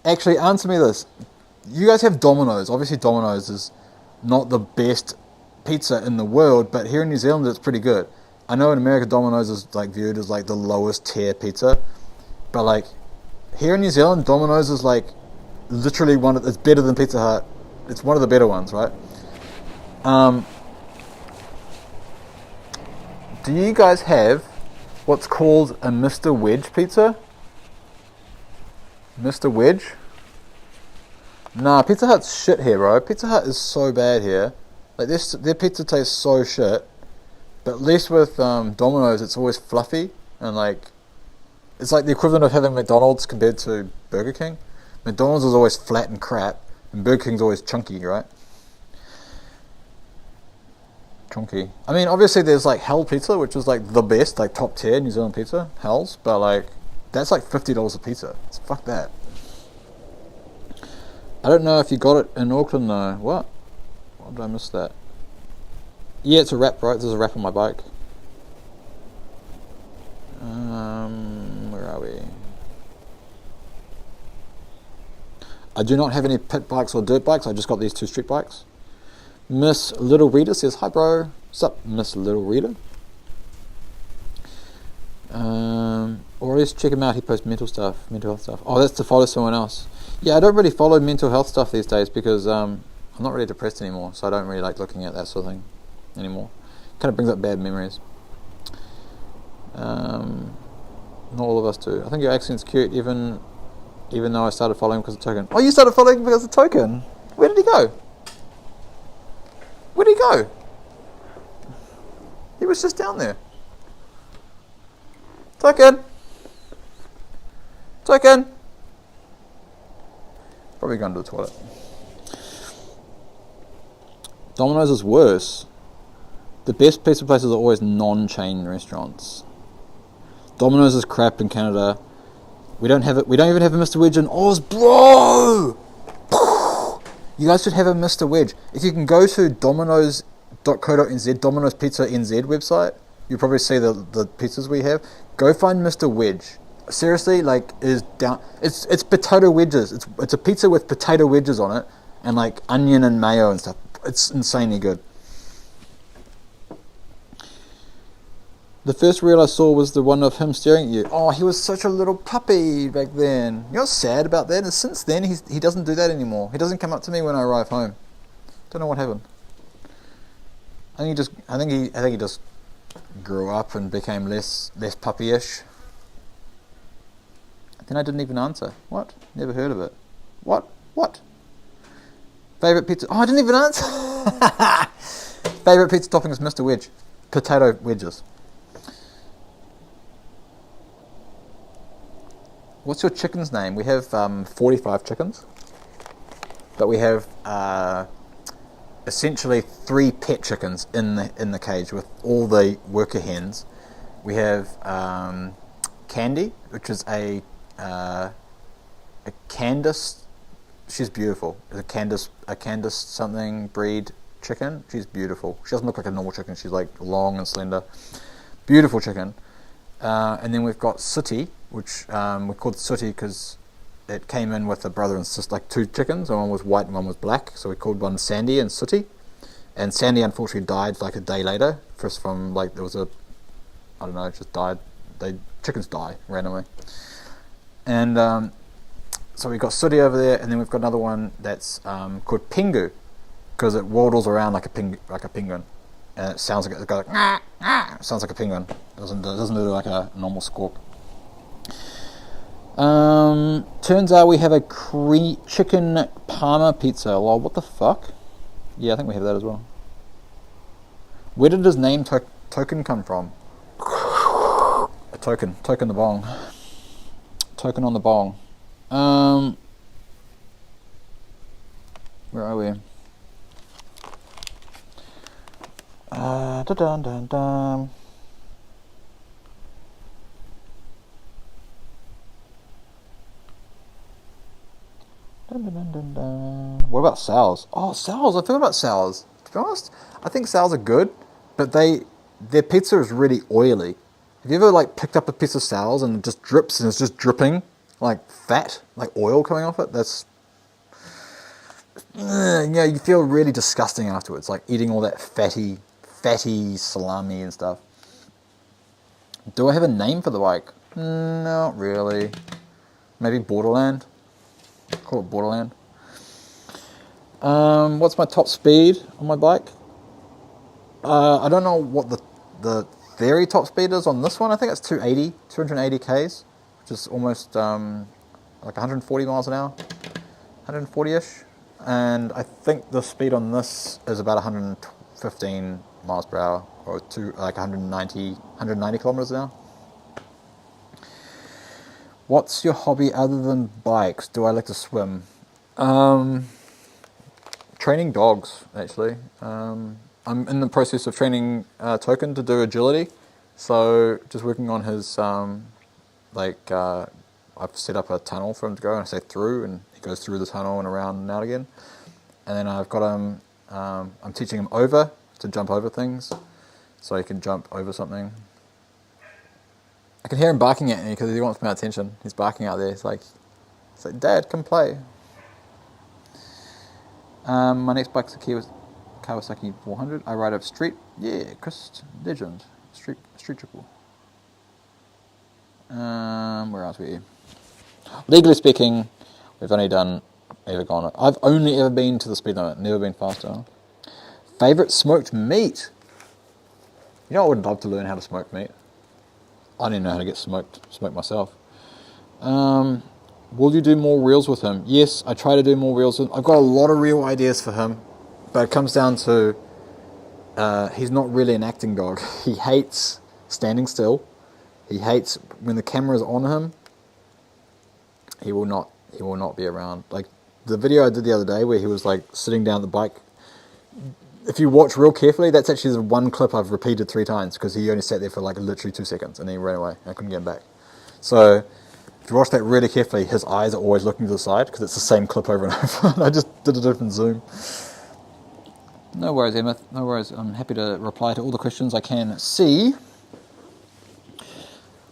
Actually, answer me this. You guys have Domino's. Obviously, Domino's is not the best pizza in the world, but here in New Zealand it's pretty good. I know in America Domino's is like viewed as like the lowest tier pizza, but like here in New Zealand Domino's is like literally it's better than Pizza Hut. It's one of the better ones, right? Do you guys have what's called a Mr. Wedge pizza? Mr. Wedge? Nah, Pizza Hut's shit here, bro. Pizza Hut is so bad here. Like their pizza tastes so shit. But at least with Domino's, it's always fluffy and like it's like the equivalent of having McDonald's compared to Burger King. McDonald's is always flat and crap, and Burger King's always chunky, right? Chunky. I mean, obviously there's like Hell Pizza, which is like the best, like top tier New Zealand pizza, Hell's, but like that's like $50 a pizza. So fuck that. I don't know if you got it in Auckland though. What? Why did I miss that? Yeah, it's a wrap, right? There's a wrap on my bike. Where are we? I do not have any pit bikes or dirt bikes. I just got these 2 street bikes. Miss Little Rita says, hi bro. What's up, Miss Little Rita? Or at least check him out. He posts mental health stuff. Oh, that's to follow someone else. Yeah, I don't really follow mental health stuff these days because I'm not really depressed anymore, so I don't really like looking at that sort of thing anymore. Kind of brings up bad memories. Not all of us do. I think your accent's cute, even though I started following because of Token. Oh, you started following because of Token? Where did he go? Where did he go? He was just down there. Token! Probably going to the toilet. Domino's is worse. The best pizza places are always non-chain restaurants. Domino's is crap in Canada. We don't have it. We don't even have a Mr. Wedge in Oz, bro. You guys should have a Mr. Wedge. If you can go to domino's.co.nz, Domino's Pizza NZ website, you'll probably see the pizzas we have. Go find Mr. Wedge. Seriously, like is down. It's potato wedges. It's a pizza with potato wedges on it and like onion and mayo and stuff. It's insanely good. The first reel I saw was the one of him staring at you. Oh, he was such a little puppy back then. You know what's sad about that? And since then, he doesn't do that anymore. He doesn't come up to me when I arrive home. Don't know what happened. I think he just grew up and became less puppyish. Then I didn't even answer. What? Never heard of it. What? Favorite pizza? Oh, I didn't even answer. Favorite pizza topping is Mr. Wedge. Potato wedges. What's your chicken's name? We have 45 chickens, but we have essentially 3 pet chickens in the cage with all the worker hens. We have Candy, which is a Candace. She's beautiful. It's a Candace something breed chicken. She's beautiful. She doesn't look like a normal chicken. She's like long and slender. Beautiful chicken. And then we've got Sooty, which we called Sooty because it came in with a brother and sister, like 2 chickens. One was white and one was black. So we called one Sandy and Sooty. And Sandy unfortunately died like a day later. First from like there was it just died. Chickens die randomly. And so we've got Sooty over there, and then we've got another one that's called Pingu, because it waddles around like a penguin, and it sounds like it goes like it sounds like a penguin. It doesn't do like a normal squawk. Turns out we have a chicken parma pizza. Well, what the fuck? Yeah, I think we have that as well. Where did his name Token come from? A token the bong. Token on the bong. Where are we? Da-dun-dun-dun. What about sours? Oh, sours! I forgot about sours. To be honest, I think sours are good, but their pizza is really oily. Have you ever like picked up a piece of sours and it just drips and it's just dripping like fat, like oil coming off it? you feel really disgusting afterwards, like eating all that fatty salami and stuff. Do I have a name for the bike? Not really. Maybe Borderland. Call it Borderland. What's my top speed on my bike? I don't know what the theory top speed is on this one. I think it's 280 Ks, which is almost like 140 miles an hour, 140-ish. And I think the speed on this is about 115 miles per hour, or like 190 kilometers an hour. What's your hobby other than bikes? Do I like to swim? Training dogs, actually. I'm in the process of training Token to do agility. So just working on his, I've set up a tunnel for him to go, and I say through, and he goes through the tunnel and around and out again. And then I've got him, I'm teaching him to jump over things, so he can jump over something. I can hear him barking at me because he wants my attention. He's barking out there. It's like, Dad, come play. My next bike's a Kawasaki 400. I ride up street. Yeah, Chris Legend. Street triple. Where else were you? Legally speaking, I've only ever been to the speed limit, never been faster. Favourite smoked meat? You know, I would love to learn how to smoke meat. I don't even know how to get smoked myself. Will you do more reels with him? Yes, I try to do more reels with him. I've got a lot of reel ideas for him, but it comes down to he's not really an acting dog. He hates standing still. He hates when the camera is on him. He will not be around. Like the video I did the other day where he was like sitting down the bike. If you watch real carefully, that's actually the one clip I've repeated 3 times because he only sat there for like literally 2 seconds and then he ran away. I couldn't get him back. So if you watch that really carefully, his eyes are always looking to the side because it's the same clip over and over. I just did a different zoom. No worries, Emma. No worries. I'm happy to reply to all the questions I can see.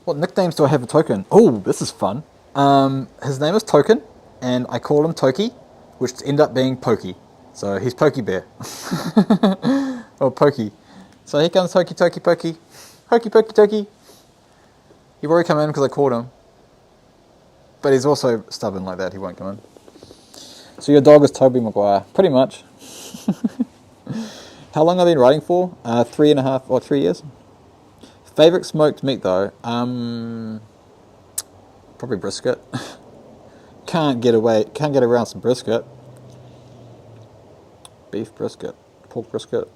What nicknames do I have for Token? Oh, this is fun. His name is Token, and I call him Toki, which end up being Pokey. So he's Pokey Bear. Or Pokey. So here comes Toki, Pokey. Hokey, Pokey, Toki. He already come in because I called him. But he's also stubborn like that, he won't come in. So your dog is Toby Maguire, pretty much. How long have I been riding for? 3.5 or 3 years. Favourite smoked meat though? Probably brisket. Can't get around some brisket. Beef brisket, pork brisket.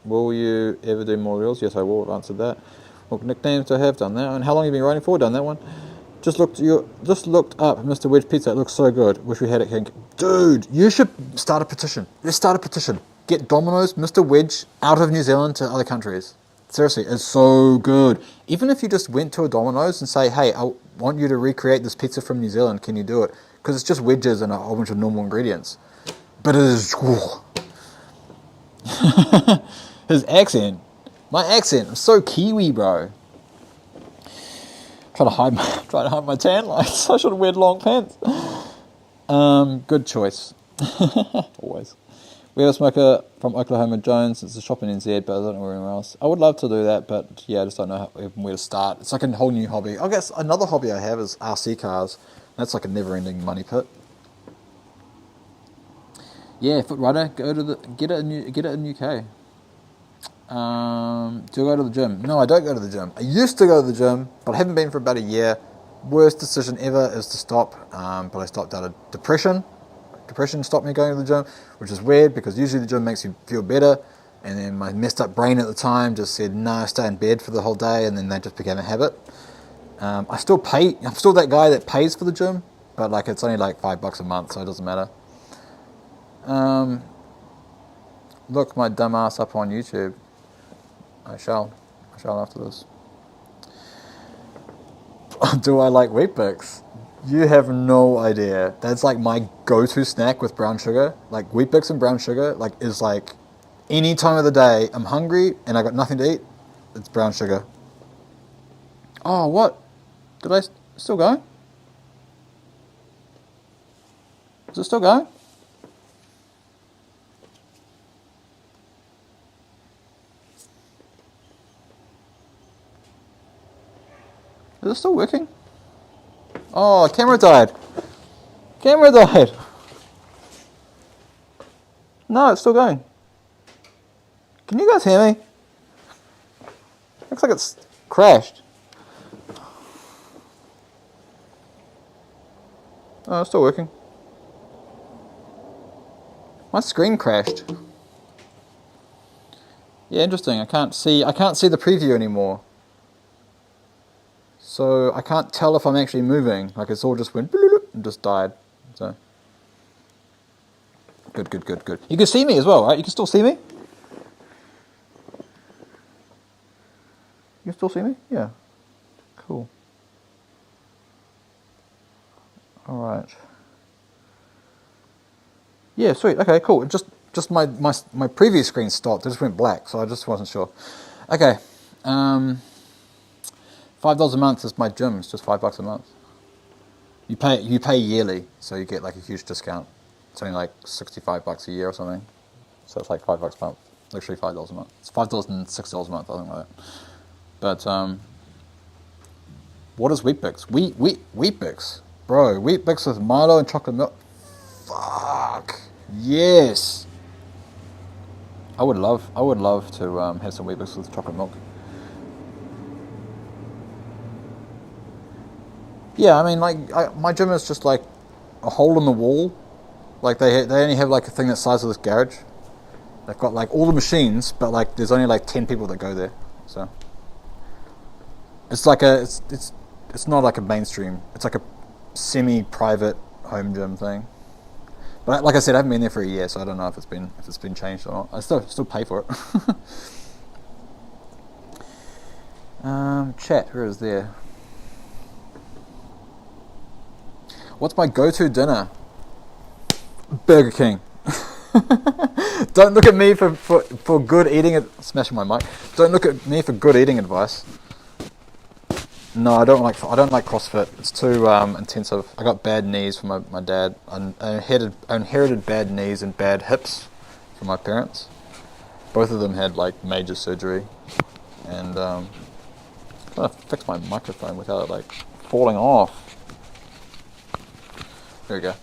Will you ever do more reels? Yes, I will. I've answered that. What nicknames do I have? Done that. And how long have you been riding for? Done that one. Just looked up Mr. Wedge Pizza. It looks so good. Wish we had it here. Dude, you should start a petition. Let's start a petition. Get Domino's Mr. Wedge out of New Zealand to other countries. Seriously, it's so good. Even if you just went to a Domino's and say, hey, I want you to recreate this pizza from New Zealand, can you do it? Because it's just wedges and a whole bunch of normal ingredients. But it is... His accent. My accent. I'm so Kiwi, bro. Trying to hide my tan lines. I should have worn long pants. Good choice. Always. We have a smoker from Oklahoma, Jones. It's a shop in NZ, but I don't know anywhere else. I would love to do that, but yeah, I just don't know where to start. It's like a whole new hobby. I guess another hobby I have is RC cars. That's like a never-ending money pit. Yeah, Foot Rider, get it in UK. Do I go to the gym? No, I don't go to the gym. I used to go to the gym, but I haven't been for about a year. Worst decision ever is to stop, but I stopped out of depression. Depression stopped me going to the gym, which is weird because usually the gym makes you feel better, and then my messed up brain at the time just said, no, stay in bed for the whole day, and then that just became a habit. I'm still that guy that pays for the gym, but like it's only like $5 a month, so it doesn't matter. Look my dumb ass up on YouTube. I shall after this. Do I like Weet-Bix? You have no idea. That's like my go-to snack with brown sugar. Like Weet-Bix and brown sugar, like is like any time of the day I'm hungry and I got nothing to eat, it's brown sugar. Oh, what? Did I still go? Is it still going? Is it still working? Oh, camera died. Camera died. No, it's still going. Can you guys hear me? Looks like it's crashed. Oh, it's still working. My screen crashed. Yeah, interesting. I can't see the preview anymore. So I can't tell if I'm actually moving. Like it's all just went and just died. So good. You can see me as well, right? You can still see me? You can still see me? Yeah. Cool. Alright. Yeah, sweet. Okay, cool. Just my previous screen stopped. It just went black, so I just wasn't sure. Okay. $5 a month is my gym. It's just $5 a month. You pay yearly, so you get like a huge discount. It's only like $65 a year or something. So it's like $5 a month. Literally $5 a month. It's $5 and $6 a month, I think like that. But what is Weet-Bix? Weet-Bix, bro. Weet-Bix with Milo and chocolate milk. Fuck yes. I would love to have some Weet-Bix with chocolate milk. Yeah, I mean, like my gym is just like a hole in the wall. Like they only have like a thing that size of this garage. They've got like all the machines, but like there's only like 10 people that go there. So it's like it's not like a mainstream. It's like a semi-private home gym thing. But like I said, I haven't been there for a year, so I don't know if it's been changed or not. I still pay for it. Chat, where is there? What's my go-to dinner? Burger King. Don't look at me for good eating. Smashing my mic. Don't look at me for good eating advice. No, I don't like CrossFit. It's too intensive. I got bad knees from my dad. I inherited bad knees and bad hips from my parents. Both of them had like major surgery, and I'm trying to fix my microphone without it like falling off. There we go.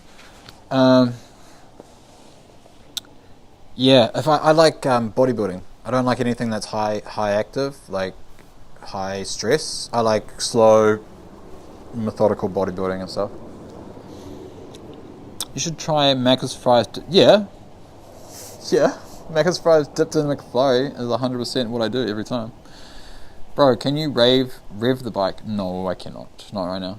Yeah, if I like bodybuilding. I don't like anything that's high active, like high stress. I like slow, methodical bodybuilding and stuff. You should try Macca's fries. Yeah, Macca's fries dipped in McFlurry is 100% what I do every time. Bro, can you rev the bike? No, I cannot. Not right now.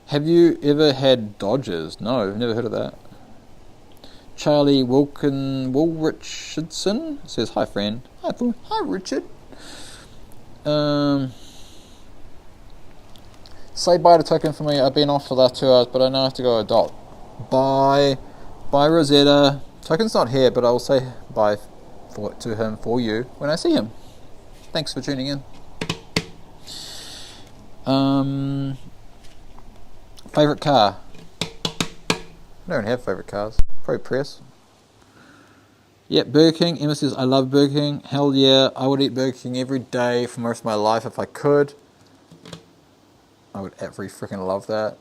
Have you ever had Dodgers? No, I've never heard of that. Charlie Wilrichardson says, hi friend. Hi Richard. Say bye to Token for me. I've been off for the last 2 hours, but I now have to go adult. Bye Rosetta. Token's not here, but I will say bye to him for you when I see him. Thanks for tuning in. Favorite car? I don't have favorite cars. Probably Prius. Yeah, Burger King. Emma says, I love Burger King. Hell yeah, I would eat Burger King every day for most of my life if I could. I would every freaking love that.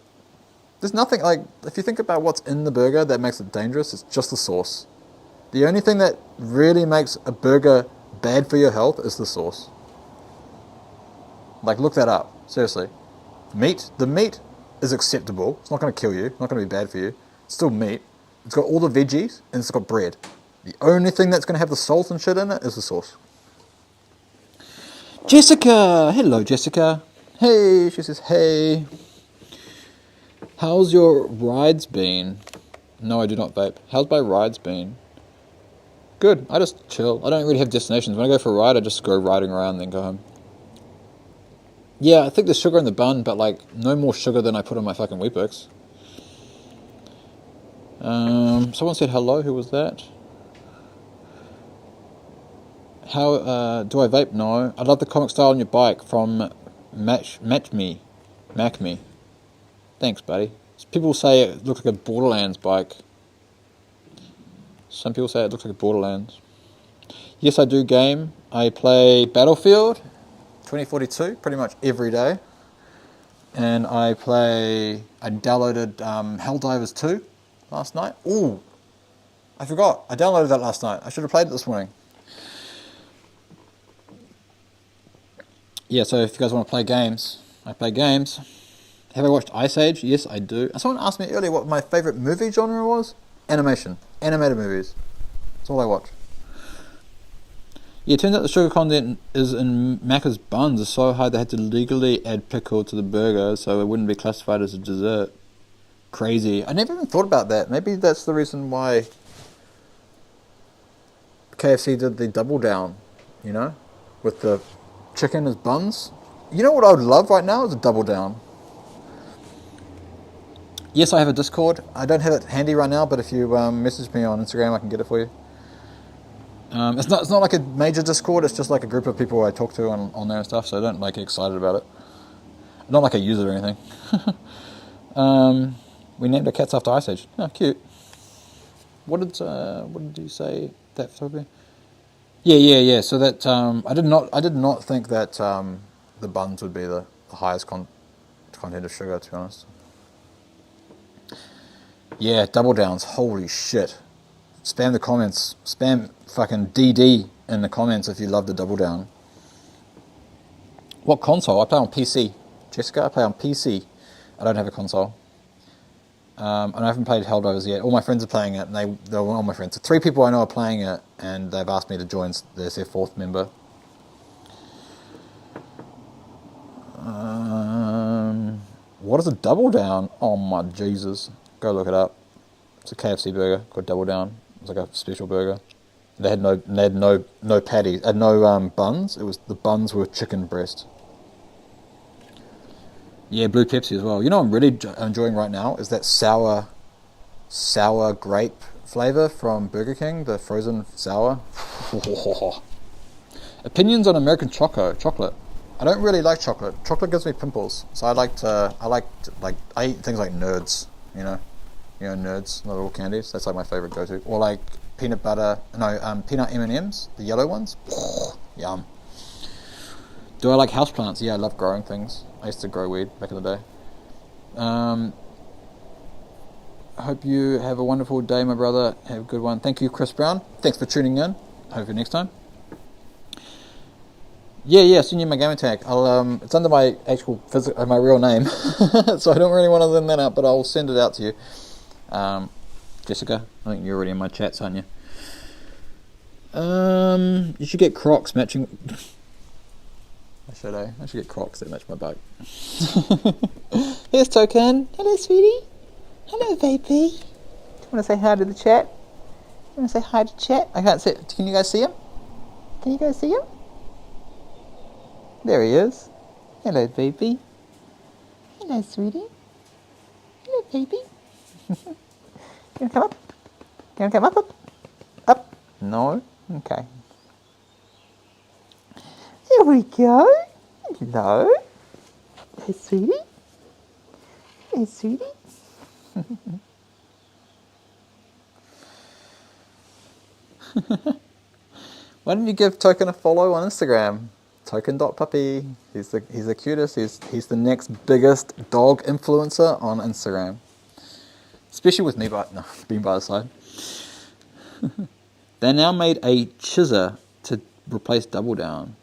There's nothing like, if you think about what's in the burger that makes it dangerous, it's just the sauce. The only thing that really makes a burger bad for your health is the sauce. Like, look that up. Seriously. The meat is acceptable. It's not going to kill you. It's not going to be bad for you. It's still meat. It's got all the veggies and it's got bread. The only thing that's going to have the salt and shit in it is the sauce. Jessica! Hello, Jessica. Hey, she says, hey. How's your rides been? No, I do not vape. How's my rides been? Good. I just chill. I don't really have destinations. When I go for a ride, I just go riding around and then go home. Yeah, I think there's sugar in the bun, but like no more sugar than I put on my fucking Weet-Bix. Someone said hello. Who was that? How do I vape? No. I love the comic style on your bike from MacMe. Thanks, buddy. People say it looks like a Borderlands bike. Some people say it looks like a Borderlands. Yes, I do game. I play Battlefield 2042 pretty much every day. and I downloaded Helldivers 2 last night. Ooh, I forgot. I downloaded that last night. I should have played it this morning. Yeah, so if you guys want to play games, I play games. Have I watched Ice Age? Yes, I do. Someone asked me earlier what my favourite movie genre was. Animation. Animated movies. That's all I watch. Yeah, it turns out the sugar content is in Macca's buns is so high they had to legally add pickle to the burger so it wouldn't be classified as a dessert. Crazy. I never even thought about that. Maybe that's the reason why KFC did the double down, you know, with the chicken as buns. You know what I would love right now is a double down. Yes, I have a Discord. I don't have it handy right now, but if you message me on Instagram, I can get it for you. It's not like a major Discord. It's just like a group of people I talk to on there and stuff. So I don't like get excited about it. Not like I use it or anything. We named our cats after Ice Age. Oh, cute. What did you say that photography? Yeah. So that I did not think that the buns would be the highest content of sugar, to be honest. Yeah, double downs. Holy shit. Spam the comments. Spam fucking DD in the comments if you love the double down. What console? I play on PC. Jessica, I play on PC. I don't have a console. And I haven't played Helldivers yet. All my friends are playing it, and they're all my friends. So 3 people I know are playing it, and they've asked me to join. There's their 4th member. What is a double down? Oh my Jesus. Go look it up. It's a KFC burger called Double Down. It's like a special burger. They had no patties, no buns. It was the buns were chicken breast. Yeah, blue Pepsi as well. You know what I'm really enjoying right now is that sour grape flavor from Burger King, the frozen sour. Opinions on American chocolate. I don't really like chocolate. Chocolate gives me pimples, so I eat things like Nerds. You know, Nerds, the little candies. That's like my favorite go-to. Or like peanut M&Ms, the yellow ones. Yum. Do I like houseplants? Yeah, I love growing things. I used to grow weed back in the day. I hope you have a wonderful day, my brother. Have a good one. Thank you, Chris Brown. Thanks for tuning in. Hopefully next time. Yeah, send you my gamer tag. It's under my actual my real name, so I don't really want to send that out, but I'll send it out to you. Jessica, I think you're already in my chats, aren't you? You should get Crocs matching. I should get Crocs that match my boat. Here's Token. Hello, sweetie. Hello, baby. Do you want to say hi to the chat? You want to say hi to chat? I can't see. Can you guys see him? Can you guys see him? There he is. Hello, baby. Hello, sweetie. Hello, baby. You want to come up? You want to come up? Up? No? Okay. There we go. Hello. Hello, sweetie. Hello, sweetie. Why don't you give Token a follow on Instagram? Token.puppy. He's the cutest. He's the next biggest dog influencer on Instagram. Especially with me being by the side. They now made a Chizzer to replace Double Down.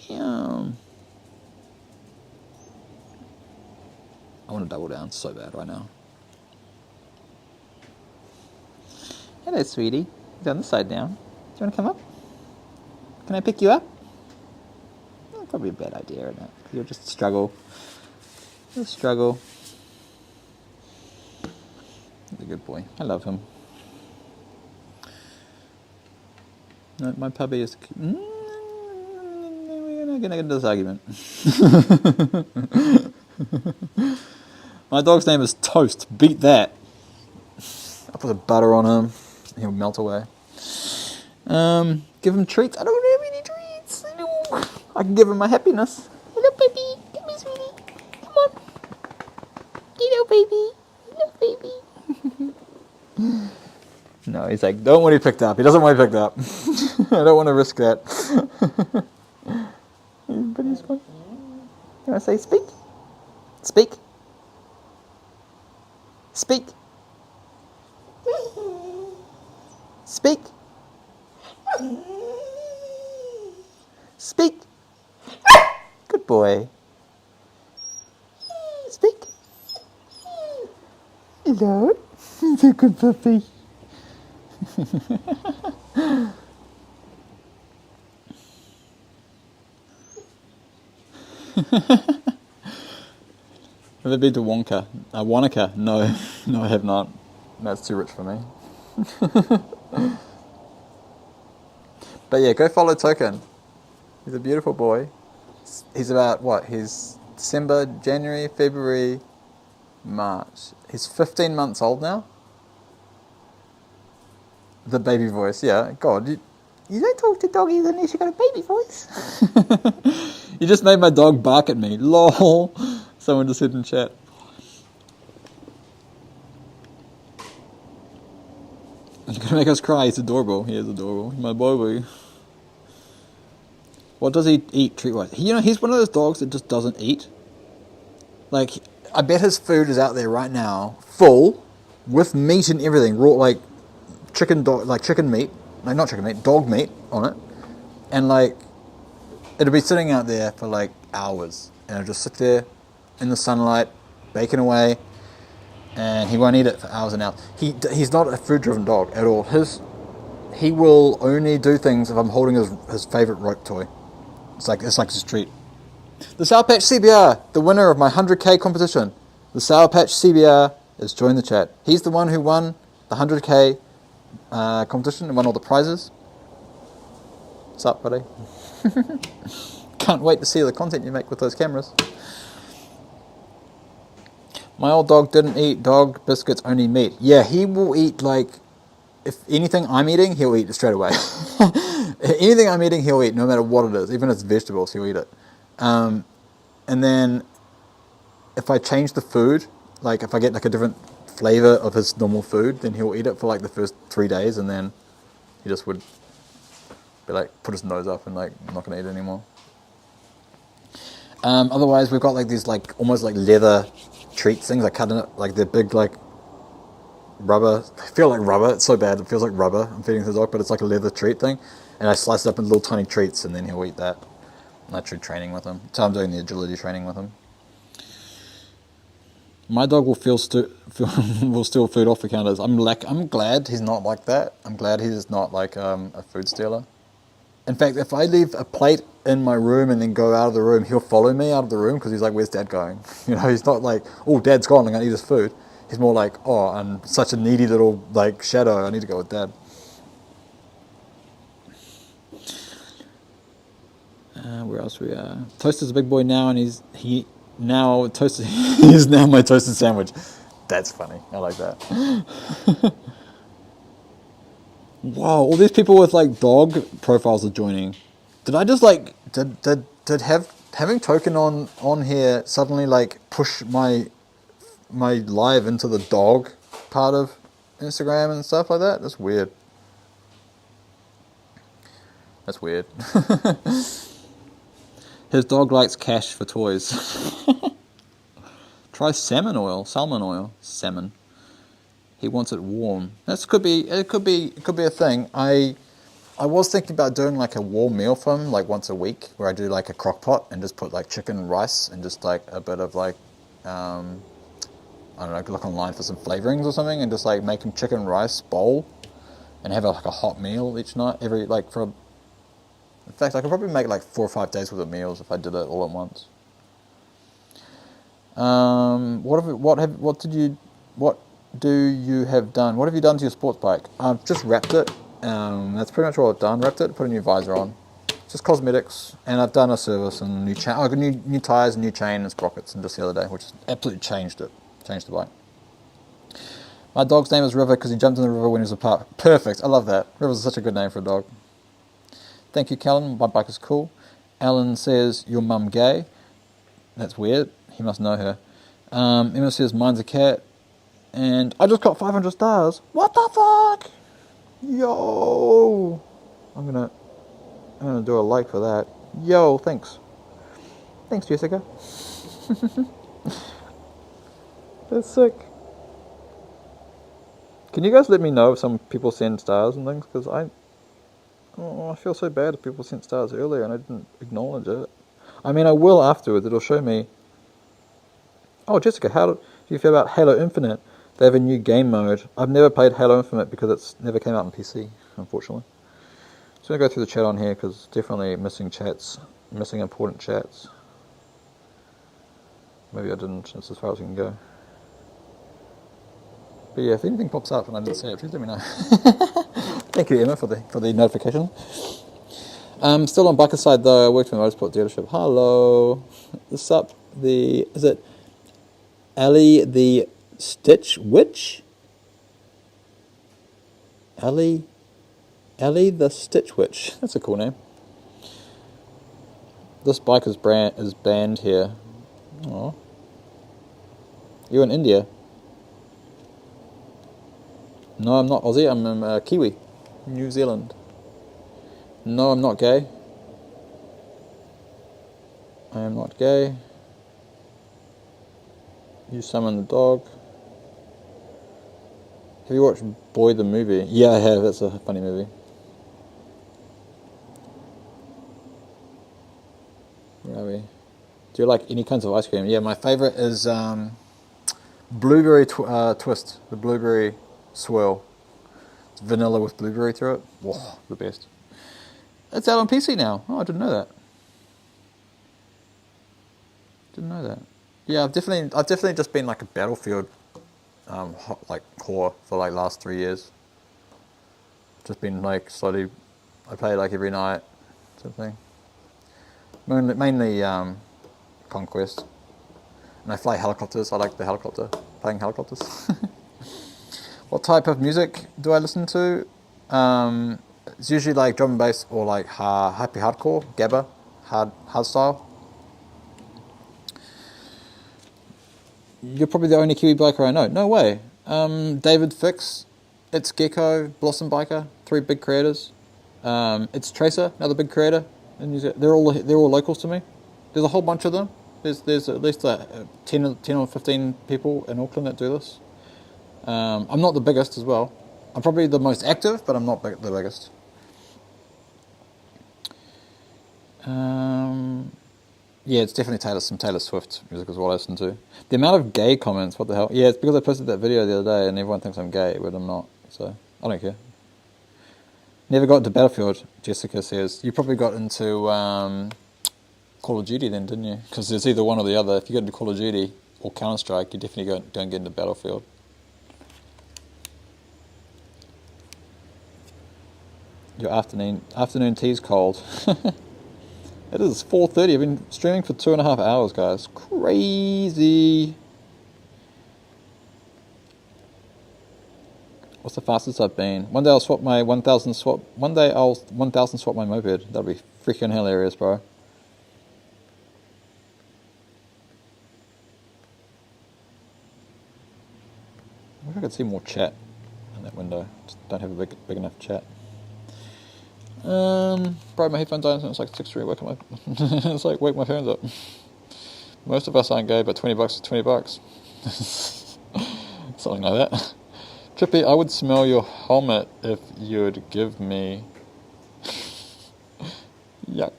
Damn. I want to Double Down so bad right now. Hello, sweetie. He's on the side down. Do you want to come up? Can I pick you up? Probably a bad idea, isn't it? You'll just struggle. You'll struggle. He's a good boy. I love him. No, my puppy is... We're not going to get into this argument. My dog's name is Toast. Beat that. I'll put the butter on him. He'll melt away. Give him treats. I don't have any treats. I can give him my happiness. Hello, baby. Come here, sweetie. Come on. Hello, baby. Hello, baby. No, he's like, don't want to be picked up. He doesn't want to be picked up. I don't want to risk that. But he's fine. You want to say speak? Speak. Speak. Speak. Speak. Good boy. Speak. Hello. He's a good puppy. Have I been to Wonka? Wanaka? No. No, I have not. That's too rich for me. But yeah, go follow Token. He's a beautiful boy. He's about, what? He's December, January, February, March. He's 15 months old now. The baby voice, yeah. God, you don't talk to doggies unless you got a baby voice. You just made my dog bark at me. Lol. Someone just said in chat. He's gonna make us cry. He's adorable. He is adorable. My boy. What does he eat treat-wise? He's one of those dogs that just doesn't eat. Like, I bet his food is out there right now, full, with meat and everything, raw, like chicken meat, like not chicken meat, dog meat on it, and like it'll be sitting out there for like hours, and it'll just sit there in the sunlight, baking away, and he won't eat it for hours and hours. He's not a food-driven dog at all. He will only do things if I'm holding his favorite rope toy. It's like his treat. The Sour Patch CBR, the winner of my 100k competition. The Sour Patch CBR has joined the chat. He's the one who won the 100k competition and won all the prizes. What's up, buddy? Can't wait to see the content you make with those cameras. My old dog didn't eat dog biscuits, only meat. Yeah, he will eat, like, if anything I'm eating, he'll eat it straight away. Anything I'm eating, he'll eat, no matter what it is. Even if it's vegetables, he'll eat it. And then if I change the food, like if I get like a different flavor of his normal food, then he'll eat it for like the first 3 days, and then he just would be like, put his nose up and like, I'm not going to eat it anymore. Otherwise, we've got like these like almost like leather treats things. I cut in it, like they're big like rubber. They feel like rubber. It's so bad. It feels like rubber. I'm feeding the dog, but it's like a leather treat thing. And I slice it up into little tiny treats, and then he'll eat that. And I do training with him. So I'm doing the agility training with him. My dog will will steal food off the counters. I'm glad he's not like that. I'm glad he's not like a food stealer. In fact, if I leave a plate in my room and then go out of the room, he'll follow me out of the room because he's like, "Where's Dad going?" You know, he's not like, "Oh, Dad's gone. I'm gonna eat his food." He's more like, "Oh, I'm such a needy little like shadow. I need to go with Dad." Where else we are? Toaster's a big boy now, and he's now my toasted sandwich. That's funny. I like that. Wow, all these people with like dog profiles are joining. Did I just like did having Token on here suddenly like push my live into the dog part of Instagram and stuff like that? That's weird. That's weird. His dog likes cash for toys. Try salmon oil. Salmon. He wants it warm. It could be a thing. I was thinking about doing like a warm meal for him, like once a week, where I do like a crock pot and just put like chicken and rice and just like a bit of like I don't know, look online for some flavorings or something, and just like make him chicken and rice bowl and have like a hot meal each night. In fact, I could probably make like 4 or 5 days worth of meals if I did it all at once. What do you have done? What have you done to your sports bike? I've just wrapped it. That's pretty much all I've done. Wrapped it, put a new visor on. Just cosmetics, and I've done a service and a new chain. I got new tires, new chain, and sprockets, and just the other day, which absolutely changed the bike. My dog's name is River because he jumped in the river when he was a pup. Perfect. I love that. River's such a good name for a dog. Thank you, Callan. My bike is cool. Alan says, your mum gay. That's weird. He must know her. Emma says, mine's a cat. And I just got 500 stars. What the fuck? Yo. I'm gonna do a like for that. Yo, thanks. Thanks, Jessica. That's sick. Can you guys let me know if some people send stars and things? Because I feel so bad if people sent stars earlier and I didn't acknowledge it. I mean, I will afterwards. It'll show me. Oh, Jessica, how do you feel about Halo Infinite? They have a new game mode. I've never played Halo Infinite because it's never came out on PC, unfortunately. So I'm going to go through the chat on here because definitely missing chats, missing important chats. Maybe I didn't. That's as far as we can go. But yeah, if anything pops up and I didn't see it, please let me know. Thank you, Emma, for the notification. Still on Bucket side though. I worked for a motorsport dealership. Hello, what's up? Is it Ellie the Stitch Witch? Ellie the Stitch Witch. That's a cool name. This bike is banned here. Oh, you're in India? No, I'm not Aussie. I'm Kiwi, New Zealand. No, I'm not gay. I am not gay. You summon the dog. Have you watched Boy the movie? Yeah, I have. It's a funny movie. Where are we? Do you like any kinds of ice cream? Yeah, my favorite is blueberry twist. The blueberry swirl. It's vanilla with blueberry through it. Whoa, the best. It's out on PC now. Oh, I didn't know that. Yeah, I've definitely just been like a Battlefield like core for like last 3 years. Just been like slowly, I play like every night, sort of thing. Mainly Conquest, and I fly helicopters. I like playing helicopters. What type of music do I listen to? It's usually like drum and bass or like happy hardcore, gabba, hard style. You're probably the only Kiwi biker I know. No way. David Fix, It's Gecko, Blossom Biker, 3 big creators. It's Tracer, another big creator in New Zealand. They're all locals to me. There's a whole bunch of them. There's at least 10 or 15 people in Auckland that do this. I'm not the biggest as well. I'm probably the most active, but I'm not the biggest. Yeah, it's definitely some Taylor Swift music is what I listen to. The amount of gay comments, what the hell? Yeah, it's because I posted that video the other day and everyone thinks I'm gay, but I'm not. So, I don't care. Never got into Battlefield, Jessica says. You probably got into Call of Duty then, didn't you? Because there's either one or the other. If you get into Call of Duty or Counter-Strike, you definitely don't get into Battlefield. Your afternoon tea's cold. It is 4:30. I've been streaming for 2.5 hours, guys. Crazy. What's the fastest I've been? One day I'll swap my 1,000 swap. One day I'll 1,000 swap my moped. That'll be freaking hilarious, bro. I wish I could see more chat in that window. Just don't have a big enough chat. Bro, my headphones on, so it's like 6:03. It's like wake my parents up. Most of us aren't gay, but $20 is $20. Something like that. Trippy, I would smell your helmet if you'd give me. Yuck.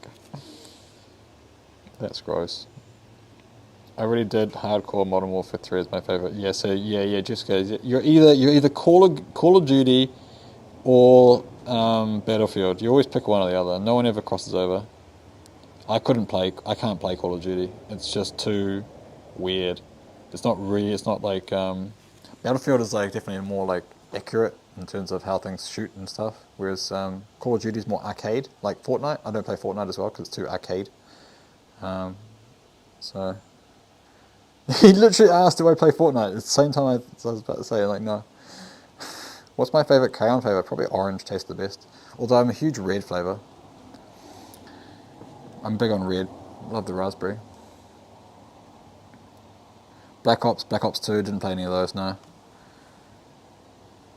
That's gross. I already did hardcore Modern Warfare 3 as my favorite. Yeah, so yeah, Jessica, you're either Call of Duty or Battlefield. You always pick one or the other. No one ever crosses over. I can't play Call of Duty. It's just too weird. It's not like Battlefield is like definitely more like accurate in terms of how things shoot and stuff. Whereas Call of Duty is more arcade, like Fortnite. I don't play Fortnite as well because it's too arcade. So he literally asked, "Do I play Fortnite?" At the same time, I was about to say, like, no. What's my favourite crayon flavour? Probably orange tastes the best. Although I'm a huge red flavour. I'm big on red. Love the raspberry. Black Ops 2, didn't play any of those, no.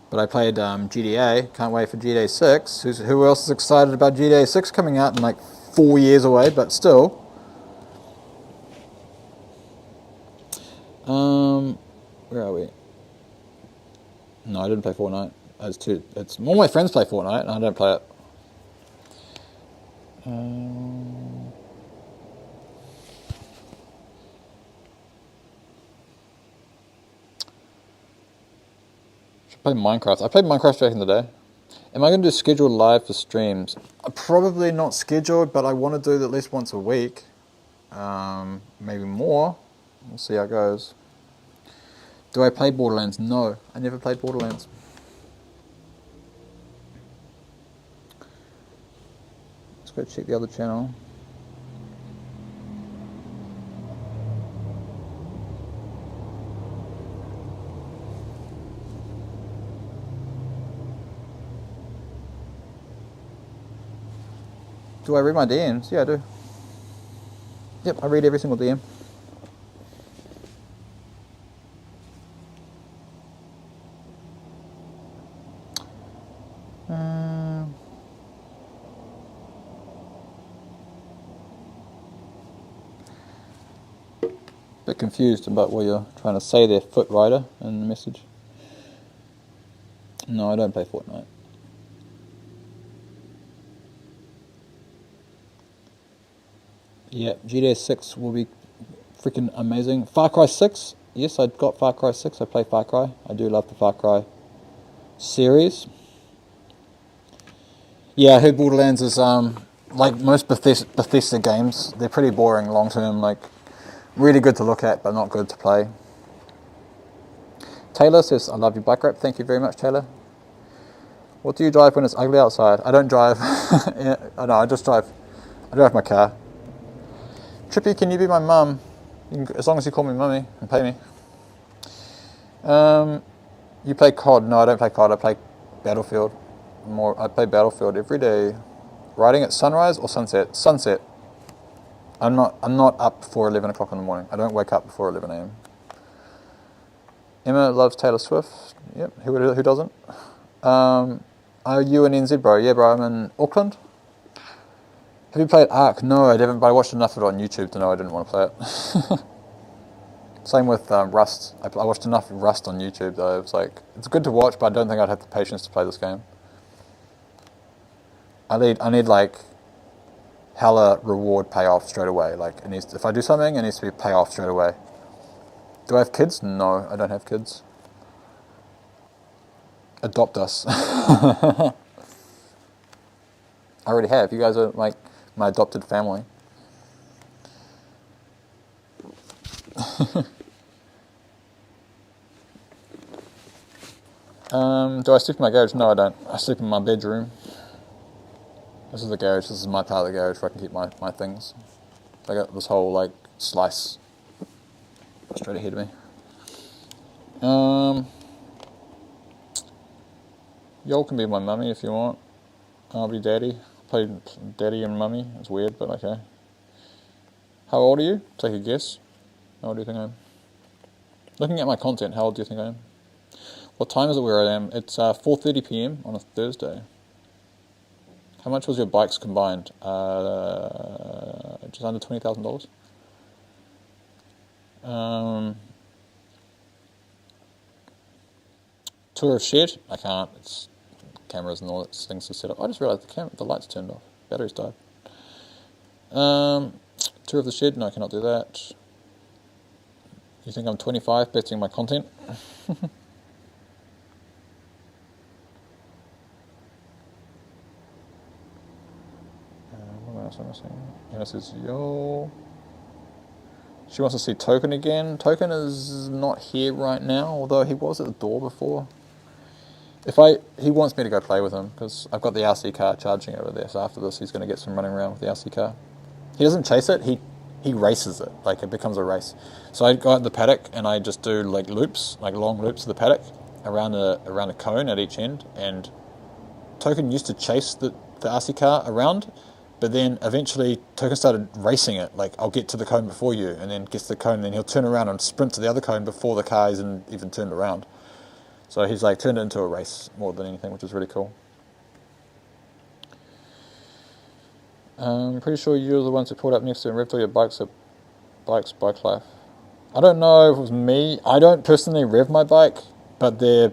But I played GTA. Can't wait for GTA 6. Who else is excited about GTA 6 coming out in like 4 years away, but still. Where are we? No, I didn't play Fortnite. It's all my friends play Fortnite, and I don't play it. Should play Minecraft. I played Minecraft back in the day. Am I going to do scheduled live for streams? Probably not scheduled, but I want to do it at least once a week. Maybe more. We'll see how it goes. Do I play Borderlands? No, I never played Borderlands. Let's go check the other channel. Do I read my DMs? Yeah, I do. Yep, I read every single DM. Bit confused about what you're trying to say there, Foot Rider, in the message. No, I don't play Fortnite. Yeah, GTA 6 will be freaking amazing. Far Cry 6? Yes, I've got Far Cry 6. I play Far Cry. I do love the Far Cry series. Yeah, I heard Borderlands is, like most Bethesda games, they're pretty boring long term, like, really good to look at, but not good to play. Taylor says, I love your bike rap. Thank you very much, Taylor. What do you drive when it's ugly outside? I don't drive. No, I drive my car. Trippy, can you be my mum? As long as you call me mummy and pay me. You play COD? No, I don't play COD. I play Battlefield. I play Battlefield every day. Riding at sunrise or sunset? Sunset. I'm not up before 11 o'clock in the morning. I don't wake up before 11 a.m. Emma loves Taylor Swift. Yep, who doesn't? Are you in NZ, bro? Yeah, bro, I'm in Auckland. Have you played Ark? No, I haven't, but I watched enough of it on YouTube to know I didn't want to play it. Same with Rust. I watched enough of Rust on YouTube, though. It's like, it's good to watch, but I don't think I'd have the patience to play this game. I need like, hella reward payoff straight away. Like, if I do something, it needs to be payoff straight away. Do I have kids? No, I don't have kids. Adopt us. I already have. You guys are like my adopted family. Do I sleep in my garage? No, I don't. I sleep in my bedroom. This is the garage. This is my part of the garage where I can keep my things. I got this whole like slice straight ahead of me. Y'all can be my mummy if you want. I'll be daddy. Play daddy and mummy. It's weird, but okay. How old are you? Take a guess. How old do you think I am? Looking at my content, how old do you think I am? What time is it where I am? It's 4:30 p.m. on a Thursday. How much was your bikes combined? Just under $20,000. Tour of shed? I can't. It's cameras and all that things to set up. I just realised the lights turned off. Batteries died. Tour of the shed? No, I cannot do that. You think I'm 25 betting my content? What else am I saying? Anna says, yo. She wants to see Token again. Token is not here right now, although he was at the door before. He wants me to go play with him, because I've got the RC car charging over there, so after this he's going to get some running around with the RC car. He doesn't chase it, he races it, like it becomes a race. So I go out the paddock and I just do like loops, like long loops of the paddock around a cone at each end, and Token used to chase the RC car around, but then eventually Token started racing it, like I'll get to the cone before you, and then gets to the cone, and then he'll turn around and sprint to the other cone before the car isn't even turned around. So he's like turned it into a race more than anything, which is really cool. I'm pretty sure you're the ones who pulled up next to and revved all your bikes at Bike Life. I don't know if it was me. I don't personally rev my bike, but there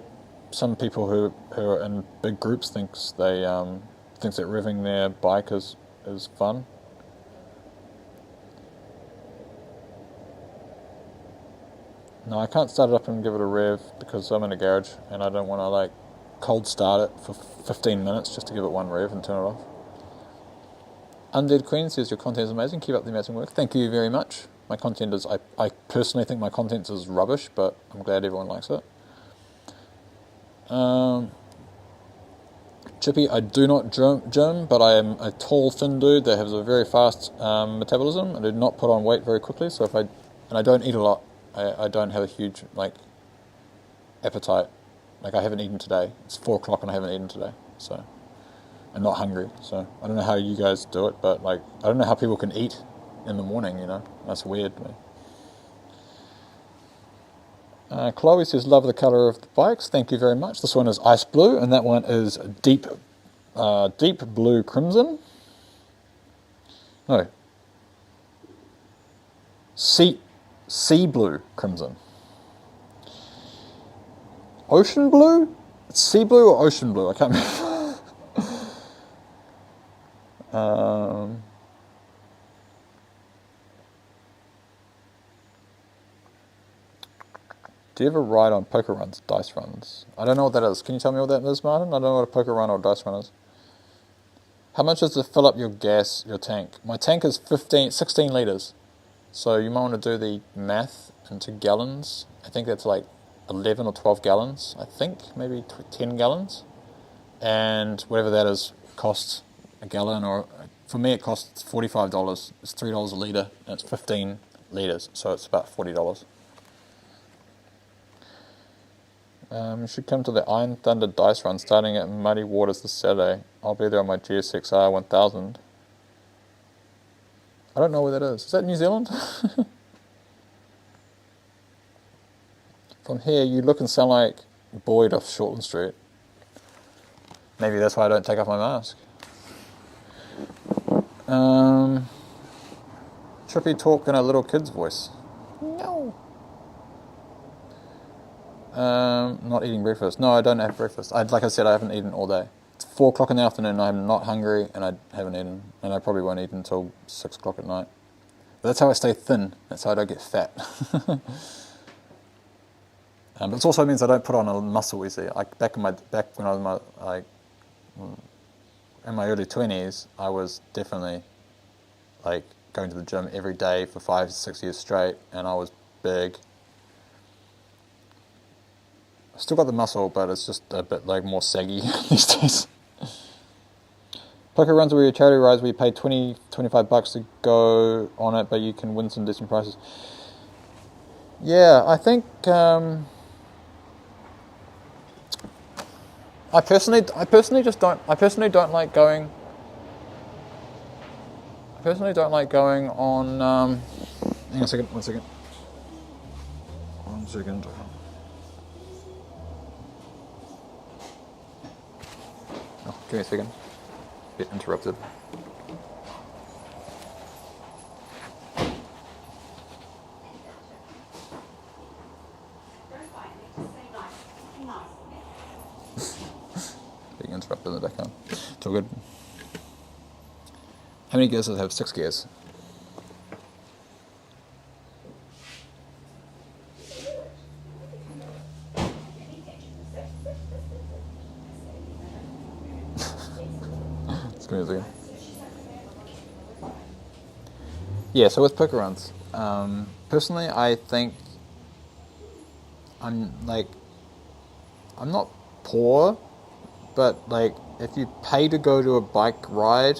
some people who are in big groups thinks that revving their bike is fun. No, I can't start it up and give it a rev because I'm in a garage and I don't want to like cold start it for 15 minutes just to give it one rev and turn it off. Undead Queen says your content is amazing. Keep up the amazing work. Thank you very much. My content is, I personally think my content is rubbish, but I'm glad everyone likes it. Chippy, I do not gym, but I am a tall, thin dude that has a very fast metabolism. I do not put on weight very quickly, so and I don't eat a lot. I don't have a huge appetite. Like I haven't eaten today. It's 4 o'clock and I haven't eaten today, so I'm not hungry. So I don't know how you guys do it, but like I don't know how people can eat in the morning. That's weird to me. Chloe says, love the colour of the bikes. Thank you very much. This one is ice blue, and that one is deep blue crimson. No. Sea blue crimson. Ocean blue? It's sea blue or ocean blue? I can't remember. Do you ever ride on poker runs, dice runs? I don't know what that is. Can you tell me what that is, Martin? I don't know what a poker run or dice run is. How much is to fill up your tank? My tank is 16 litres. So you might want to do the math into gallons. I think that's like 11 or 12 gallons. I think maybe 10 gallons. And whatever that is costs a gallon, or for me it costs $45. It's $3 a litre and it's 15 litres. So it's about $40. You should come to the Iron Thunder dice run starting at Muddy Waters this Saturday. I'll be there on my GSX-R 1000. I don't know where that is. Is that New Zealand? From here, you look and sound like Boyd off Shortland Street. Maybe that's why I don't take off my mask. Trippy talk in a little kid's voice. No. Not eating breakfast. No, I don't have breakfast. Like I said, I haven't eaten all day. It's 4 o'clock in the afternoon, I'm not hungry, and I haven't eaten. And I probably won't eat until 6 o'clock at night. But that's how I stay thin. That's how I don't get fat. But it also means I don't put on a muscle easily. Like back when I was in my early 20s, I was definitely like going to the gym every day for 5 to 6 years straight, and I was big. I still got the muscle, but it's just a bit like more saggy these days. Poker runs where your charity rides where you pay $25 to go on it, but you can win some decent prizes. Yeah, I think I personally don't like going. I personally don't like going on. Hang on a second. One second. Oh, give me a second. Bit interrupted. Being interrupted in the background. It's all good. How many gears does it have? 6 gears. It's going to be a second. Yeah, so with poker runs, personally, I think I'm not poor, but like if you pay to go to a bike ride,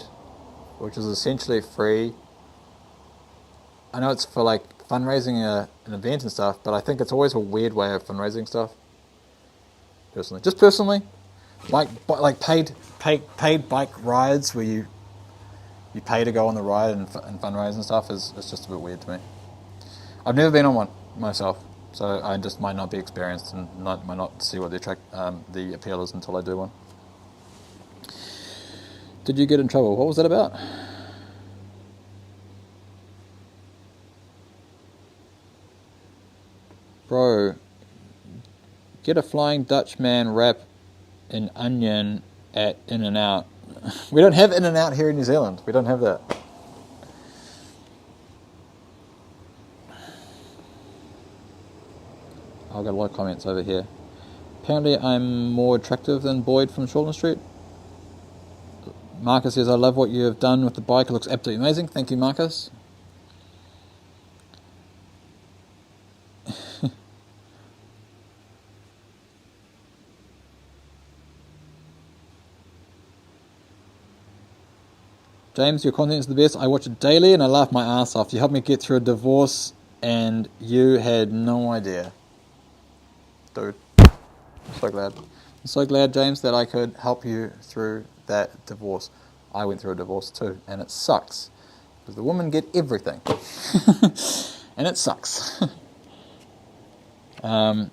which is essentially free, I know it's for like fundraising an event and stuff, but I think it's always a weird way of fundraising stuff. Personally, like paid bike rides where you pay to go on the ride and fundraise and stuff is just a bit weird to me. I've never been on one myself, so I just might not be experienced and might not see what the appeal is until I do one. Did you get in trouble? What was that about? Bro, get a Flying Dutchman wrap an onion at In-N-Out. We don't have In-N-Out here in New Zealand. We don't have that. I've got a lot of comments over here. Apparently I'm more attractive than Boyd from Shortland Street. Marcus says, I love what you have done with the bike. It looks absolutely amazing. Thank you, Marcus. James, your content is the best. I watch it daily and I laugh my ass off. You helped me get through a divorce and you had no idea. Dude, I'm so glad. I'm so glad, James, that I could help you through that divorce. I went through a divorce too, and it sucks. Because the women get everything. And it sucks. I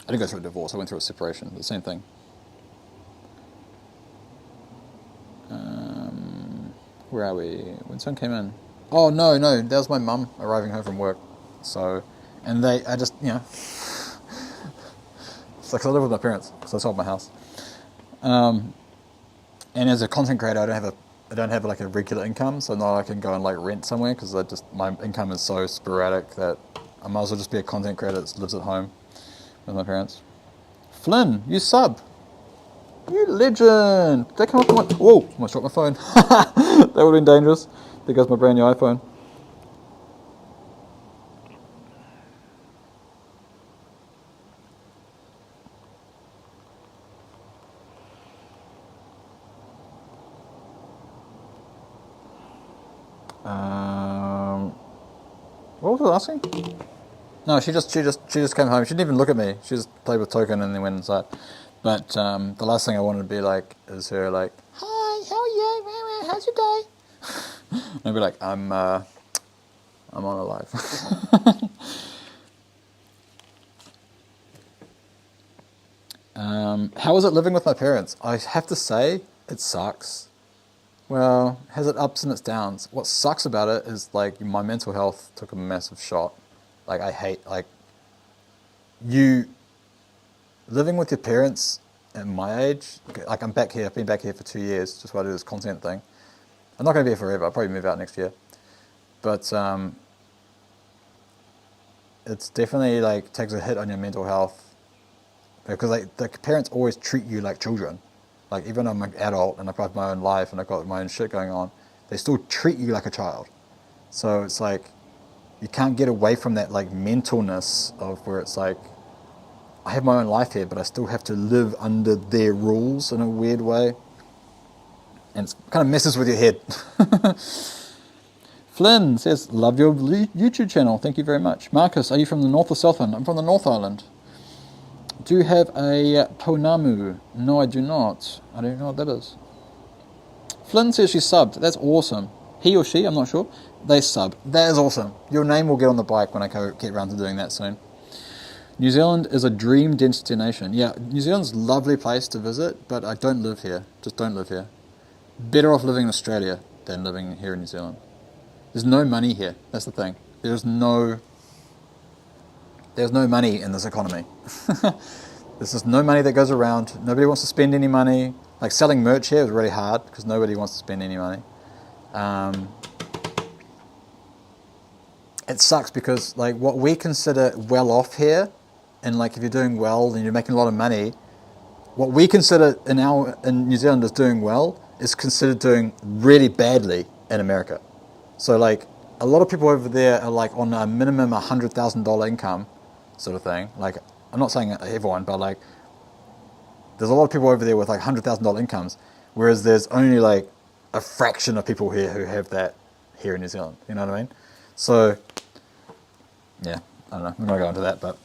didn't go through a divorce, I went through a separation. The same thing. Where are we? When someone came in. Oh, no, that was my mum arriving home from work. So, and I just, it's like I live with my parents, because I sold my house. And as a content creator, I don't have like a regular income, so now I can go and like rent somewhere, because my income is so sporadic that I might as well just be a content creator that lives at home with my parents. Flynn, you sub. You legend! Did that come up on my... Whoa! I almost dropped my phone. That would have been dangerous. There goes my brand new iPhone. What was I asking? No, she just came home. She didn't even look at me. She just played with Token and then went inside. But the last thing I wanted to be like is her like, hi, how are you? How's your day? And I'd be like, I'm on a live. How is it living with my parents? I have to say, it sucks. Well, has it ups and its downs. What sucks about it is like my mental health took a massive shot. Like I hate you living with your parents at my age. Like I'm back here. I've been back here for 2 years just while I do this content thing. I'm not going to be here forever. I'll probably move out next year. But it's definitely like takes a hit on your mental health because like the parents always treat you like children. Like even though I'm an adult and I've got my own life and I've got my own shit going on, they still treat you like a child. So it's like you can't get away from that like mentalness of where it's like I have my own life here, but I still have to live under their rules in a weird way. And it kind of messes with your head. Flynn says, love your YouTube channel. Thank you very much. Marcus, are you from the North or South Island? I'm from the North Island. Do you have a Pounamu? No, I do not. I don't know what that is. Flynn says she subbed. That's awesome. He or she, I'm not sure. They sub. That is awesome. Your name will get on the bike when I get around to doing that soon. New Zealand is a dream destination. Yeah, New Zealand's a lovely place to visit, but I don't live here. Just don't live here. Better off living in Australia than living here in New Zealand. There's no money here. That's the thing. There's no money in this economy. There's just no money that goes around. Nobody wants to spend any money. Like selling merch here is really hard because nobody wants to spend any money. It sucks because like what we consider well off here, and like if you're doing well and you're making a lot of money, what we consider in New Zealand as doing well is considered doing really badly in America. So like a lot of people over there are like on a minimum $100,000 income sort of thing. Like I'm not saying everyone, but like there's a lot of people over there with like $100,000 incomes, whereas there's only like a fraction of people here who have that here in New Zealand. You know what I mean? So yeah, I don't know. I'm not going into that, but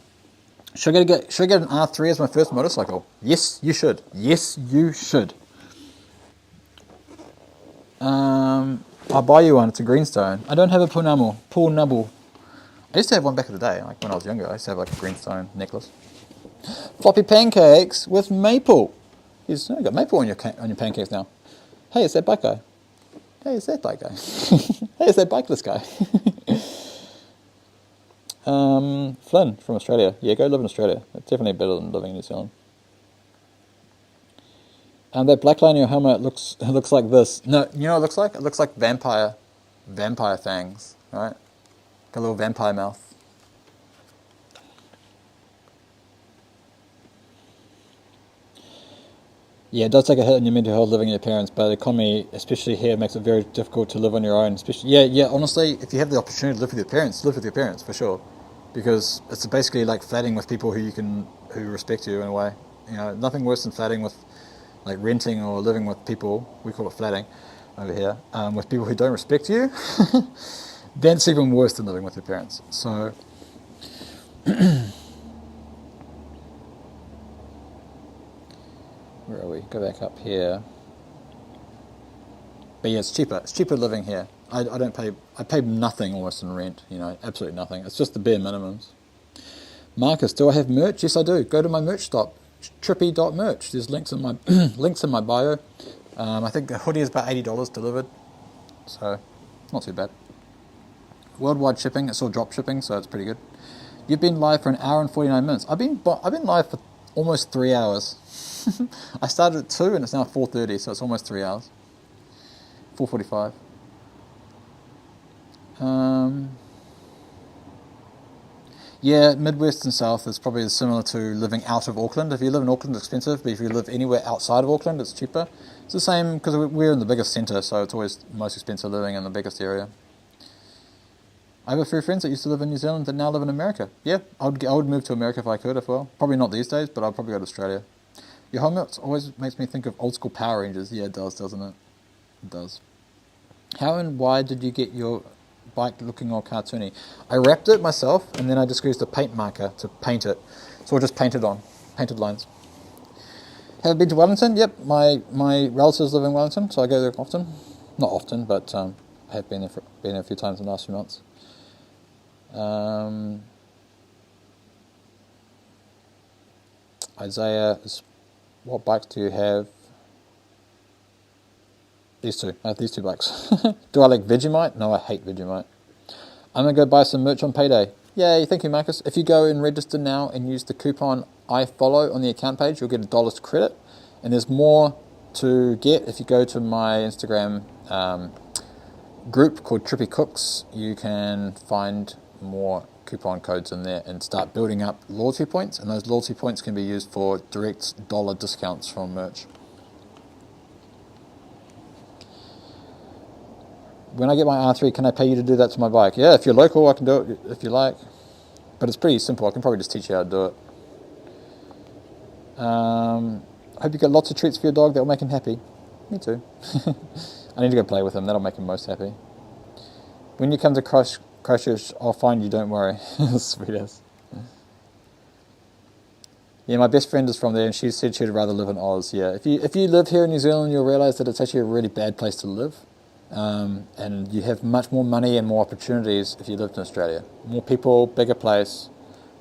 should I get an R3 as my first motorcycle? Yes, you should. Yes, you should. I'll buy you one. It's a greenstone. I don't have a Pounamu. I used to have one back in the day, like when I was younger. I used to have like a greenstone necklace. Floppy pancakes with maple. You got maple on your pancakes now. Hey, it's that bike guy. Hey, it's that bike guy. Hey, it's that bikeless guy. Flynn from Australia. Yeah, go live in Australia. It's definitely better than living in New Zealand. That black line in your helmet looks like this. No, you know what it looks like? It looks like vampire fangs, right? Got a little vampire mouth. Yeah, it does take a hit on your mental health living with your parents, but the economy, especially here, makes it very difficult to live on your own. Especially, yeah. Honestly, if you have the opportunity to live with your parents for sure, because it's basically like flatting with people who respect you in a way. You know, nothing worse than flatting with, like renting or living with people. We call it flatting over here, with people who don't respect you. Then it's even worse than living with your parents. So. Where are we? Go back up here. But yeah, it's cheaper. It's cheaper living here. I pay nothing almost in rent, you know, absolutely nothing. It's just the bare minimums. Marcus, do I have merch? Yes, I do. Go to my merch stop, trippy.merch. There's links in my links in my bio. I think the hoodie is about $80 delivered, so not too bad. Worldwide shipping, it's all drop shipping, so it's pretty good. You've been live for 1 hour and 49 minutes. I've been live for almost 3 hours. I started at 2 and it's now 4:30, so it's almost 3 hours. 4:45. Yeah, Midwest and South is probably similar to living out of Auckland. If you live in Auckland, it's expensive, but if you live anywhere outside of Auckland, it's cheaper. It's the same because we're in the biggest centre, so it's always most expensive living in the biggest area. I have a few friends that used to live in New Zealand that now live in America. Yeah, I would move to America if I could as well. Probably not these days, but I'd probably go to Australia. Your helmet always makes me think of old school Power Rangers. Yeah, it does, doesn't it? It does. How and why did you get your bike looking all cartoony? I wrapped it myself, and then I just used a paint marker to paint it. So I just painted lines. Have I been to Wellington? Yep, my relatives live in Wellington, so I go there often. Not often, but I have been there a few times in the last few months. Isaiah, what bikes do you have? These two. I have these two bikes. Do I like Vegemite? No, I hate Vegemite. I'm going to go buy some merch on payday. Yay, thank you, Marcus. If you go and register now and use the coupon IFollow on the account page, you'll get $1 credit. And there's more to get if you go to my Instagram group called Trippy Cooks. You can find more coupon codes in there and start building up loyalty points. And those loyalty points can be used for direct dollar discounts from merch. When I get my R3, can I pay you to do that to my bike? Yeah, if you're local, I can do it if you like. But it's pretty simple. I can probably just teach you how to do it. I hope you get lots of treats for your dog. That will make him happy. Me too. I need to go play with him. That'll make him most happy. When you come to Christchurch, I'll find you. Don't worry. Sweet as. Yeah, my best friend is from there, and she said she'd rather live in Oz. Yeah, if you live here in New Zealand, you'll realise that it's actually a really bad place to live. And you have much more money and more opportunities if you lived in Australia. More people, bigger place,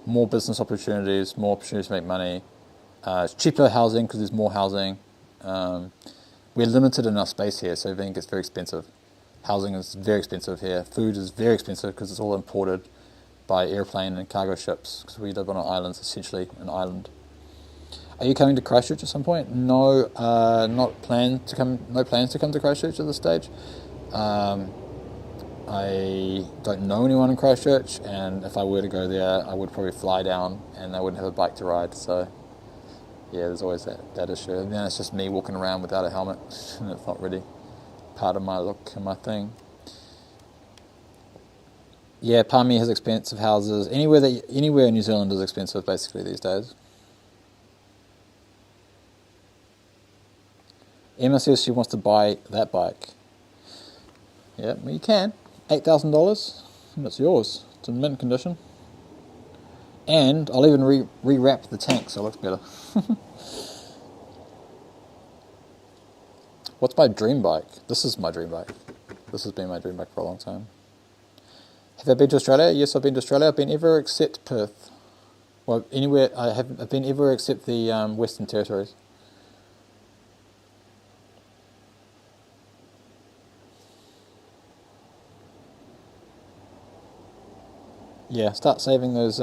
more business opportunities, more opportunities to make money. It's cheaper housing because there's more housing. We're limited in our space here, so everything gets very expensive. Housing is very expensive here. Food is very expensive because it's all imported by airplane and cargo ships because we live on an island, essentially an island. Are you coming to Christchurch at some point? No, No plans to come to Christchurch at this stage. I don't know anyone in Christchurch, and if I were to go there, I would probably fly down, and I wouldn't have a bike to ride. So, yeah, there's always that issue. And then it's just me walking around without a helmet, and it's not really part of my look and my thing. Yeah, Palmy has expensive houses. Anywhere in New Zealand is expensive, basically, these days. Emma says she wants to buy that bike. Yeah, well, you can. $8,000, and it's yours. It's in mint condition. And I'll even rewrap the tank so it looks better. What's my dream bike? This is my dream bike. This has been my dream bike for a long time. Have I been to Australia? Yes, I've been to Australia. I've been everywhere except Perth. Well, anywhere. I've been everywhere except the Western Territories. yeah, start saving those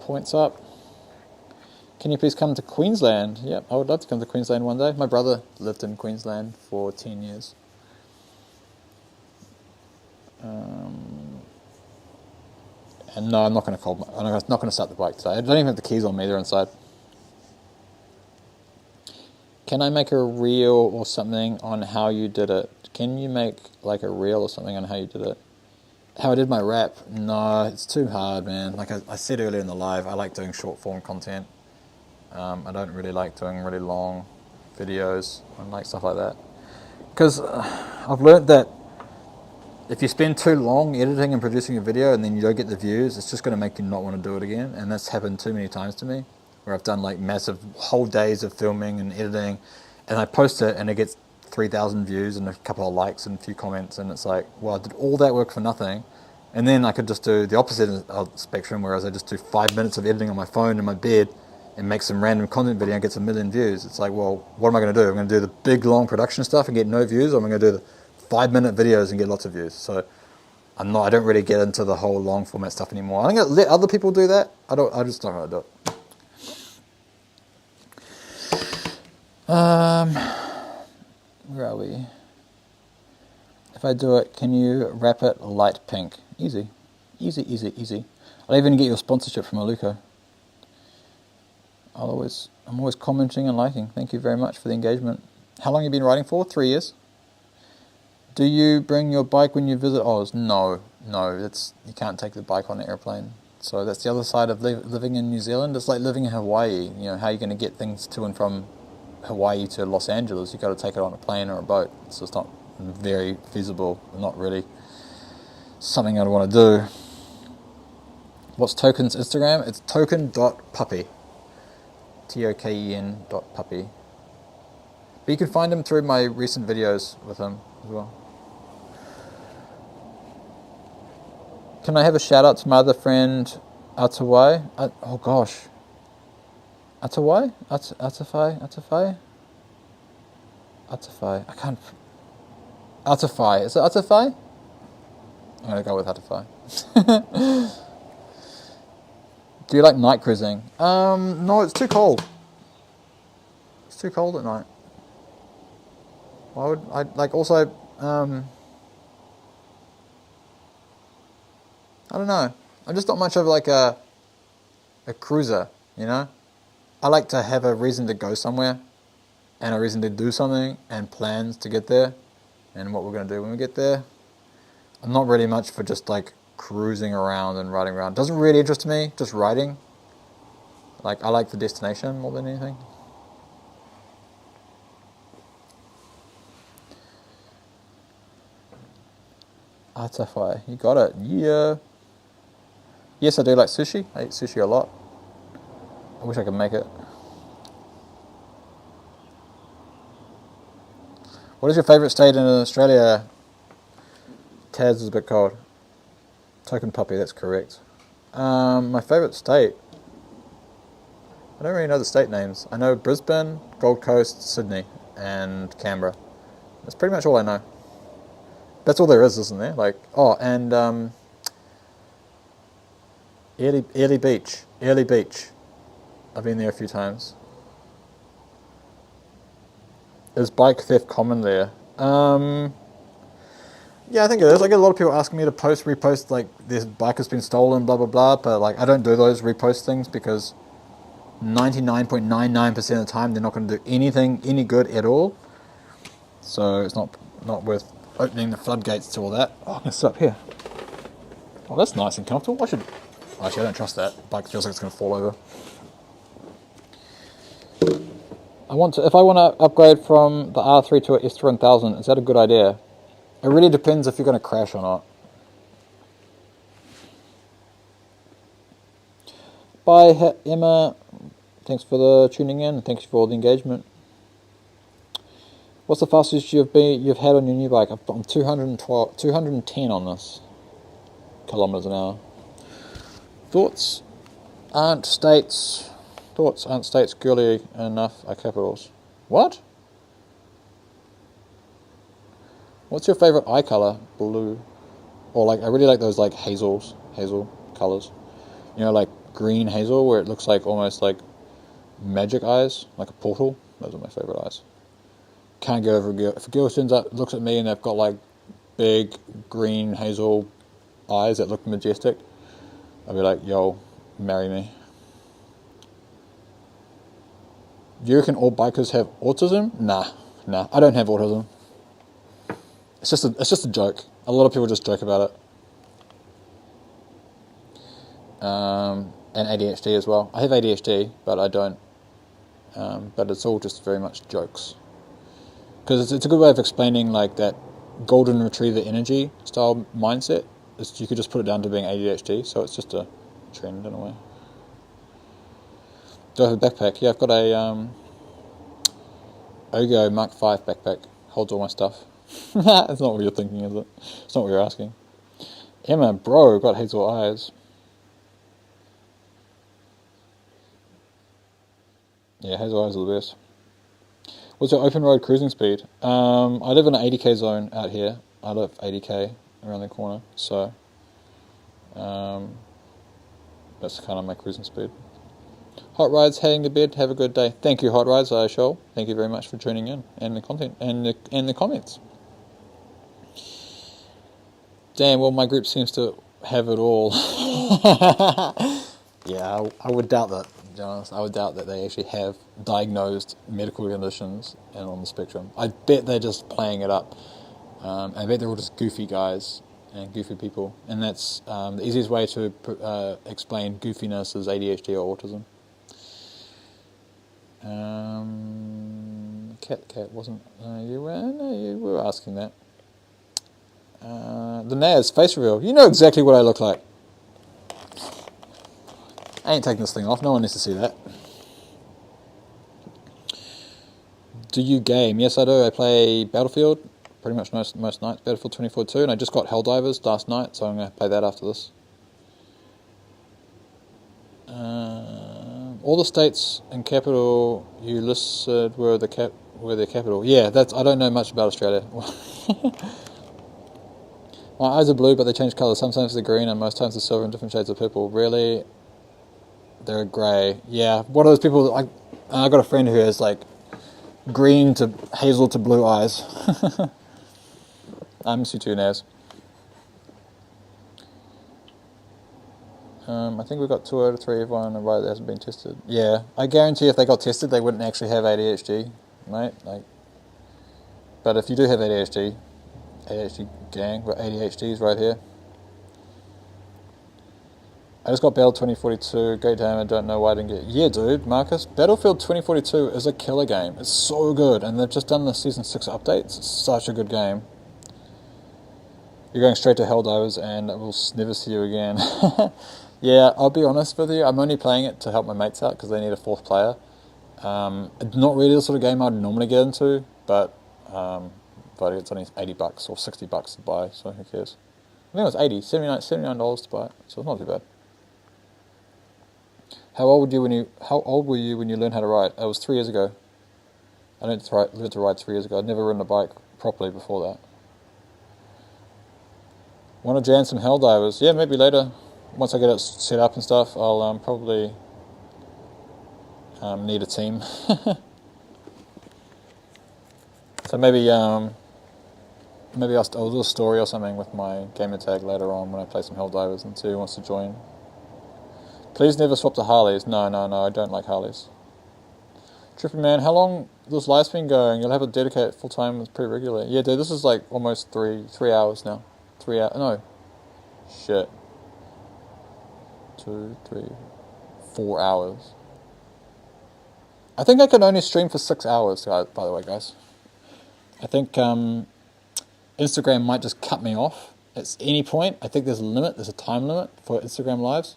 points up. Can you please come to Queensland? Yep, I would love to come to Queensland one day. My brother lived in Queensland for 10 years. And no, I'm not going to start the bike today. I don't even have the keys on me; they're inside. Can I make a reel or something on how you did it? Can you make like a reel or something on how you did it? How I did my rap? No, it's too hard, man. Like I said earlier in the live, I like doing short form content. I don't really like doing really long videos and like stuff like that. Because I've learned that if you spend too long editing and producing a video and then you don't get the views, it's just going to make you not want to do it again. And that's happened too many times to me, where I've done like massive whole days of filming and editing, and I post it and it gets 3,000 views and a couple of likes and a few comments, and it's like, well, I did all that work for nothing. And then I could just do the opposite of the spectrum, whereas I just do 5 minutes of editing on my phone in my bed and make some random content video and gets 1 million views. It's like, well, what am I going to do? I'm going to do the big long production stuff and get no views, or am I going to do the 5-minute videos and get lots of views? So I don't really get into the whole long format stuff anymore. I'm going to let other people do that. I just don't want to do it. Where are we? If I do it, can you wrap it light pink? Easy. Easy, easy, easy. I'll even get you a sponsorship from Aluka. I'm always commenting and liking. Thank you very much for the engagement. How long have you been riding for? 3 years. Do you bring your bike when you visit Oz? No. You can't take the bike on an airplane. So that's the other side of living in New Zealand. It's like living in Hawaii. You know, how are you going to get things to and from Hawaii to Los Angeles? You've got to take it on a plane or a boat. So it's not very feasible. Not really something I'd want to do. What's Token's Instagram? It's token.puppy. TOKEN.puppy. But you can find him through my recent videos with him as well. Can I have a shout out to my other friend, Atawai? Oh gosh. Atawai? Atafai? I can't... Atafai. Is it Atafai? I'm going to go with Atafai. Do you like night cruising? No, it's too cold. It's too cold at night. Why would I like also? I don't know. I'm just not much of like a cruiser, you know. I like to have a reason to go somewhere, and a reason to do something, and plans to get there, and what we're going to do when we get there. I'm not really much for just like cruising around and riding around. It doesn't really interest me, just riding. Like, I like the destination more than anything. Artify, you got it. Yeah. Yes, I do like sushi. I eat sushi a lot. I wish I could make it. What is your favourite state in Australia? Taz is a bit cold. Token puppy, that's correct. My favourite state? I don't really know the state names. I know Brisbane, Gold Coast, Sydney, and Canberra. That's pretty much all I know. That's all there is, isn't there? Like, oh, and Airlie Beach. I've been there a few times. Is bike theft common there? Yeah, I think it is. I get a lot of people asking me to repost, like, this bike has been stolen, blah, blah, blah, but, like, I don't do those repost things because 99.99% of the time they're not going to do any good at all. So it's not worth opening the floodgates to all that. Oh, I'm going to sit up here. Oh, that's nice and comfortable. Actually, I don't trust that. The bike feels like it's going to fall over. If I want to upgrade from the R3 to an S1000, is that a good idea? It really depends if you're going to crash or not. Bye, Emma. Thanks for the tuning in, and thanks for all the engagement. What's the fastest you've had on your new bike? I'm 210 on this kilometers an hour. Thoughts aren't states girly enough are capitals. What? What's your favorite eye color? Blue. Or like, I really like those like hazel colours. You know, like green hazel, where it looks like almost like magic eyes, like a portal. Those are my favourite eyes. Can't get over a girl. If a girl looks at me and they've got like big green hazel eyes that look majestic, I'll be like, yo, marry me. Do you reckon all bikers have autism? Nah, I don't have autism. It's just a joke. A lot of people just joke about it. And ADHD as well. I have ADHD, but I don't. But it's all just very much jokes. Because it's a good way of explaining like that golden retriever energy style mindset. You could just put it down to being ADHD, so it's just a trend in a way. Do I have a backpack? Yeah, I've got a Ogo Mark V backpack. Holds all my stuff. That's not what you're thinking, is it? It's not what you're asking. Emma, bro, got hazel eyes. Yeah, hazel eyes are the best. What's your open road cruising speed? I live in an 80k zone out here. I live 80k around the corner, so that's kind of my cruising speed. Hot Rides heading to bed. Have a good day. Thank you, Hot Rides. I shall. Thank you very much for tuning in and the content and the comments. Damn. Well, my group seems to have it all. Yeah, I would doubt that. To be honest, I would doubt that they actually have diagnosed medical conditions and on the spectrum. I bet they're just playing it up. I bet they're all just goofy guys and goofy people, and that's the easiest way to explain goofiness is ADHD or autism. Cat wasn't. You were asking that. The Naz face reveal. You know exactly what I look like. I ain't taking this thing off. No one needs to see that. Do you game? Yes, I do. I play Battlefield pretty much most nights. Battlefield 2042, and I just got Helldivers last night, so I'm going to play that after this. All the states and capital you listed were their capital. Yeah, I don't know much about Australia. My eyes are blue, but they change colour. Sometimes they're green, and most times they're silver and different shades of purple. Really, they're grey. Yeah, one of those people. I got a friend who has like green to hazel to blue eyes. I miss you too, Naz. I think we've got 2 out of 3 everyone on the right that hasn't been tested. Yeah, I guarantee if they got tested, they wouldn't actually have ADHD, mate. But if you do have ADHD gang, but ADHD is right here. I just got Battle 2042, great game, I don't know why I didn't get it. Yeah, dude, Marcus, Battlefield 2042 is a killer game. It's so good, and they've just done the Season 6 updates. It's such a good game. You're going straight to Helldivers, and we'll never see you again. Yeah, I'll be honest with you, I'm only playing it to help my mates out, because they need a 4th player. It's not really the sort of game I'd normally get into, but it's only $80 or $60 to buy, so who cares? I think it was $79 to buy it, so it's not too bad. How old were you when you learned how to ride? It was 3 years ago. I learned to ride 3 years ago. I'd never ridden a bike properly before that. Want to jam some Helldivers? Yeah, maybe later. Once I get it set up and stuff, I'll probably need a team. So maybe I'll do a story or something with my gamer tag later on when I play some Helldivers and see who wants to join. Please never swap to Harleys. No, I don't like Harleys. Tripy man, how long this life's been going? You'll have to dedicate full time pretty regularly. Yeah, dude, this is like almost 3 hours now. 3 hours. No. Shit. 2, 3, 4 hours. I think I can only stream for 6 hours, by the way, guys. I think Instagram might just cut me off at any point. I think there's a time limit for Instagram lives.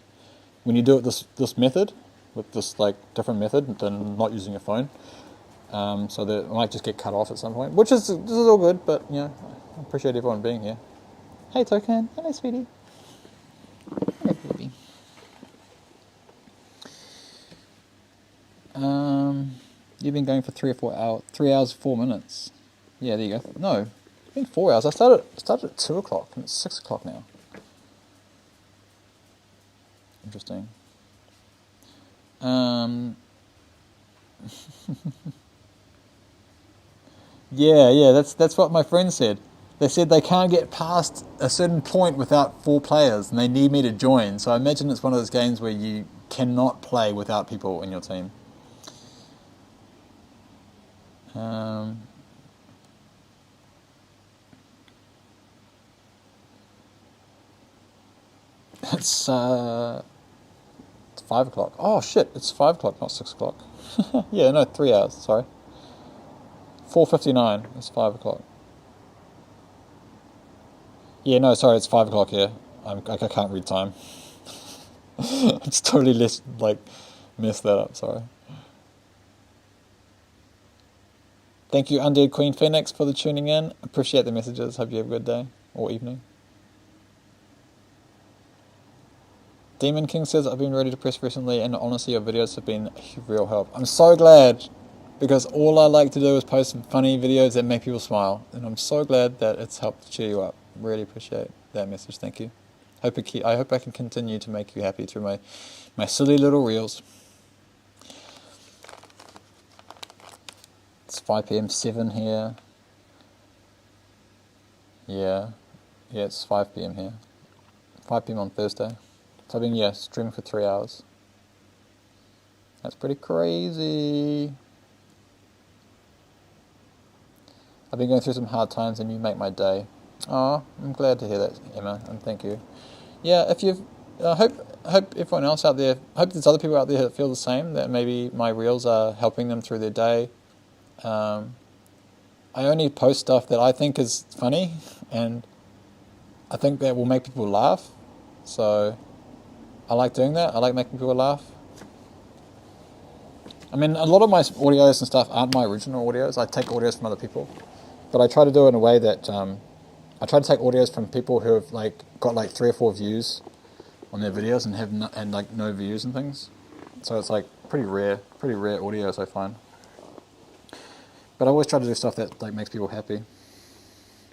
When you do it this method, with this like different method than not using your phone, so that it might just get cut off at some point. This is all good, but you know, I appreciate everyone being here. Hey Token, hello sweetie. Hello baby. You've been going for 3 or 4 hours. 3 hours 4 minutes. Yeah, there you go. No, it's been 4 hours. I started at 2 o'clock and it's 6 o'clock now. Interesting. Yeah, that's what my friend said. They said they can't get past a certain point without 4 players, and they need me to join. So I imagine it's one of those games where you cannot play without people in your team. It's 5 o'clock. Oh shit! It's 5 o'clock, not 6 o'clock. Yeah, no, 3 hours. Sorry. 4:59. It's 5 o'clock. Yeah, no, sorry, it's 5 o'clock here. I can't read time. It's totally messed that up. Sorry. Thank you, Undead Queen Phoenix, for the tuning in. Appreciate the messages. Hope you have a good day or evening. Demon King says, I've been ready to press recently, and honestly, your videos have been a real help. I'm so glad, because all I like to do is post some funny videos that make people smile, and I'm so glad that it's helped cheer you up. Really appreciate that message. Thank you. I hope I can continue to make you happy through my silly little reels. It's 5 p.m. 7 here. Yeah, it's 5 p.m. here. 5 p.m. on Thursday. So I've been, streaming for 3 hours. That's pretty crazy. I've been going through some hard times, and you make my day. Oh, I'm glad to hear that, Emma, and thank you. Yeah, if you've, I hope everyone else out there, hope there's other people out there that feel the same, that maybe my reels are helping them through their day. I only post stuff that I think is funny, and I think that will make people laugh. So I like doing that. I like making people laugh. I mean, a lot of my audios and stuff aren't my original audios. I take audios from other people, but I try to do it in a way that I try to take audios from people who have got 3 or 4 views on their videos and have no views and things. So it's pretty rare audios, I find. But I always try to do stuff that makes people happy.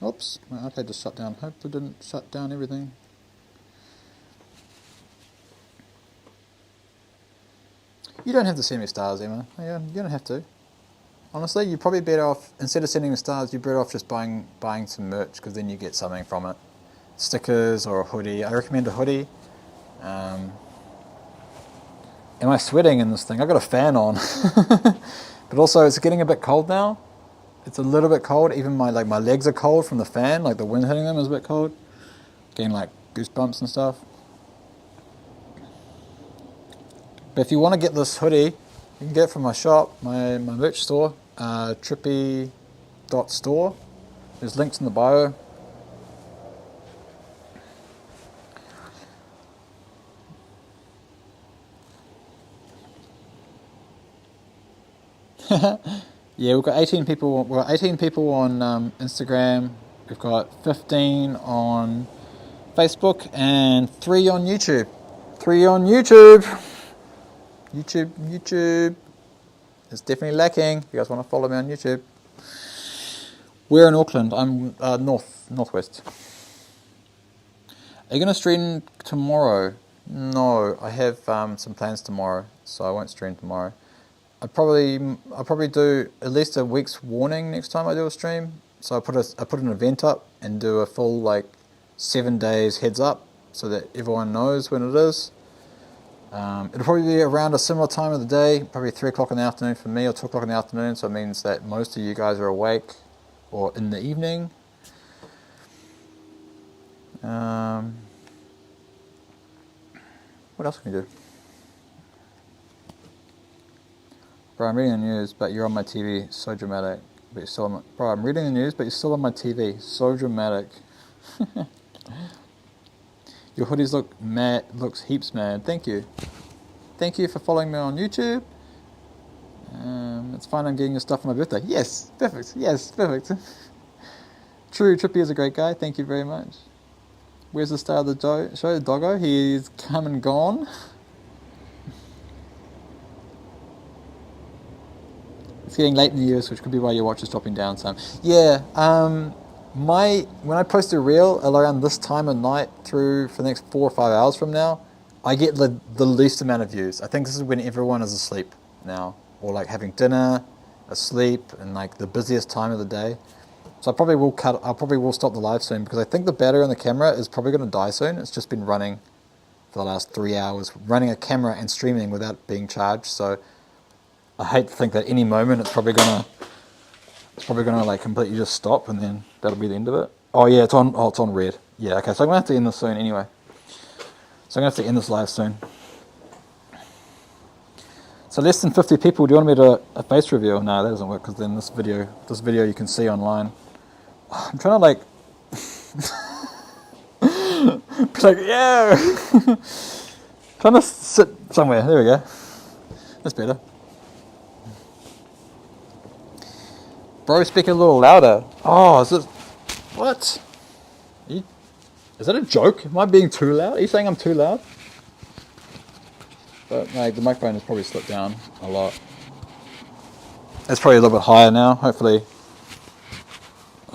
Oops, my iPad just shut down. Hope it didn't shut down everything. You don't have to send me stars, Emma. You don't have to. Honestly, you're probably better off, instead of sending me stars, you're better off just buying some merch, because then you get something from it. Stickers or a hoodie. I recommend a hoodie. Am I sweating in this thing? I've got a fan on. But also, it's getting a bit cold now. It's a little bit cold. Even my legs are cold from the fan. The wind hitting them is a bit cold. Getting goosebumps and stuff. But if you want to get this hoodie, you can get it from my shop, my merch store, Tripy.store. There's links in the bio. Yeah, we've got 18 people. We've got 18 people on Instagram. We've got 15 on Facebook and 3 on YouTube. 3 on YouTube. YouTube. It's definitely lacking. If you guys want to follow me on YouTube. We're in Auckland. I'm northwest. Are you going to stream tomorrow? No, I have some plans tomorrow, so I won't stream tomorrow. I'll probably do at least a week's warning next time I do a stream. So I put an event up and do a full 7 days heads up so that everyone knows when it is. It'll probably be around a similar time of the day, probably 3 o'clock in the afternoon for me or 2 o'clock in the afternoon. So it means that most of you guys are awake or in the evening. What else can we do? Bro, I'm reading the news, but you're on my TV. So dramatic. But you're still on my... Bro, I'm reading the news, but you're still on my TV. So dramatic. Your hoodies look mad. Looks heaps mad. Thank you. Thank you for following me on YouTube. It's fine. I'm getting your stuff for my birthday. Yes, perfect. Yes, perfect. True, Trippy is a great guy. Thank you very much. Where's the star of the show? Doggo. He's come and gone. It's getting late in the US, which could be why your watch is dropping down some. Yeah, when I post a reel around this time of night for the next 4 or 5 hours from now, I get the least amount of views. I think this is when everyone is asleep now, or like having dinner, asleep, and like the busiest time of the day. So I probably will stop the live soon because I think the battery on the camera is probably going to die soon. It's just been running for the last 3 hours, running a camera and streaming without being charged. So I hate to think that any moment it's probably gonna like completely just stop, and then that'll be the end of it. Oh yeah, it's on. Oh, it's on red. Yeah, okay. So I'm gonna have to end this soon anyway. So I'm gonna have to end this live soon. So less than 50 people. Do you want me to do a face reveal? No, that doesn't work because then this video you can see online. I'm trying to like, be like yeah, trying to sit somewhere. There we go. That's better. Bro, speak a little louder. Oh, is this what? Is that a joke? Am I being too loud? Are you saying I'm too loud? But like the microphone has probably slipped down a lot. It's probably a little bit higher now. Hopefully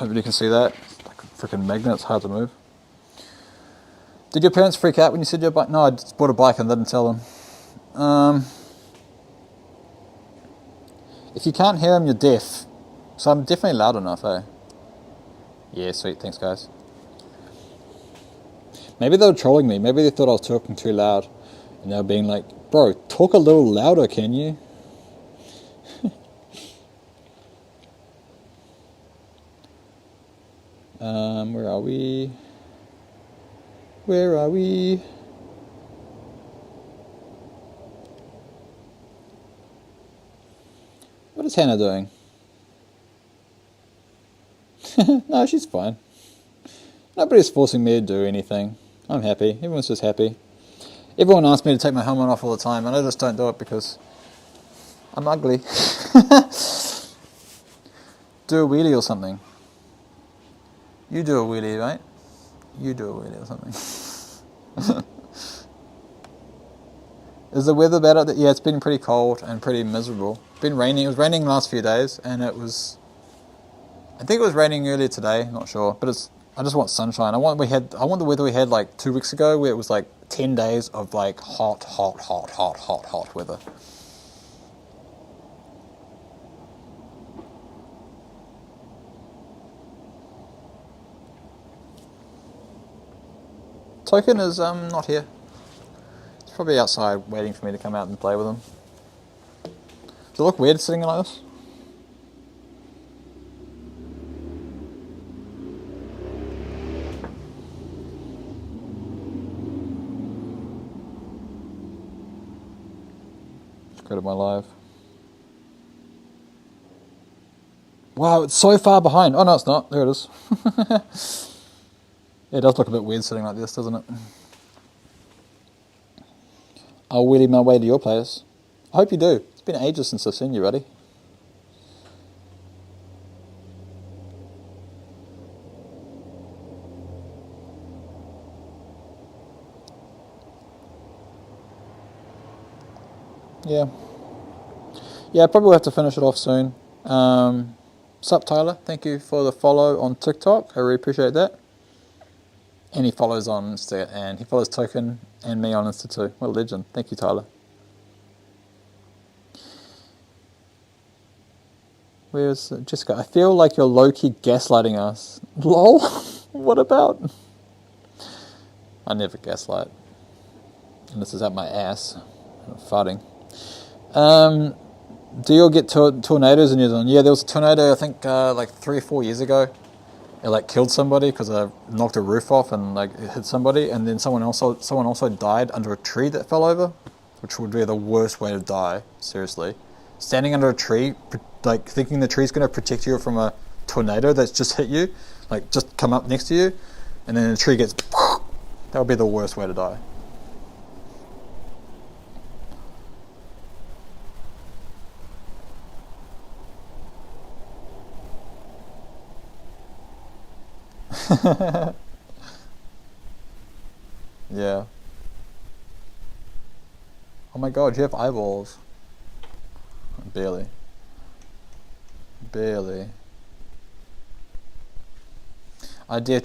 you can see that. It's like a freaking magnet. It's hard to move. Did your parents freak out when you said your bike? No, I just bought a bike and didn't tell them. If you can't hear them, you're deaf. So I'm definitely loud enough, eh? Yeah, sweet. Thanks, guys. Maybe they were trolling me. Maybe they thought I was talking too loud. And they were being like, bro, talk a little louder, can you? Where are we? Where are we? What is Hannah doing? No, she's fine. Nobody's forcing me to do anything. I'm happy. Everyone's just happy. Everyone asks me to take my helmet off all the time, and I just don't do it because I'm ugly. Do a wheelie or something. You do a wheelie, right? You do a wheelie or something. Is the weather better? Yeah, it's been pretty cold and pretty miserable. It's been raining. It was raining the last few days, and it was... I think it was raining earlier today. Not sure, but it's... I just want sunshine. I want the weather we had like 2 weeks ago, where it was like 10 days of like hot weather. Token is not here. He's probably outside waiting for me to come out and play with him. Does it look weird sitting like this? Let's go to my live. Wow, it's so far behind. Oh no, it's not. There it is. Yeah, it does look a bit weird sitting like this, doesn't it? I'll wheelie my way to your place. I hope you do. It's been ages since I've seen you, buddy. Yeah. Yeah, I probably will have to finish it off soon. Sup, Tyler? Thank you for the follow on TikTok. I really appreciate that. And he follows on Insta, and he follows Token and me on Insta too. What a legend. Thank you, Tyler. Where's Jessica? I feel like you're low-key gaslighting us. LOL? What about? I never gaslight. And this is at my ass. I'm farting. Do you all get tornadoes in New Zealand? Yeah, there was a tornado, I think, like 3 or 4 years ago. It like killed somebody because I knocked a roof off and like it hit somebody, and then someone also died under a tree that fell over, which would be the worst way to die. Seriously, standing under a tree, like thinking the tree's going to protect you from a tornado that's just hit you, like just come up next to you, and then the tree gets. That would be the worst way to die. Yeah. Oh my god, you have eyeballs. Barely. I dare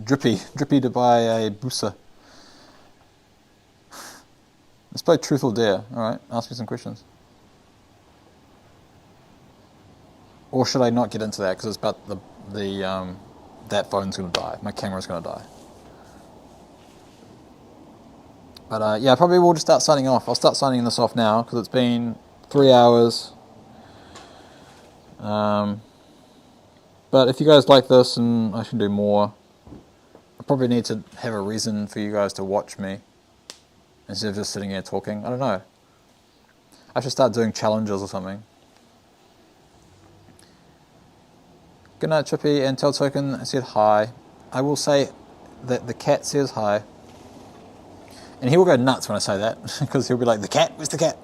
Drippy to buy a booster. Let's play Truth or Dare. Alright, ask me some questions. Or should I not get into that because it's about the that phone's going to die. My camera's going to die. But yeah, probably we'll just start signing off. I'll start signing this off now because it's been 3 hours. But if you guys like this and I can do more, I probably need to have a reason for you guys to watch me instead of just sitting here talking. I don't know. I should start doing challenges or something. Good night, Trippy, and Tell Token said hi. I will say that the cat says hi. And he will go nuts when I say that, because he'll be like, the cat? Where's the cat?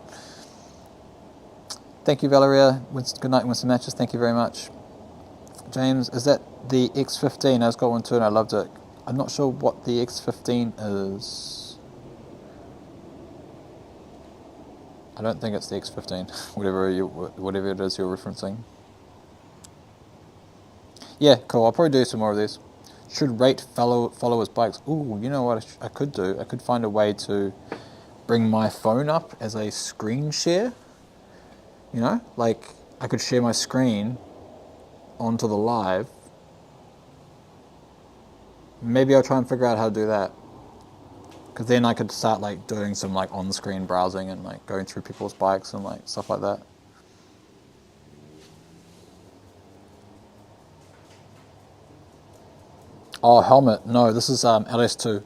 Thank you, Valeria. Good night, Winston Matches. Thank you very much. James, is that the X15? I just got one too and I loved it. I'm not sure what the X15 is. I don't think it's the X15, whatever it is you're referencing. Yeah, cool. I'll probably do some more of these. Should rate followers' bikes. Ooh, you know what I could do? I could find a way to bring my phone up as a screen share. You know, like I could share my screen onto the live. Maybe I'll try and figure out how to do that. Because then I could start like doing some like on-screen browsing and like going through people's bikes and like stuff like that. Oh, helmet. No, this is LS2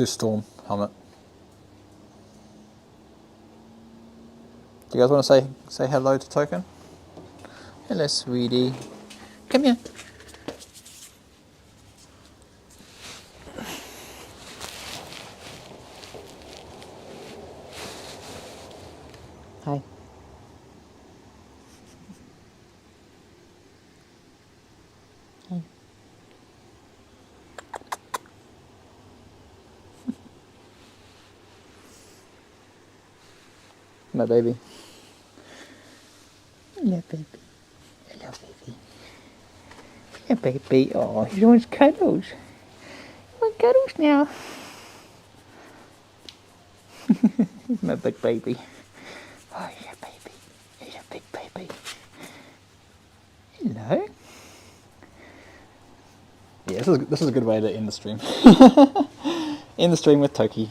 Storm helmet. Do you guys want to say hello to Token? Hello, sweetie. Come here. Hi. Hi. My baby. Hello, baby. Hello, baby. Hello, baby. Oh, he wants cuddles. He wants cuddles now. He's my big baby. Oh, he's a baby. He's a big baby. Hello. Yeah, this is a good way to end the stream. End the stream with Toki.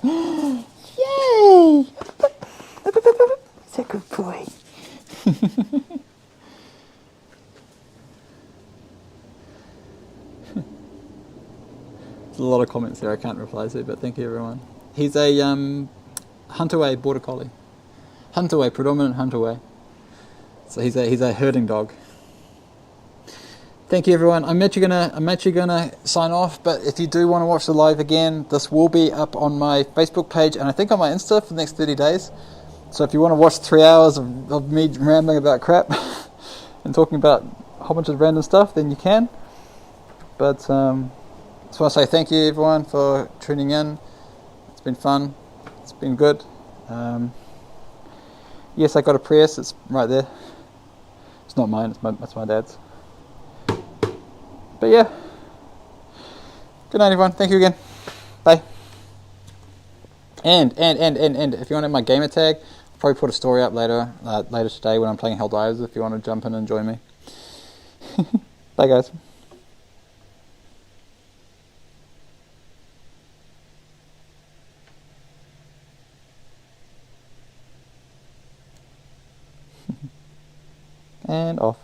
Yay! He's a good boy. There's a lot of comments there I can't reply to, but thank you everyone. He's a Hunterway Border Collie. Hunterway, predominant Hunterway. So he's a herding dog. Thank you everyone. I'm actually gonna sign off, but if you do want to watch the live again, this will be up on my Facebook page and I think on my Insta for the next 30 days. So if you want to watch 3 hours of me rambling about crap and talking about a whole bunch of random stuff, then you can. But just want to say thank you everyone for tuning in. It's been fun. It's been good. Yes, I got a Prius. It's right there. It's not mine. It's my dad's. But yeah. Good night, everyone. Thank you again. Bye. And if you want to have my gamer tag, I'll probably put a story up later today when I'm playing Helldivers. If you want to jump in and join me. Bye, guys. And off.